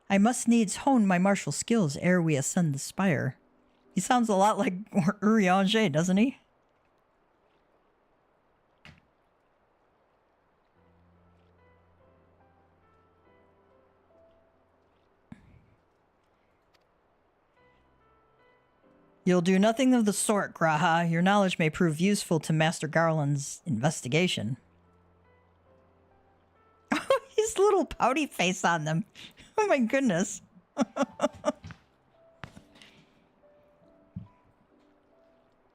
I must needs hone my martial skills ere we ascend the spire. He sounds a lot like Urianger, doesn't he? You'll do nothing of the sort, Graha. Your knowledge may prove useful to Master Garland's investigation. His little pouty face on them. Oh my goodness.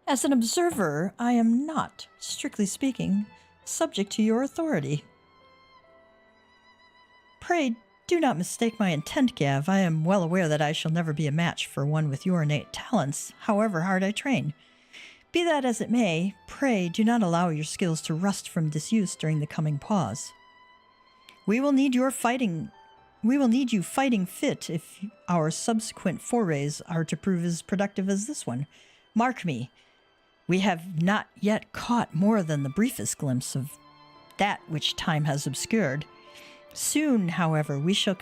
As an observer, I am not, strictly speaking, subject to your authority. Pray, do not mistake my intent, Gav. I am well aware that I shall never be a match for one with your innate talents, however hard I train. Be that as it may, pray do not allow your skills to rust from disuse during the coming pause. We will need you fighting fit if our subsequent forays are to prove as productive as this one. Mark me, we have not yet caught more than the briefest glimpse of that which time has obscured. Soon, however, we shall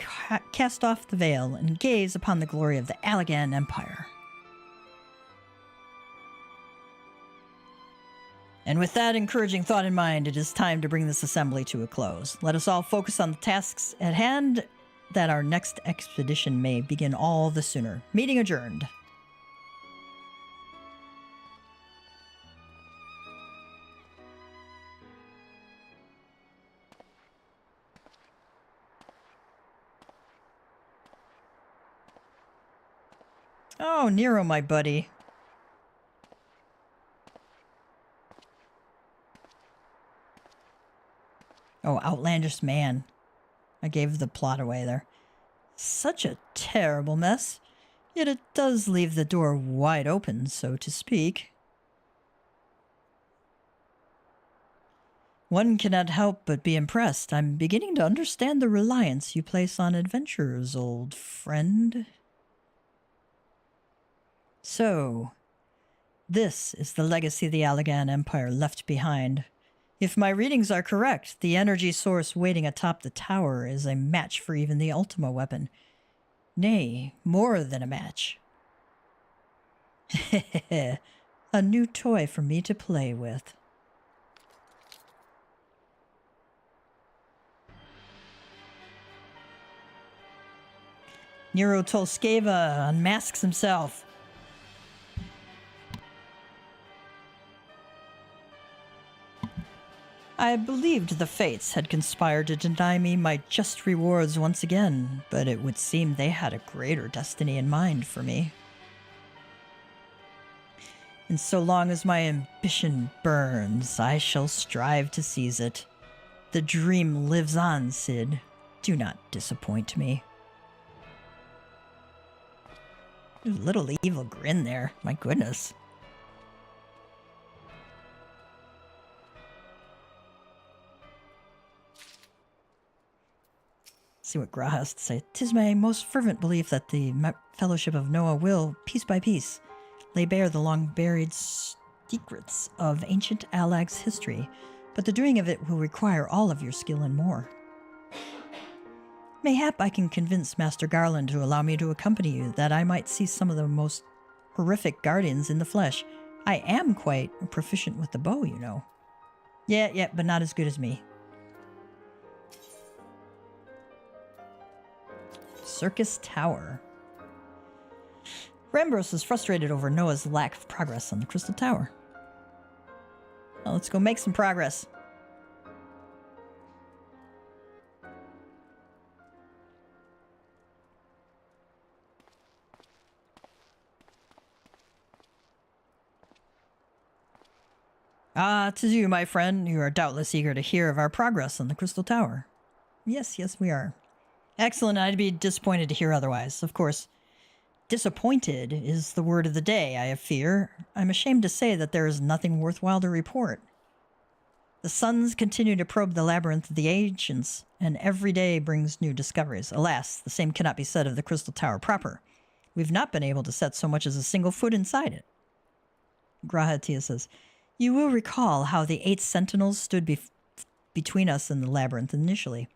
cast off the veil and gaze upon the glory of the Allagan Empire. And with that encouraging thought in mind, it is time to bring this assembly to a close. Let us all focus on the tasks at hand, that our next expedition may begin all the sooner. Meeting adjourned. Oh, Nero, my buddy. Oh, outlandish man. I gave the plot away there. Such a terrible mess. Yet it does leave the door wide open, so to speak. One cannot help but be impressed. I'm beginning to understand the reliance you place on adventurers, old friend. So, this is the legacy the Allagan Empire left behind. If my readings are correct, the energy source waiting atop the tower is a match for even the Ultima weapon. Nay, more than a match. A new toy for me to play with. Nero Tolskeva unmasks himself. I believed the fates had conspired to deny me my just rewards once again, but it would seem they had a greater destiny in mind for me. And so long as my ambition burns, I shall strive to seize it. The dream lives on, Cid. Do not disappoint me. There's a little evil grin there. My goodness. See what Gra has to say. 'Tis my most fervent belief that the Fellowship of Noah will, piece by piece, lay bare the long-buried secrets of ancient Allag's history, but the doing of it will require all of your skill and more. Mayhap I can convince Master Garland to allow me to accompany you, that I might see some of the most horrific guardians in the flesh. I am quite proficient with the bow, you know. Yeah, but not as good as me. Circus Tower. Rambros is frustrated over Noah's lack of progress on the Crystal Tower. Well, let's go make some progress. Ah, 'tis you, my friend. You are doubtless eager to hear of our progress on the Crystal Tower. Yes, we are. Excellent. I'd be disappointed to hear otherwise. Of course, disappointed is the word of the day, I fear. I'm ashamed to say that there is nothing worthwhile to report. The suns continue to probe the labyrinth of the ancients, and every day brings new discoveries. Alas, the same cannot be said of the Crystal Tower proper. We've not been able to set so much as a single foot inside it. Graha Tia says, you will recall how the 8 sentinels stood between us and the labyrinth initially.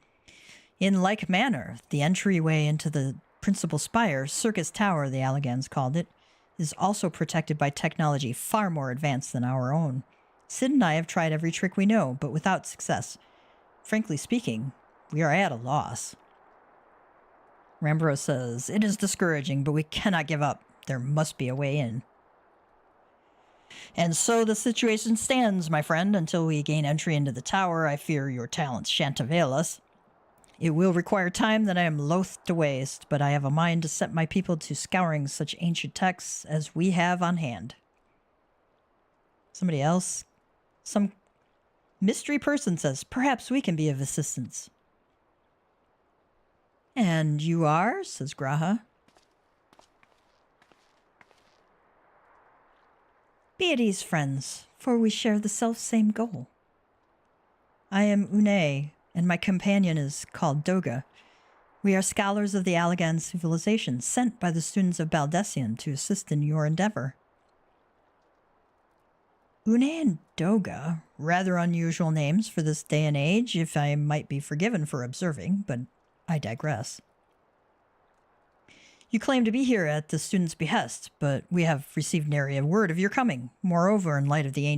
In like manner, the entryway into the principal spire, Circus Tower, the Allagans called it, is also protected by technology far more advanced than our own. Sid and I have tried every trick we know, but without success. Frankly speaking, we are at a loss. Rambro says, it is discouraging, but we cannot give up. There must be a way in. And so the situation stands, my friend. Until we gain entry into the tower, I fear your talents shan't avail us. It will require time that I am loath to waste, but I have a mind to set my people to scouring such ancient texts as we have on hand. Somebody else? Some mystery person says, perhaps we can be of assistance. And you are? Says Graha. Be at ease, friends, for we share the self-same goal. I am Une, and my companion is called Doga. We are scholars of the Allagan civilization, sent by the students of Baldessian to assist in your endeavor. Une and Doga, rather unusual names for this day and age, if I might be forgiven for observing, but I digress. You claim to be here at the students' behest, but we have received nary word of your coming. Moreover, in light of the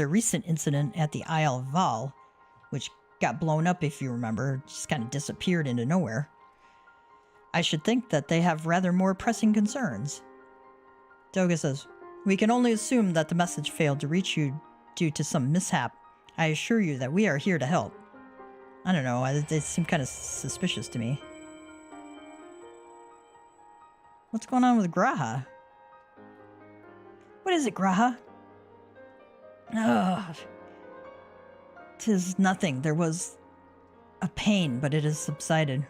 recent incident at the Isle of Val, which got blown up, if you remember, just kind of disappeared into nowhere, I should think that they have rather more pressing concerns. Doga says, we can only assume that the message failed to reach you due to some mishap. I assure you that we are here to help. I don't know, they seem kind of suspicious to me. What's going on with Graha? What is it, Graha? Ugh. 'Tis nothing. There was a pain, but it has subsided.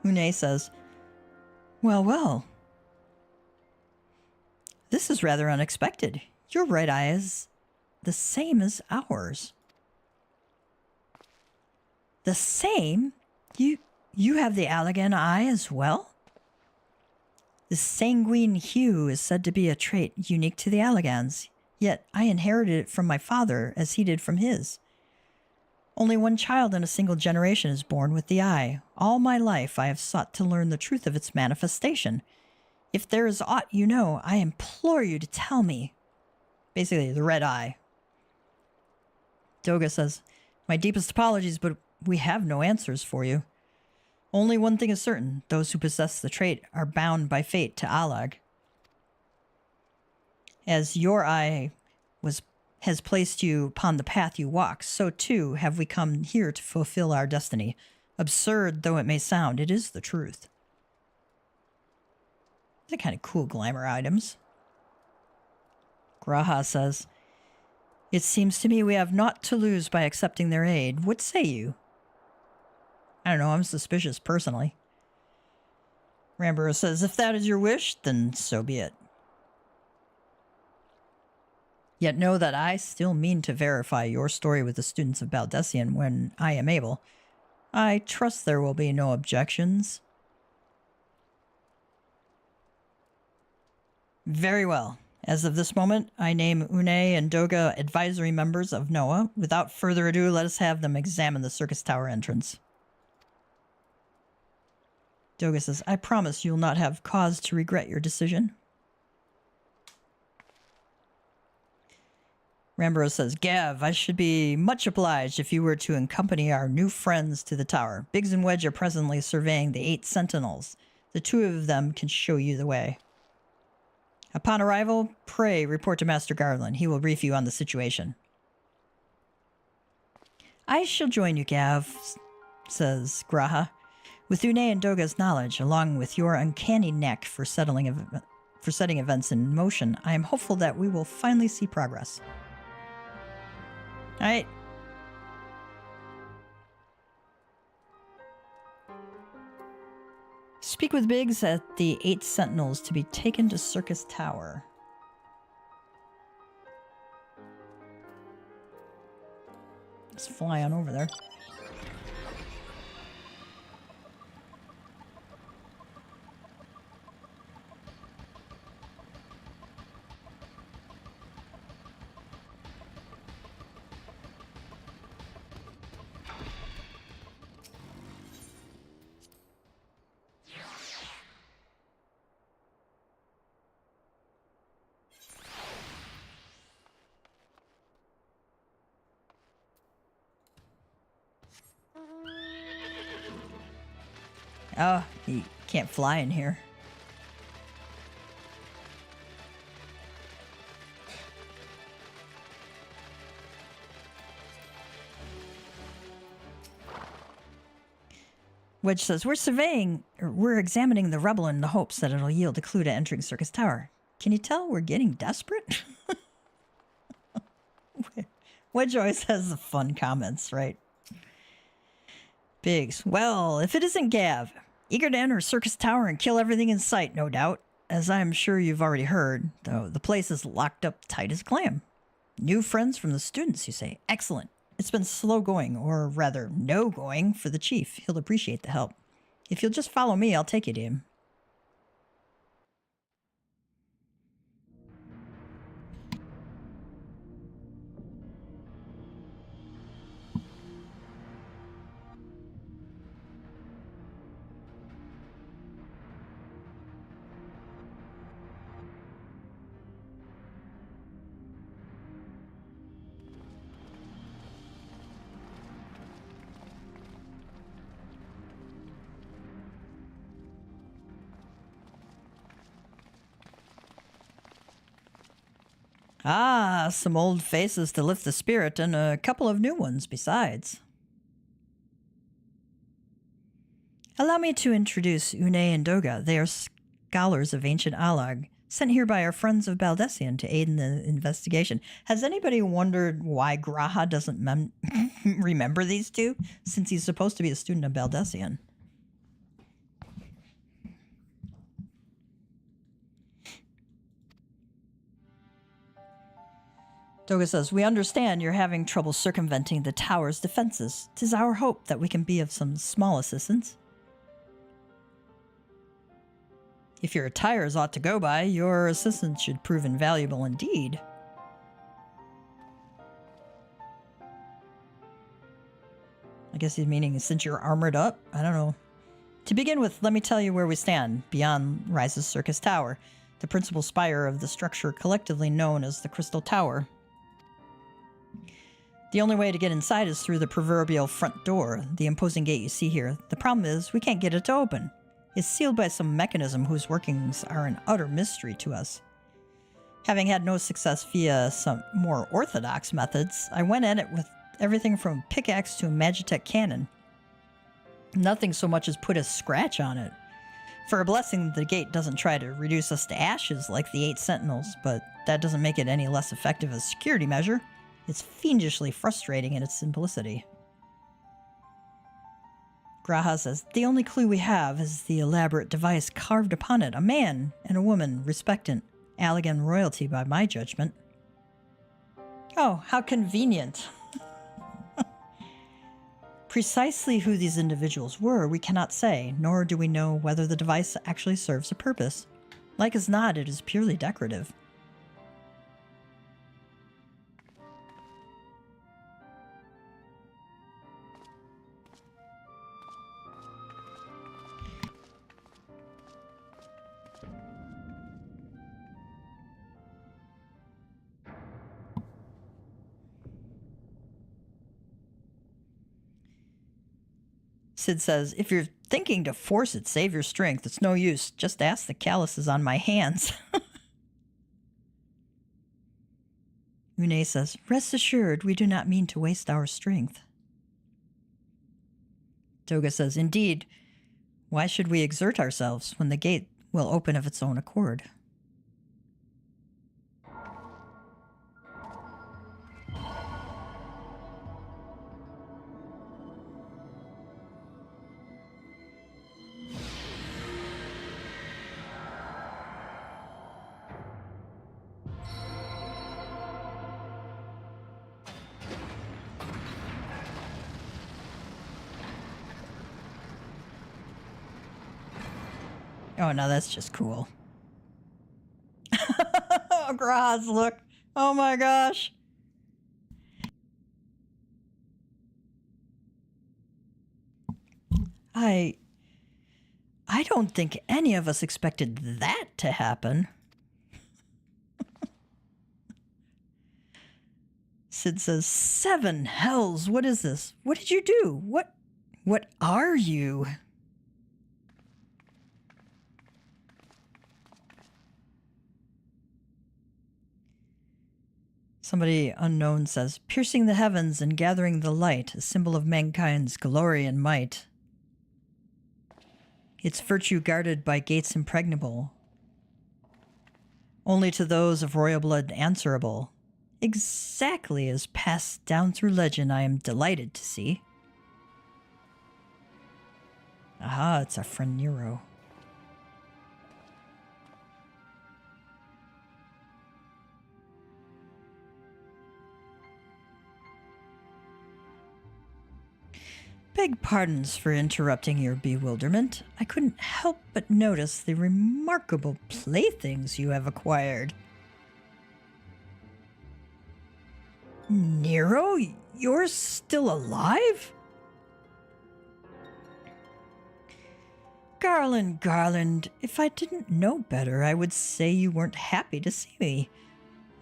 Une says, well, well. This is rather unexpected. Your right eye is the same as ours. The same? You have the Allagan eye as well? The sanguine hue is said to be a trait unique to the Allagans, yet I inherited it from my father as he did from his. Only one child in a single generation is born with the eye. All my life I have sought to learn the truth of its manifestation. If there is aught you know, I implore you to tell me. Basically, the red eye. Doga says, my deepest apologies, but we have no answers for you. Only one thing is certain. Those who possess the trait are bound by fate to Allag. As your eye has placed you upon the path you walk, so too have we come here to fulfill our destiny. Absurd though it may sound, it is the truth. These are kind of cool glamour items. Graha says, it seems to me we have naught to lose by accepting their aid. What say you? I don't know, I'm suspicious personally. Rambro says, if that is your wish, then so be it. Yet know that I still mean to verify your story with the students of Baldessian when I am able. I trust there will be no objections. Very well. As of this moment, I name Une and Doga advisory members of NOAA. Without further ado, let us have them examine the Circus Tower entrance. Doga says, I promise you will not have cause to regret your decision. Rambro says, Gav, I should be much obliged if you were to accompany our new friends to the tower. Biggs and Wedge are presently surveying the 8 sentinels. The 2 of them can show you the way. Upon arrival, pray report to Master Garland. He will brief you on the situation. I shall join you, Gav, says Graha. With Une and Doga's knowledge, along with your uncanny knack for setting events in motion, I am hopeful that we will finally see progress. All right. Speak with Biggs at the 8 sentinels to be taken to Circus Tower. Let's fly on over there. Oh, you can't fly in here. Wedge says, we're examining the rubble in the hopes that it'll yield a clue to entering Circus Tower. Can you tell we're getting desperate? Wedge always has the fun comments, right? Biggs, well, if it isn't Gav, eager to enter Circus Tower and kill everything in sight, no doubt. As I'm sure you've already heard, though, the place is locked up tight as a clam. New friends from the students, you say. Excellent. It's been slow going, or rather, no going, for the chief. He'll appreciate the help. If you'll just follow me, I'll take you to him. Ah, some old faces to lift the spirit, and a couple of new ones besides. Allow me to introduce Une and Doga. They are scholars of ancient Alag, sent here by our friends of Baldessian to aid in the investigation. Has anybody wondered why Graha doesn't remember these two, since he's supposed to be a student of Baldessian? Doga says, we understand you're having trouble circumventing the tower's defenses. 'Tis our hope that we can be of some small assistance. If your attires ought to go by, your assistance should prove invaluable indeed. I guess he's meaning since you're armored up? I don't know. To begin with, let me tell you where we stand. Beyond rises Circus Tower, the principal spire of the structure collectively known as the Crystal Tower. The only way to get inside is through the proverbial front door, the imposing gate you see here. The problem is, we can't get it to open. It's sealed by some mechanism whose workings are an utter mystery to us. Having had no success via some more orthodox methods, I went at it with everything from pickaxe to a Magitech cannon. Nothing so much as put a scratch on it. For a blessing, the gate doesn't try to reduce us to ashes like the 8 sentinels, but that doesn't make it any less effective as a security measure. It's fiendishly frustrating in its simplicity. Graha says, the only clue we have is the elaborate device carved upon it. A man and a woman, respectant. Allegan royalty by my judgment. Oh, how convenient. Precisely who these individuals were, we cannot say, nor do we know whether the device actually serves a purpose. Like as not, it is purely decorative. Sid says, if you're thinking to force it, save your strength. It's no use. Just ask the calluses on my hands. Une says, rest assured, we do not mean to waste our strength. Doga says, indeed, why should we exert ourselves when the gate will open of its own accord? Oh, no, that's just cool. Oh, Graz, look. Oh, my gosh. I don't think any of us expected that to happen. Sid says, 7 hells, what is this? What did you do? What are you? Somebody unknown says, piercing the heavens and gathering the light, a symbol of mankind's glory and might. Its virtue guarded by gates impregnable. Only to those of royal blood answerable. Exactly as passed down through legend, I am delighted to see. Aha, it's our friend Nero. Beg pardons for interrupting your bewilderment. I couldn't help but notice the remarkable playthings you have acquired. Nero, you're still alive? Garland, if I didn't know better, I would say you weren't happy to see me.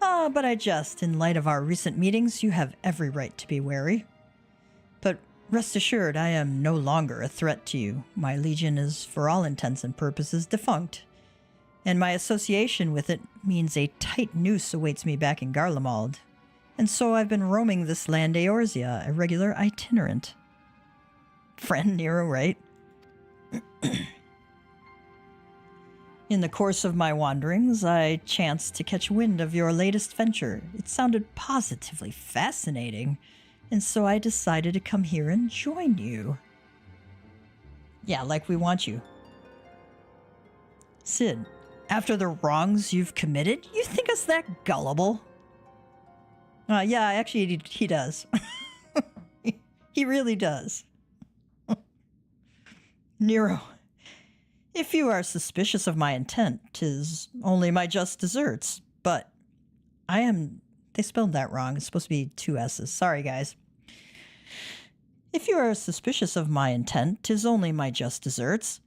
Ah, but I jest. In light of our recent meetings, you have every right to be wary. But rest assured, I am no longer a threat to you. My legion is, for all intents and purposes, defunct. And my association with it means a tight noose awaits me back in Garlemald. And so I've been roaming this land Eorzea, a regular itinerant. Friend Nero, right? In the course of my wanderings, I chanced to catch wind of your latest venture. It sounded positively fascinating, and so I decided to come here and join you. Yeah, like we want you. Cid, after the wrongs you've committed, you think us that gullible? Yeah, actually, he does. He really does. Nero, if you are suspicious of my intent, 'tis only my just deserts. But I am... They spelled that wrong. It's supposed to be 2 S's. Sorry, guys. If you are suspicious of my intent, 'tis only my just deserts.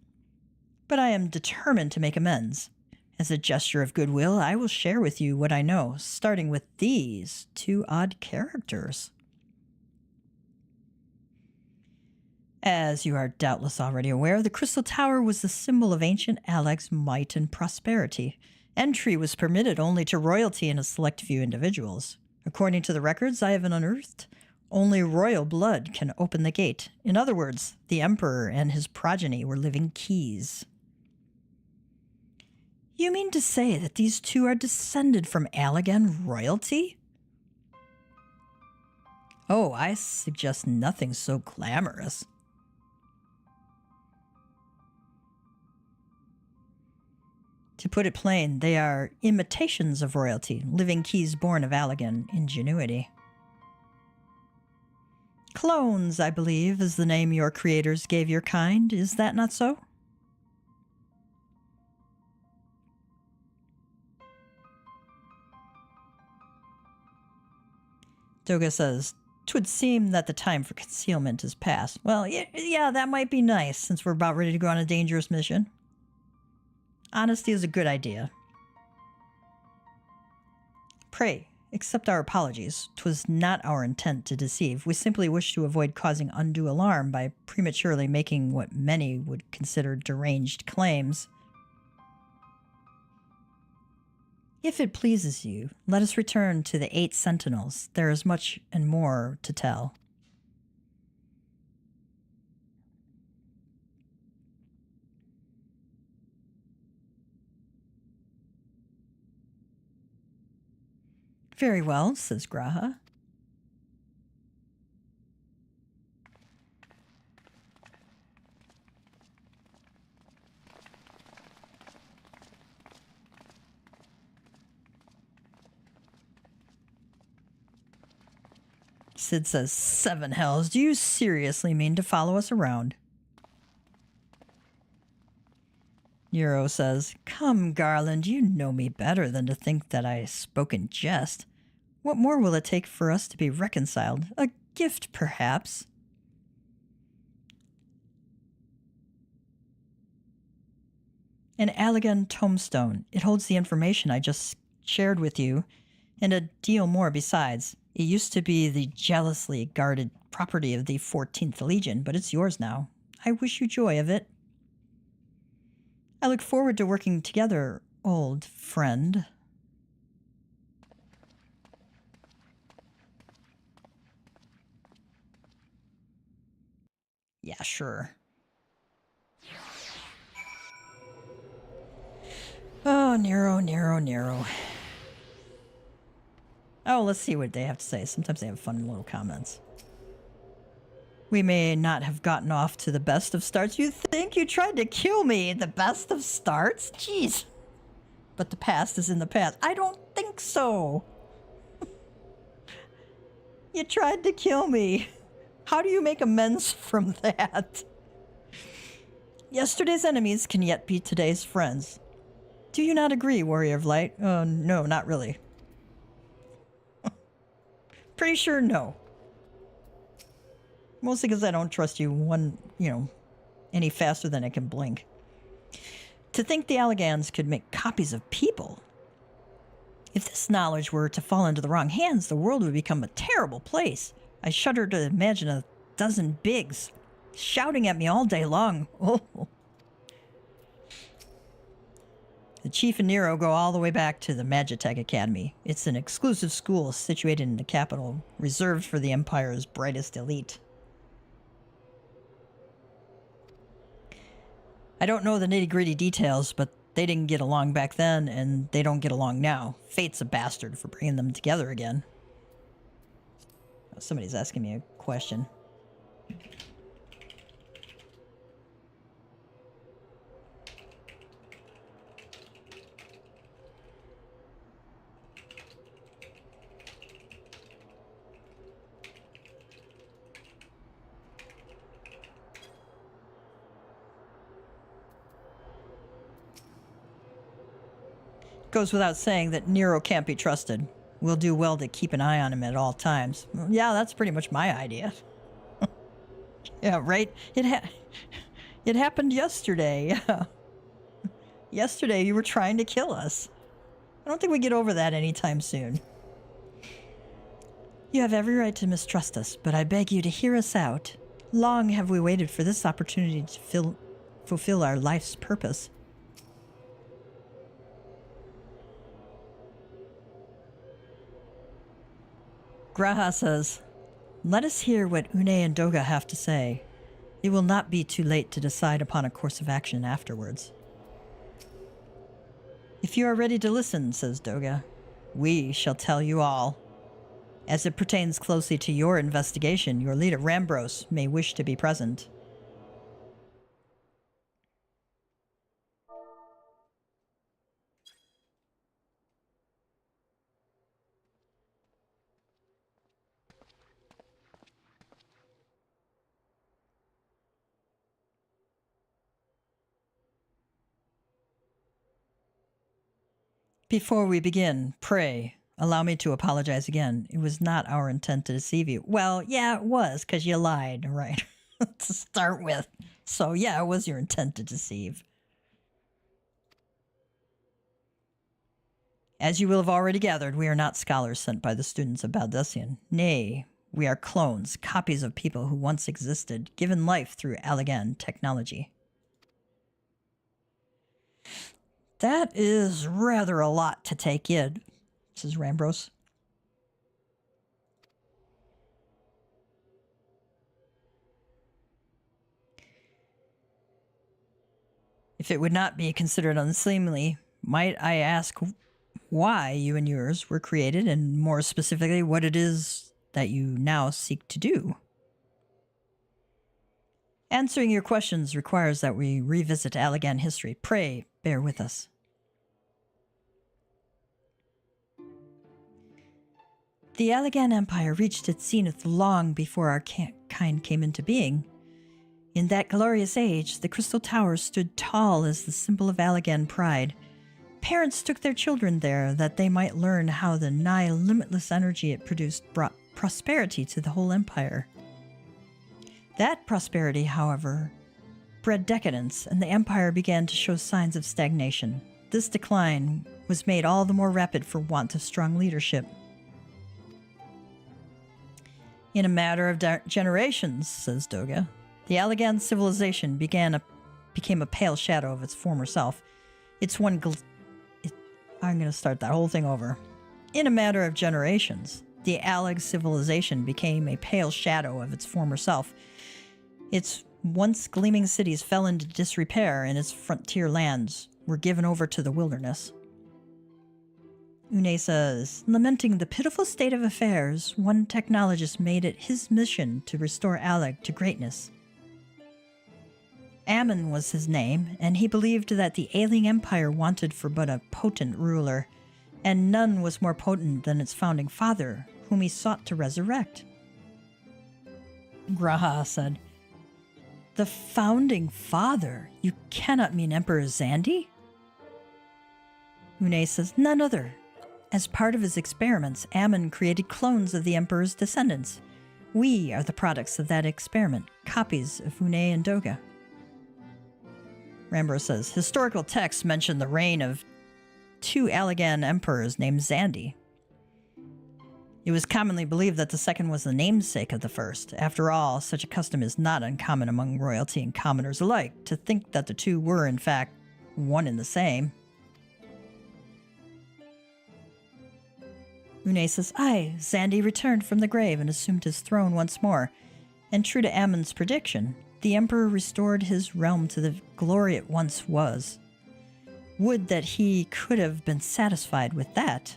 But I am determined to make amends. As a gesture of goodwill, I will share with you what I know, starting with these 2 odd characters. As you are doubtless already aware, the Crystal Tower was the symbol of ancient Aleg's might and prosperity. Entry was permitted only to royalty and a select few individuals. According to the records I have unearthed, only royal blood can open the gate. In other words, the Emperor and his progeny were living keys. You mean to say that these 2 are descended from Allegan royalty? Oh, I suggest nothing so glamorous. To put it plain, they are imitations of royalty, living keys born of Allegan ingenuity. Clones, I believe, is the name your creators gave your kind. Is that not so? Doga says, 'twould seem that the time for concealment is past. Well, yeah, that might be nice, since we're about ready to go on a dangerous mission. Honesty is a good idea. Pray, accept our apologies. 'Twas not our intent to deceive. We simply wish to avoid causing undue alarm by prematurely making what many would consider deranged claims. If it pleases you, let us return to the 8 sentinels. There is much and more to tell. Very well, says Graha. Cid says, 7 hells, do you seriously mean to follow us around? Nero says, come, Garland, you know me better than to think that I spoke in jest. What more will it take for us to be reconciled? A gift, perhaps. An Allegan tombstone. It holds the information I just shared with you, and a deal more besides. It used to be the jealously guarded property of the 14th Legion, but it's yours now. I wish you joy of it. I look forward to working together, old friend. sure. Oh, Nero, Nero, Nero. Oh, let's see what they have to say. Sometimes they have fun little comments. We may not have gotten off to the best of starts. You think you tried to kill me? The best of starts? Jeez. But the past is in the past. I don't think so. You tried to kill me. How do you make amends from that? Yesterday's enemies can yet be today's friends. Do you not agree, Warrior of Light? No, not really. Pretty sure no. Mostly because I don't trust you any faster than I can blink. To think the Allegans could make copies of people. If this knowledge were to fall into the wrong hands, the world would become a terrible place. I shudder to imagine a dozen bigs shouting at me all day long. Oh. The Chief and Nero go all the way back to the Magitech Academy. It's an exclusive school situated in the capital, reserved for the Empire's brightest elite. I don't know the nitty-gritty details, but they didn't get along back then, and they don't get along now. Fate's a bastard for bringing them together again. Oh, somebody's asking me a question. Goes without saying that Nero can't be trusted. We'll do well to keep an eye on him at all times. Yeah, that's pretty much my idea. Yeah, right? It happened yesterday. Yesterday you were trying to kill us. I don't think we get over that anytime soon. You have every right to mistrust us, but I beg you to hear us out. Long have we waited for this opportunity to fulfill our life's purpose. Graha says, let us hear what Une and Doga have to say. It will not be too late to decide upon a course of action afterwards. If you are ready to listen, says Doga, we shall tell you all. As it pertains closely to your investigation, your leader Rambros may wish to be present. Before we begin, pray, allow me to apologize again. It was not our intent to deceive you. Well, yeah, it was, because you lied, right? To start with. So, yeah, it was your intent to deceive. As you will have already gathered, we are not scholars sent by the students of Baldessian. Nay, we are clones, copies of people who once existed, given life through Allegan technology. That is rather a lot to take in, says Rambros. If it would not be considered unseemly, might I ask why you and yours were created, and more specifically, what it is that you now seek to do? Answering your questions requires that we revisit Allegan history. Pray, bear with us. The Allegan Empire reached its zenith long before our kind came into being. In that glorious age, the Crystal Tower stood tall as the symbol of Allegan pride. Parents took their children there that they might learn how the nigh limitless energy it produced brought prosperity to the whole empire. That prosperity, however, bred decadence, and the empire began to show signs of stagnation. This decline was made all the more rapid for want of strong leadership. In a matter of generations, says Doga, the Allegan civilization became a pale shadow of its former self. I'm going to start that whole thing over. In a matter of generations, the Alleg civilization became a pale shadow of its former self. Its once gleaming cities fell into disrepair and its frontier lands were given over to the wilderness. Une says, lamenting the pitiful state of affairs, one technologist made it his mission to restore Alag to greatness. Ammon was his name, and he believed that the ailing empire wanted for but a potent ruler, and none was more potent than its founding father, whom he sought to resurrect. Graha said, the founding father? You cannot mean Emperor Zandi? Une says, none other. As part of his experiments, Ammon created clones of the Emperor's descendants. We are the products of that experiment, copies of Une and Doga. Rambro says, historical texts mention the reign of 2 Allagan emperors named Zandi. It was commonly believed that the second was the namesake of the first. After all, such a custom is not uncommon among royalty and commoners alike, to think that the two were, in fact, one and the same. Une says, aye, Zandi returned from the grave and assumed his throne once more, and true to Ammon's prediction, the Emperor restored his realm to the glory it once was. Would that he could have been satisfied with that.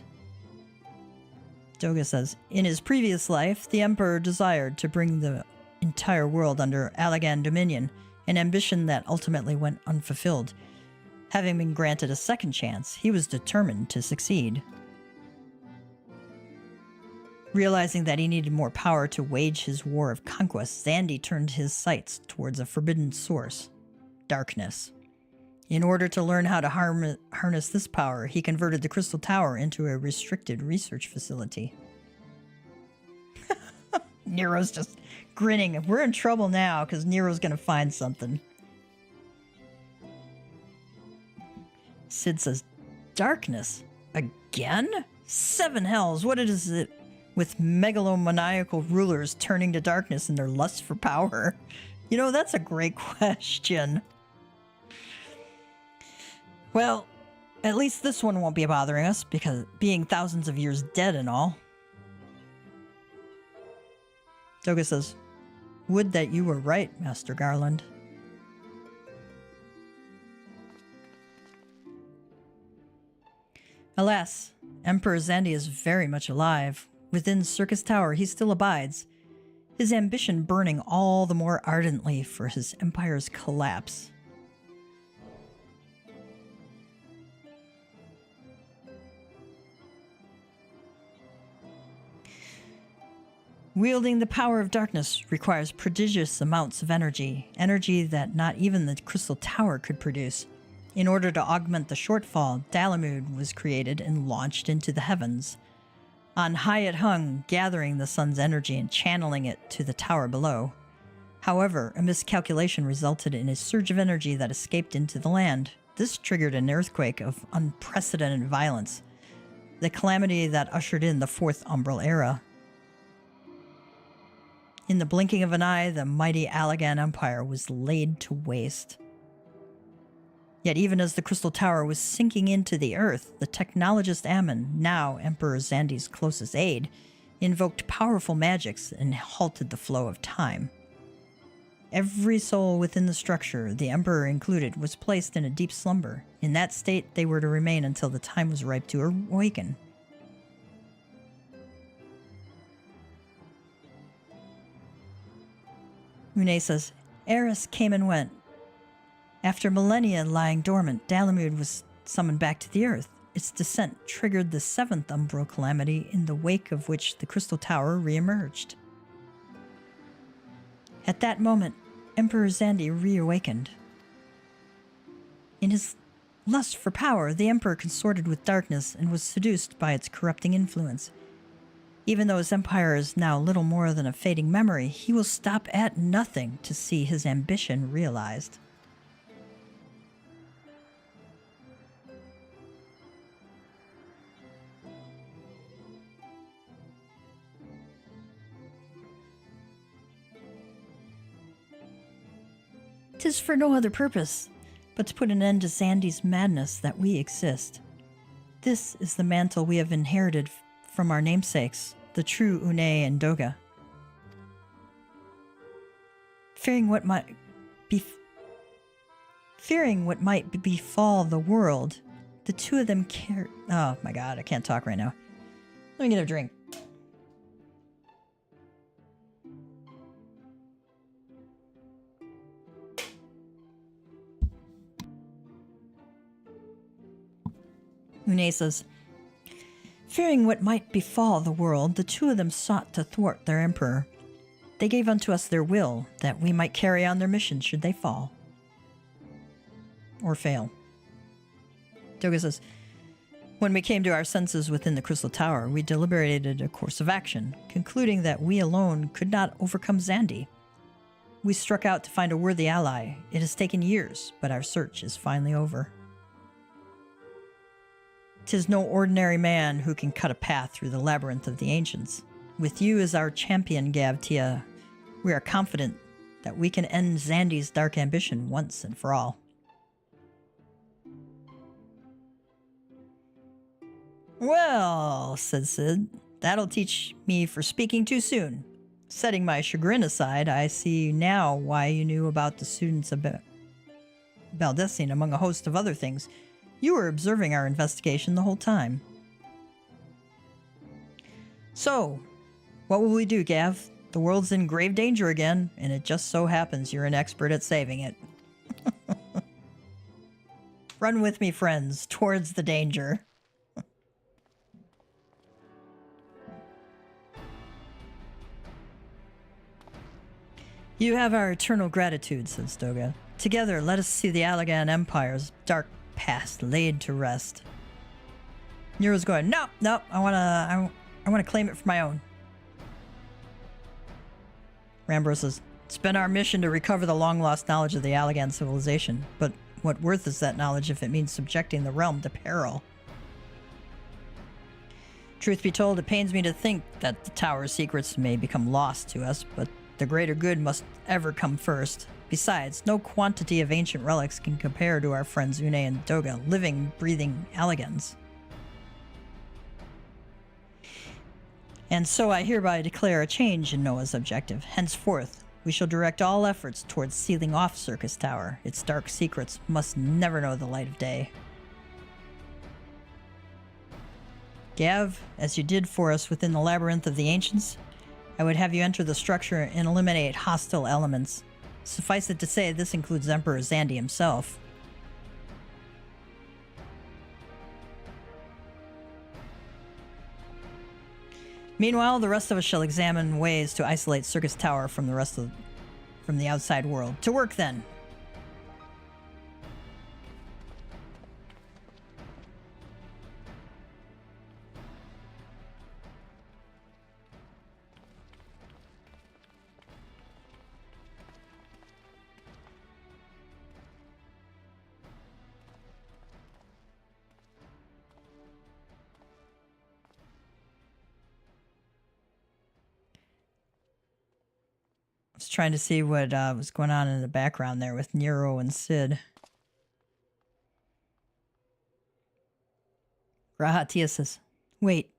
Doga says, in his previous life, the Emperor desired to bring the entire world under Allagan dominion, an ambition that ultimately went unfulfilled. Having been granted a second chance, he was determined to succeed. Realizing that he needed more power to wage his war of conquest, Zandi turned his sights towards a forbidden source, darkness. In order to learn how to harness this power, he converted the Crystal Tower into a restricted research facility. Nero's just grinning. We're in trouble now because Nero's going to find something. Sid says, darkness? Again? 7 hells, what is it with megalomaniacal rulers turning to darkness in their lust for power? You know, that's a great question. Well, at least this one won't be bothering us, because being thousands of years dead and all. Doga says, would that you were right, Master Garland. Alas, Emperor Zandi is very much alive. Within Circus Tower, he still abides, his ambition burning all the more ardently for his empire's collapse. Wielding the power of darkness requires prodigious amounts of energy that not even the Crystal Tower could produce. In order to augment the shortfall, Dalamud was created and launched into the heavens. On high it hung, gathering the sun's energy and channeling it to the tower below. However, a miscalculation resulted in a surge of energy that escaped into the land. This triggered an earthquake of unprecedented violence, the calamity that ushered in the 4th Umbral Era. In the blinking of an eye, the mighty Allagan Empire was laid to waste. Yet even as the Crystal Tower was sinking into the earth, the technologist Ammon, now Emperor Zandi's closest aide, invoked powerful magics and halted the flow of time. Every soul within the structure, the Emperor included, was placed in a deep slumber. In that state, they were to remain until the time was ripe to awaken. Une says, Eris came and went. After millennia lying dormant, Dalamud was summoned back to the earth. Its descent triggered the 7th Umbral Calamity, in the wake of which the Crystal Tower re-emerged. At that moment, Emperor Zandi reawakened. In his lust for power, the Emperor consorted with darkness and was seduced by its corrupting influence. Even though his empire is now little more than a fading memory, he will stop at nothing to see his ambition realized. "'Tis for no other purpose, but to put an end to Zandi's madness that we exist. This is the mantle we have inherited from our namesakes, the true Une and Doga. Fearing what might Fearing what might befall the world, the two of them oh my god, I can't talk right now. Let me get a drink. Une says, fearing what might befall the world, the two of them sought to thwart their emperor. They gave unto us their will, that we might carry on their mission should they fall. Or fail. Doga says, when we came to our senses within the Crystal Tower, we deliberated a course of action, concluding that we alone could not overcome Xandi. We struck out to find a worthy ally. It has taken years, but our search is finally over. 'Tis no ordinary man who can cut a path through the labyrinth of the ancients. With you as our champion, Tia, we are confident that we can end Xandi's dark ambition once and for all. Well, said Sid, that'll teach me for speaking too soon. Setting my chagrin aside, I see now why you knew about the students of Baldessian among a host of other things. You were observing our investigation the whole time. So, what will we do, Gav? The world's in grave danger again, and it just so happens you're an expert at saving it. Run with me, friends, towards the danger. You have our eternal gratitude, said Stoga. Together, let us see the Allagan Empire's dark past laid to rest. Nero's going, no, I wanna claim it for my own. Rambro says, it's been our mission to recover the long-lost knowledge of the Allagan civilization, but what worth is that knowledge if it means subjecting the realm to peril? Truth be told, it pains me to think that the Tower's secrets may become lost to us, but the greater good must ever come first. Besides, no quantity of ancient relics can compare to our friends Une and Doga, living, breathing Allagans. And so I hereby declare a change in Noah's objective. Henceforth, we shall direct all efforts towards sealing off Circus Tower. Its dark secrets must never know the light of day. Gav, as you did for us within the labyrinth of the ancients, I would have you enter the structure and eliminate hostile elements. Suffice it to say, this includes Emperor Xandi himself. Meanwhile, the rest of us shall examine ways to isolate Circus Tower from the outside world. To work then! Trying to see what was going on in the background there with Nero and Sid. Tia says, wait.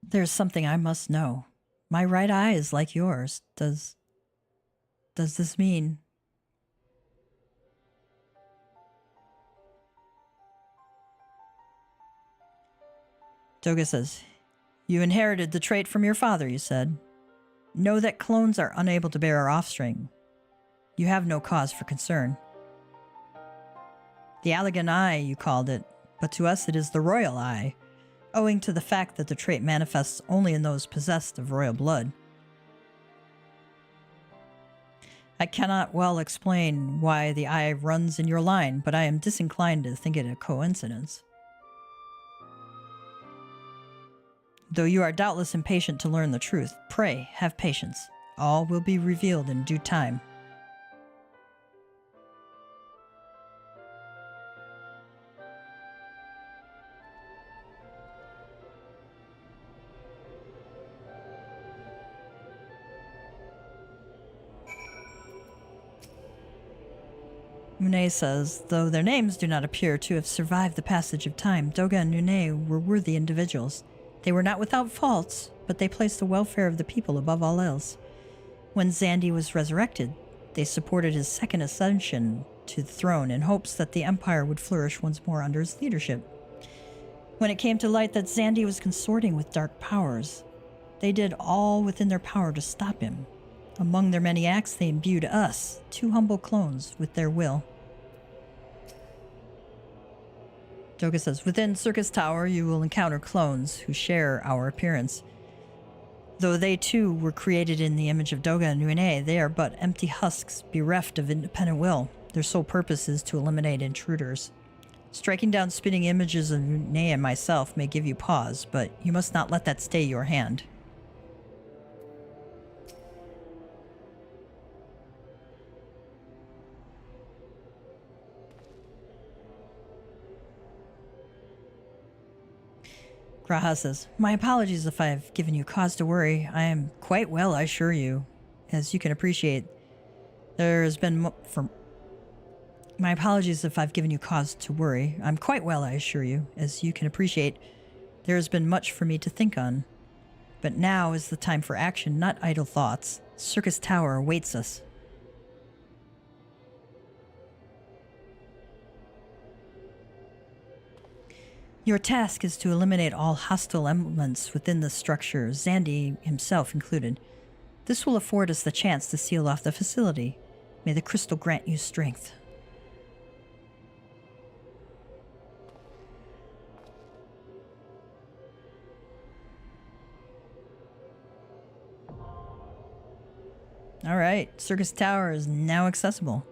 There's something I must know. My right eye is like yours. Does this mean... Doga says, you inherited the trait from your father, you said. Know that clones are unable to bear offspring. You have no cause for concern. The Allagan Eye, you called it, but to us it is the Royal Eye, owing to the fact that the trait manifests only in those possessed of royal blood. I cannot well explain why the eye runs in your line, but I am disinclined to think it a coincidence. Though you are doubtless impatient to learn the truth, pray, have patience. All will be revealed in due time. Une says, though their names do not appear to have survived the passage of time, Doga and Une were worthy individuals. They were not without faults, but they placed the welfare of the people above all else. When Xandi was resurrected, They supported his second ascension to the throne in hopes that the Empire would flourish once more under his leadership. When it came to light that Xandi was consorting with dark powers, they did all within their power to stop him. Among their many acts, they imbued us, 2 humble clones, with their will. Doga says, within Circus Tower, you will encounter clones who share our appearance. Though they too were created in the image of Doga and Nuene, they are but empty husks bereft of independent will. Their sole purpose is to eliminate intruders. Striking down spitting images of Nuene and myself may give you pause, but you must not let that stay your hand. Graha says, my apologies if I've given you cause to worry. I am quite well, I assure you. As you can appreciate, there has been My apologies if I've given you cause to worry. I'm quite well, I assure you. As you can appreciate, there has been much for me to think on. But now is the time for action, not idle thoughts. Circus Tower awaits us. Your task is to eliminate all hostile elements within the structure, Xandi himself included. This will afford us the chance to seal off the facility. May the crystal grant you strength. All right, Circus Tower is now accessible.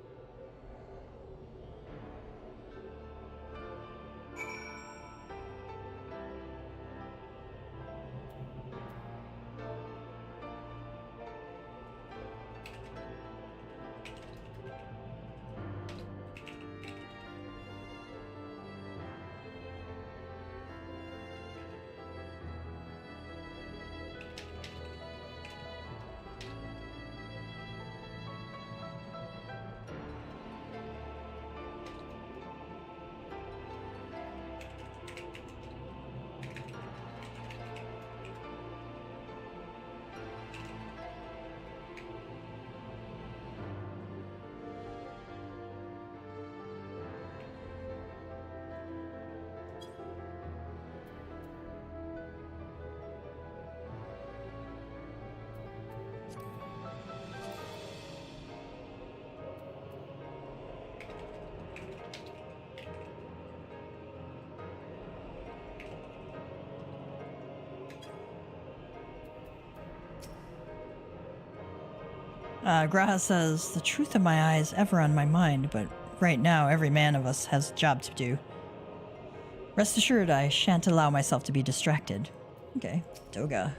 Graha says, the truth of my eye is ever on my mind, but right now every man of us has a job to do. Rest assured, I shan't allow myself to be distracted. Okay, Doga.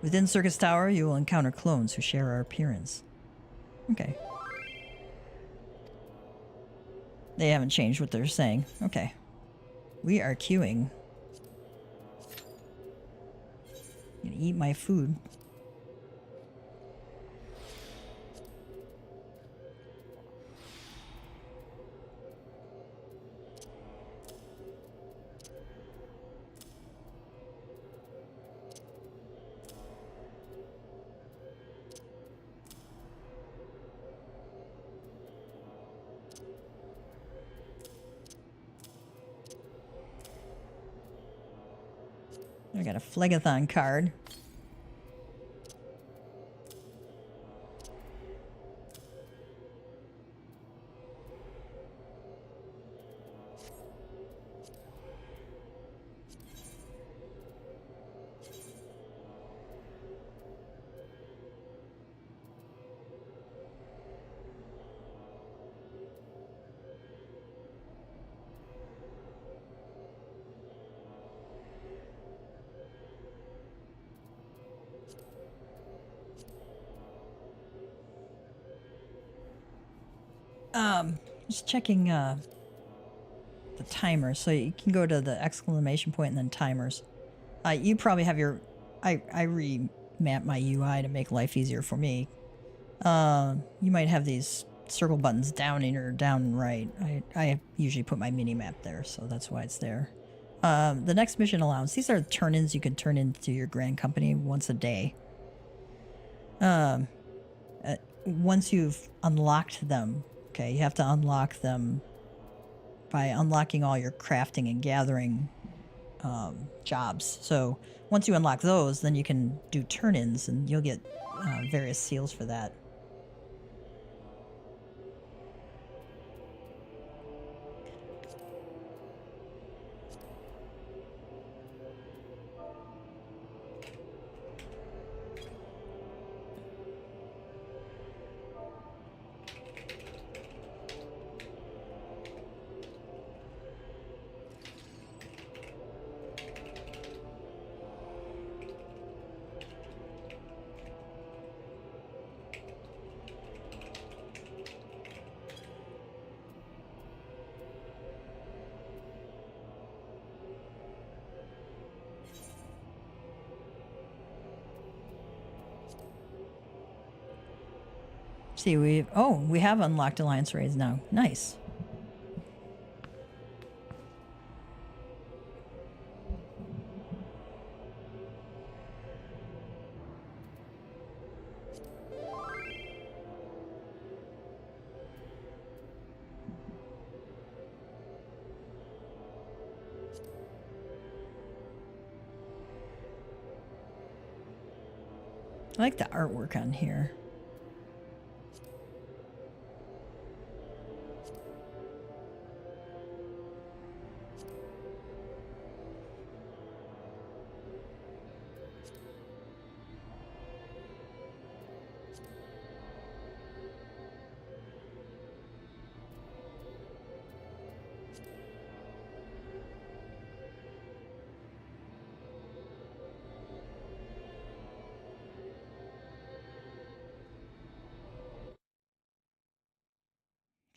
Within Circus Tower, you will encounter clones who share our appearance. Okay. They haven't changed what they're saying. Okay. We are queuing. I'm gonna eat my food. I got a Phlegathon card. Just checking the timer, so you can go to the exclamation point and then timers. You probably have your... I remap my UI to make life easier for me. You might have these circle buttons down in or down right. I usually put my mini-map there, so that's why it's there. The next mission allowance. These are turn-ins you can turn into your grand company once a day. once you've unlocked them, okay, you have to unlock them by unlocking all your crafting and gathering jobs. So once you unlock those, then you can do turn-ins and you'll get various seals for that. See, we have unlocked Alliance raids now. Nice. I like the artwork on here.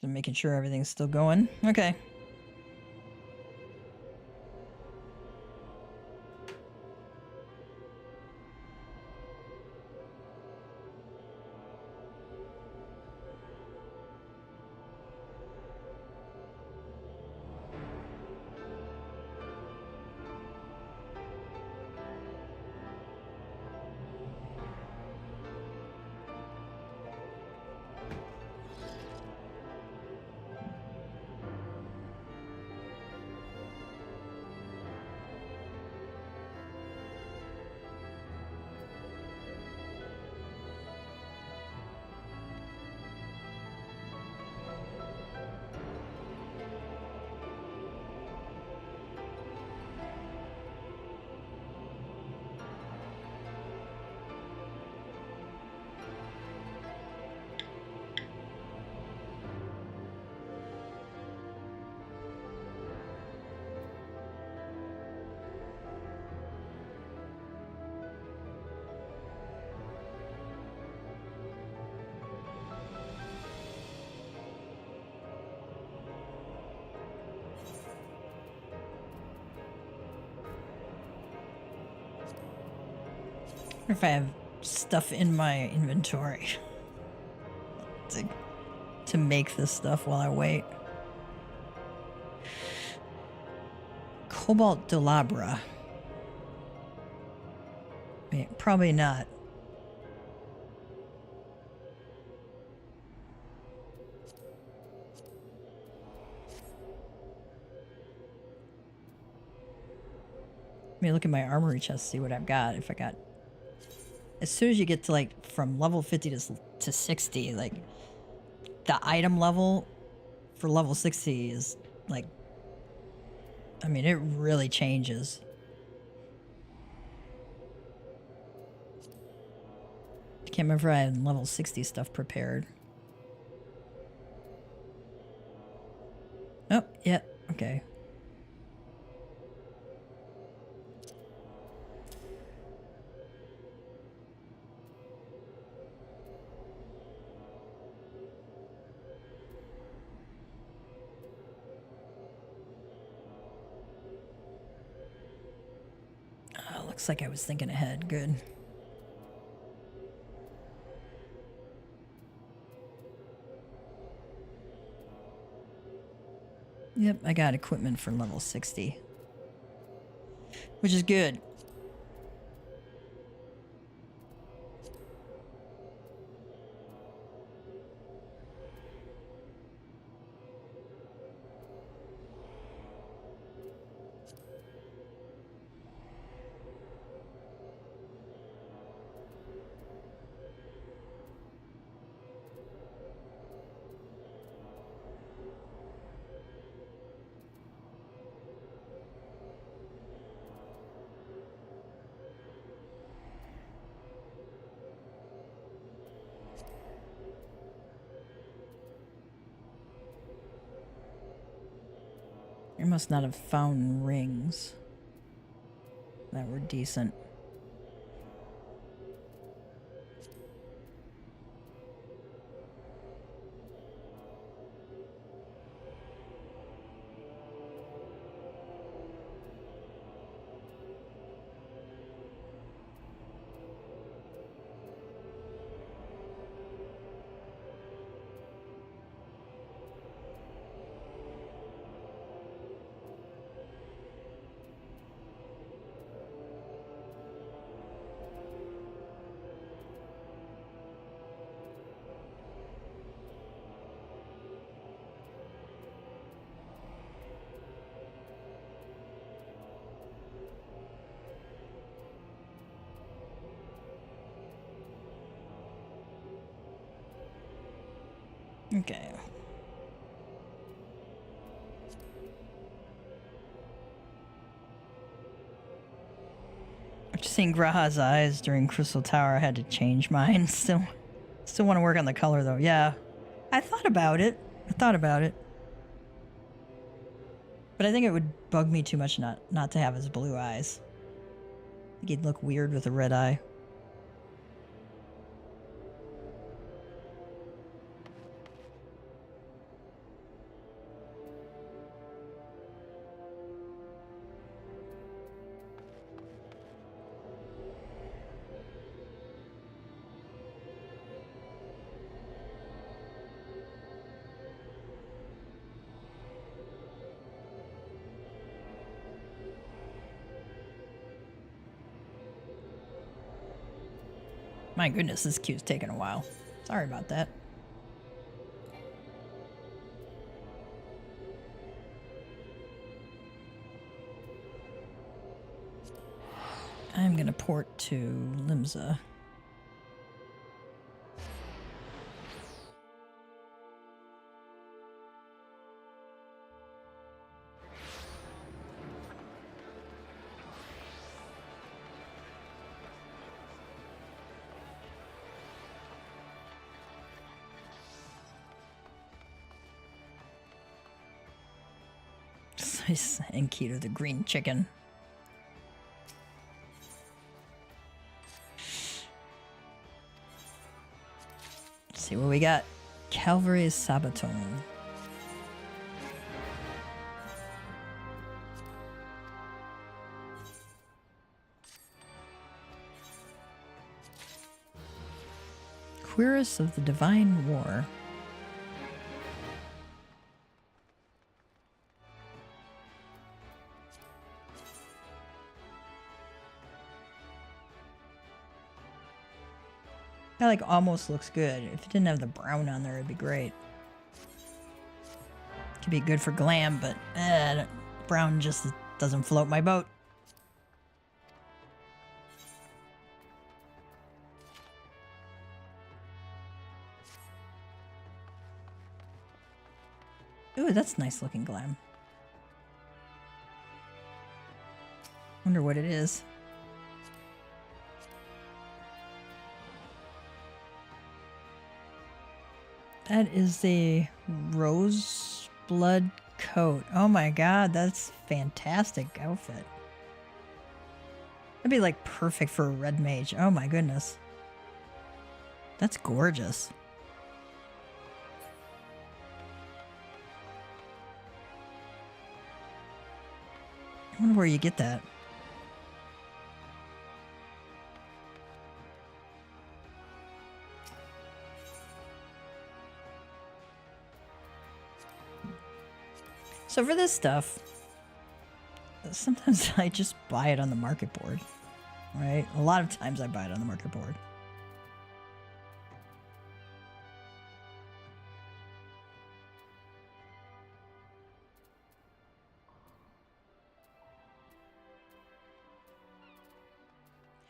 Just making sure everything's still going. Okay. If I have stuff in my inventory to make this stuff while I wait. Cobalt Delabra. Wait, probably not. Let me look at my armory chest, see what I've got. If I got... As soon as you get to, like, from level 50 to 60, like, the item level for level 60 is, like... I mean, it really changes. I can't remember if I had level 60 stuff prepared. Oh, yeah, okay. Looks like I was thinking ahead. Good. Yep, I got equipment for level 60. Which is good. I must not have found rings that were decent. Okay. After seeing Graha's eyes during Crystal Tower, I had to change mine. Still want to work on the color though. Yeah. I thought about it. But I think it would bug me too much not to have his blue eyes. I think he'd look weird with a red eye. My goodness, this queue's taking a while. Sorry about that. I'm gonna port to Limsa. And Keto the green chicken. Let's see what we got. Calvary's Sabaton. Querus of the Divine War. That like almost looks good. If it didn't have the brown on there, it'd be great. Could be good for glam, but brown just doesn't float my boat. Ooh, that's nice looking glam. Wonder what it is. That is a rose blood coat. Oh my god, that's fantastic outfit. That'd be like perfect for a red mage. Oh my goodness. That's gorgeous. I wonder where you get that. So for this stuff, sometimes I just buy it on the market board, right? A lot of times I buy it on the market board.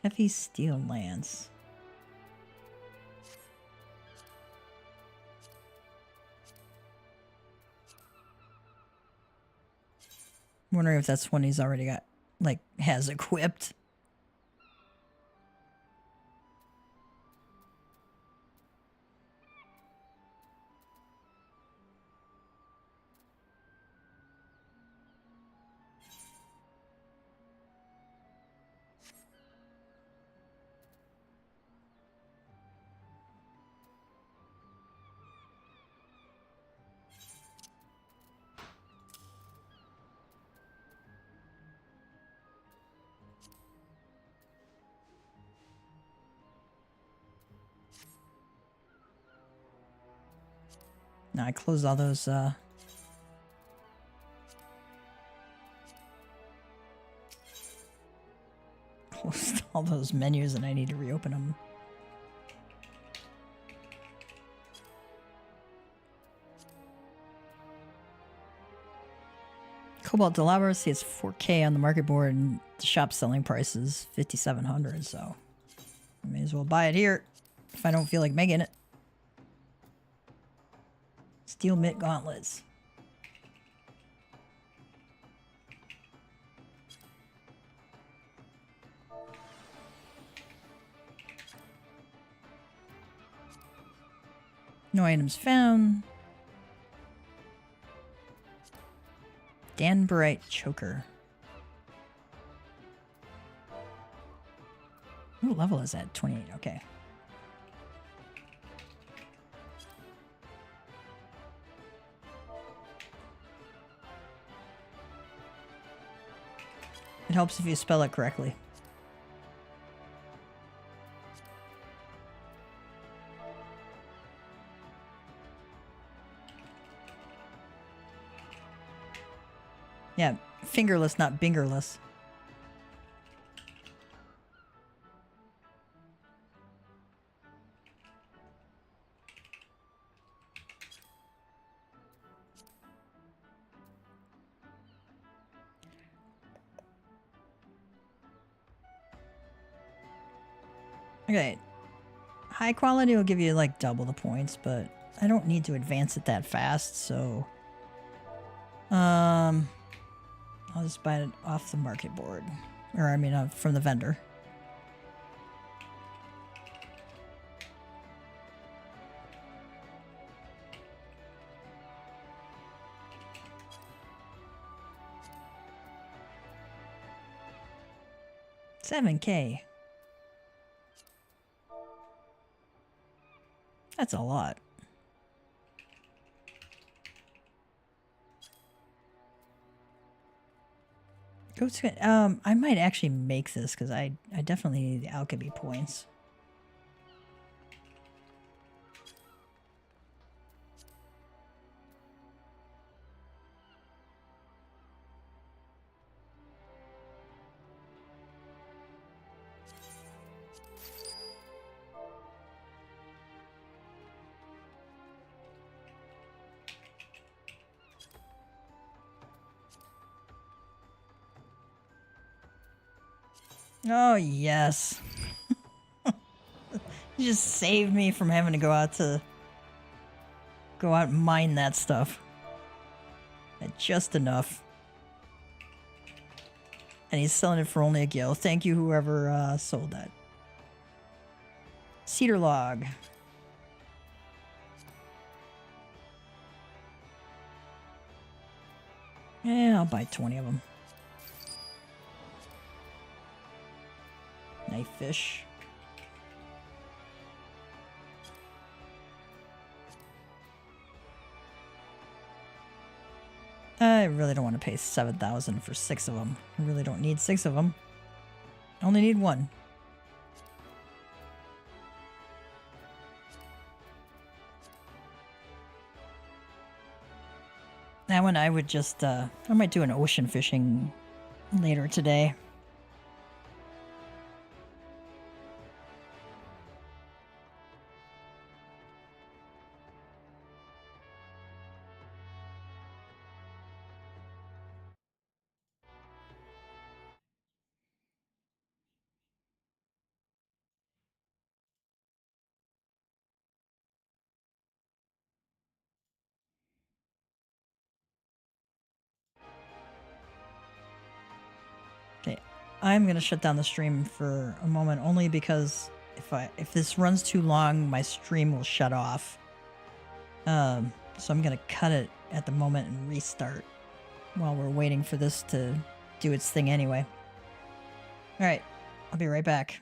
Heavy steel lance. I'm wondering if that's one he's already got, like, has equipped. Now I closed all those, closed all those menus and I need to reopen them. Cobalt Delabra, see it's 4K on the market board and the shop selling price is 5,700, so I may as well buy it here if I don't feel like making it. Steel Mitt Gauntlets. No items found. Dan Bright Choker. What level is that? 28, okay. It helps if you spell it correctly. Yeah, fingerless, not bingerless. Okay. High quality will give you like double the points, but I don't need to advance it that fast, so I'll just buy it off the market board. Or I mean from the vendor. $7K. That's a lot. Go to I might actually make this because I definitely need the alchemy points. Oh, yes. You just saved me from having to go out and mine that stuff. Just enough. And he's selling it for only a gil. Thank you, whoever sold that. Cedar log. Yeah, I'll buy 20 of them. Knife fish. I really don't want to pay 7,000 for 6 of them. I really don't need 6 of them. I only need 1. That one I would just, I might do an ocean fishing later today. Okay, I'm gonna shut down the stream for a moment only because if this runs too long, my stream will shut off. So I'm gonna cut it at the moment and restart while we're waiting for this to do its thing anyway. All right, I'll be right back.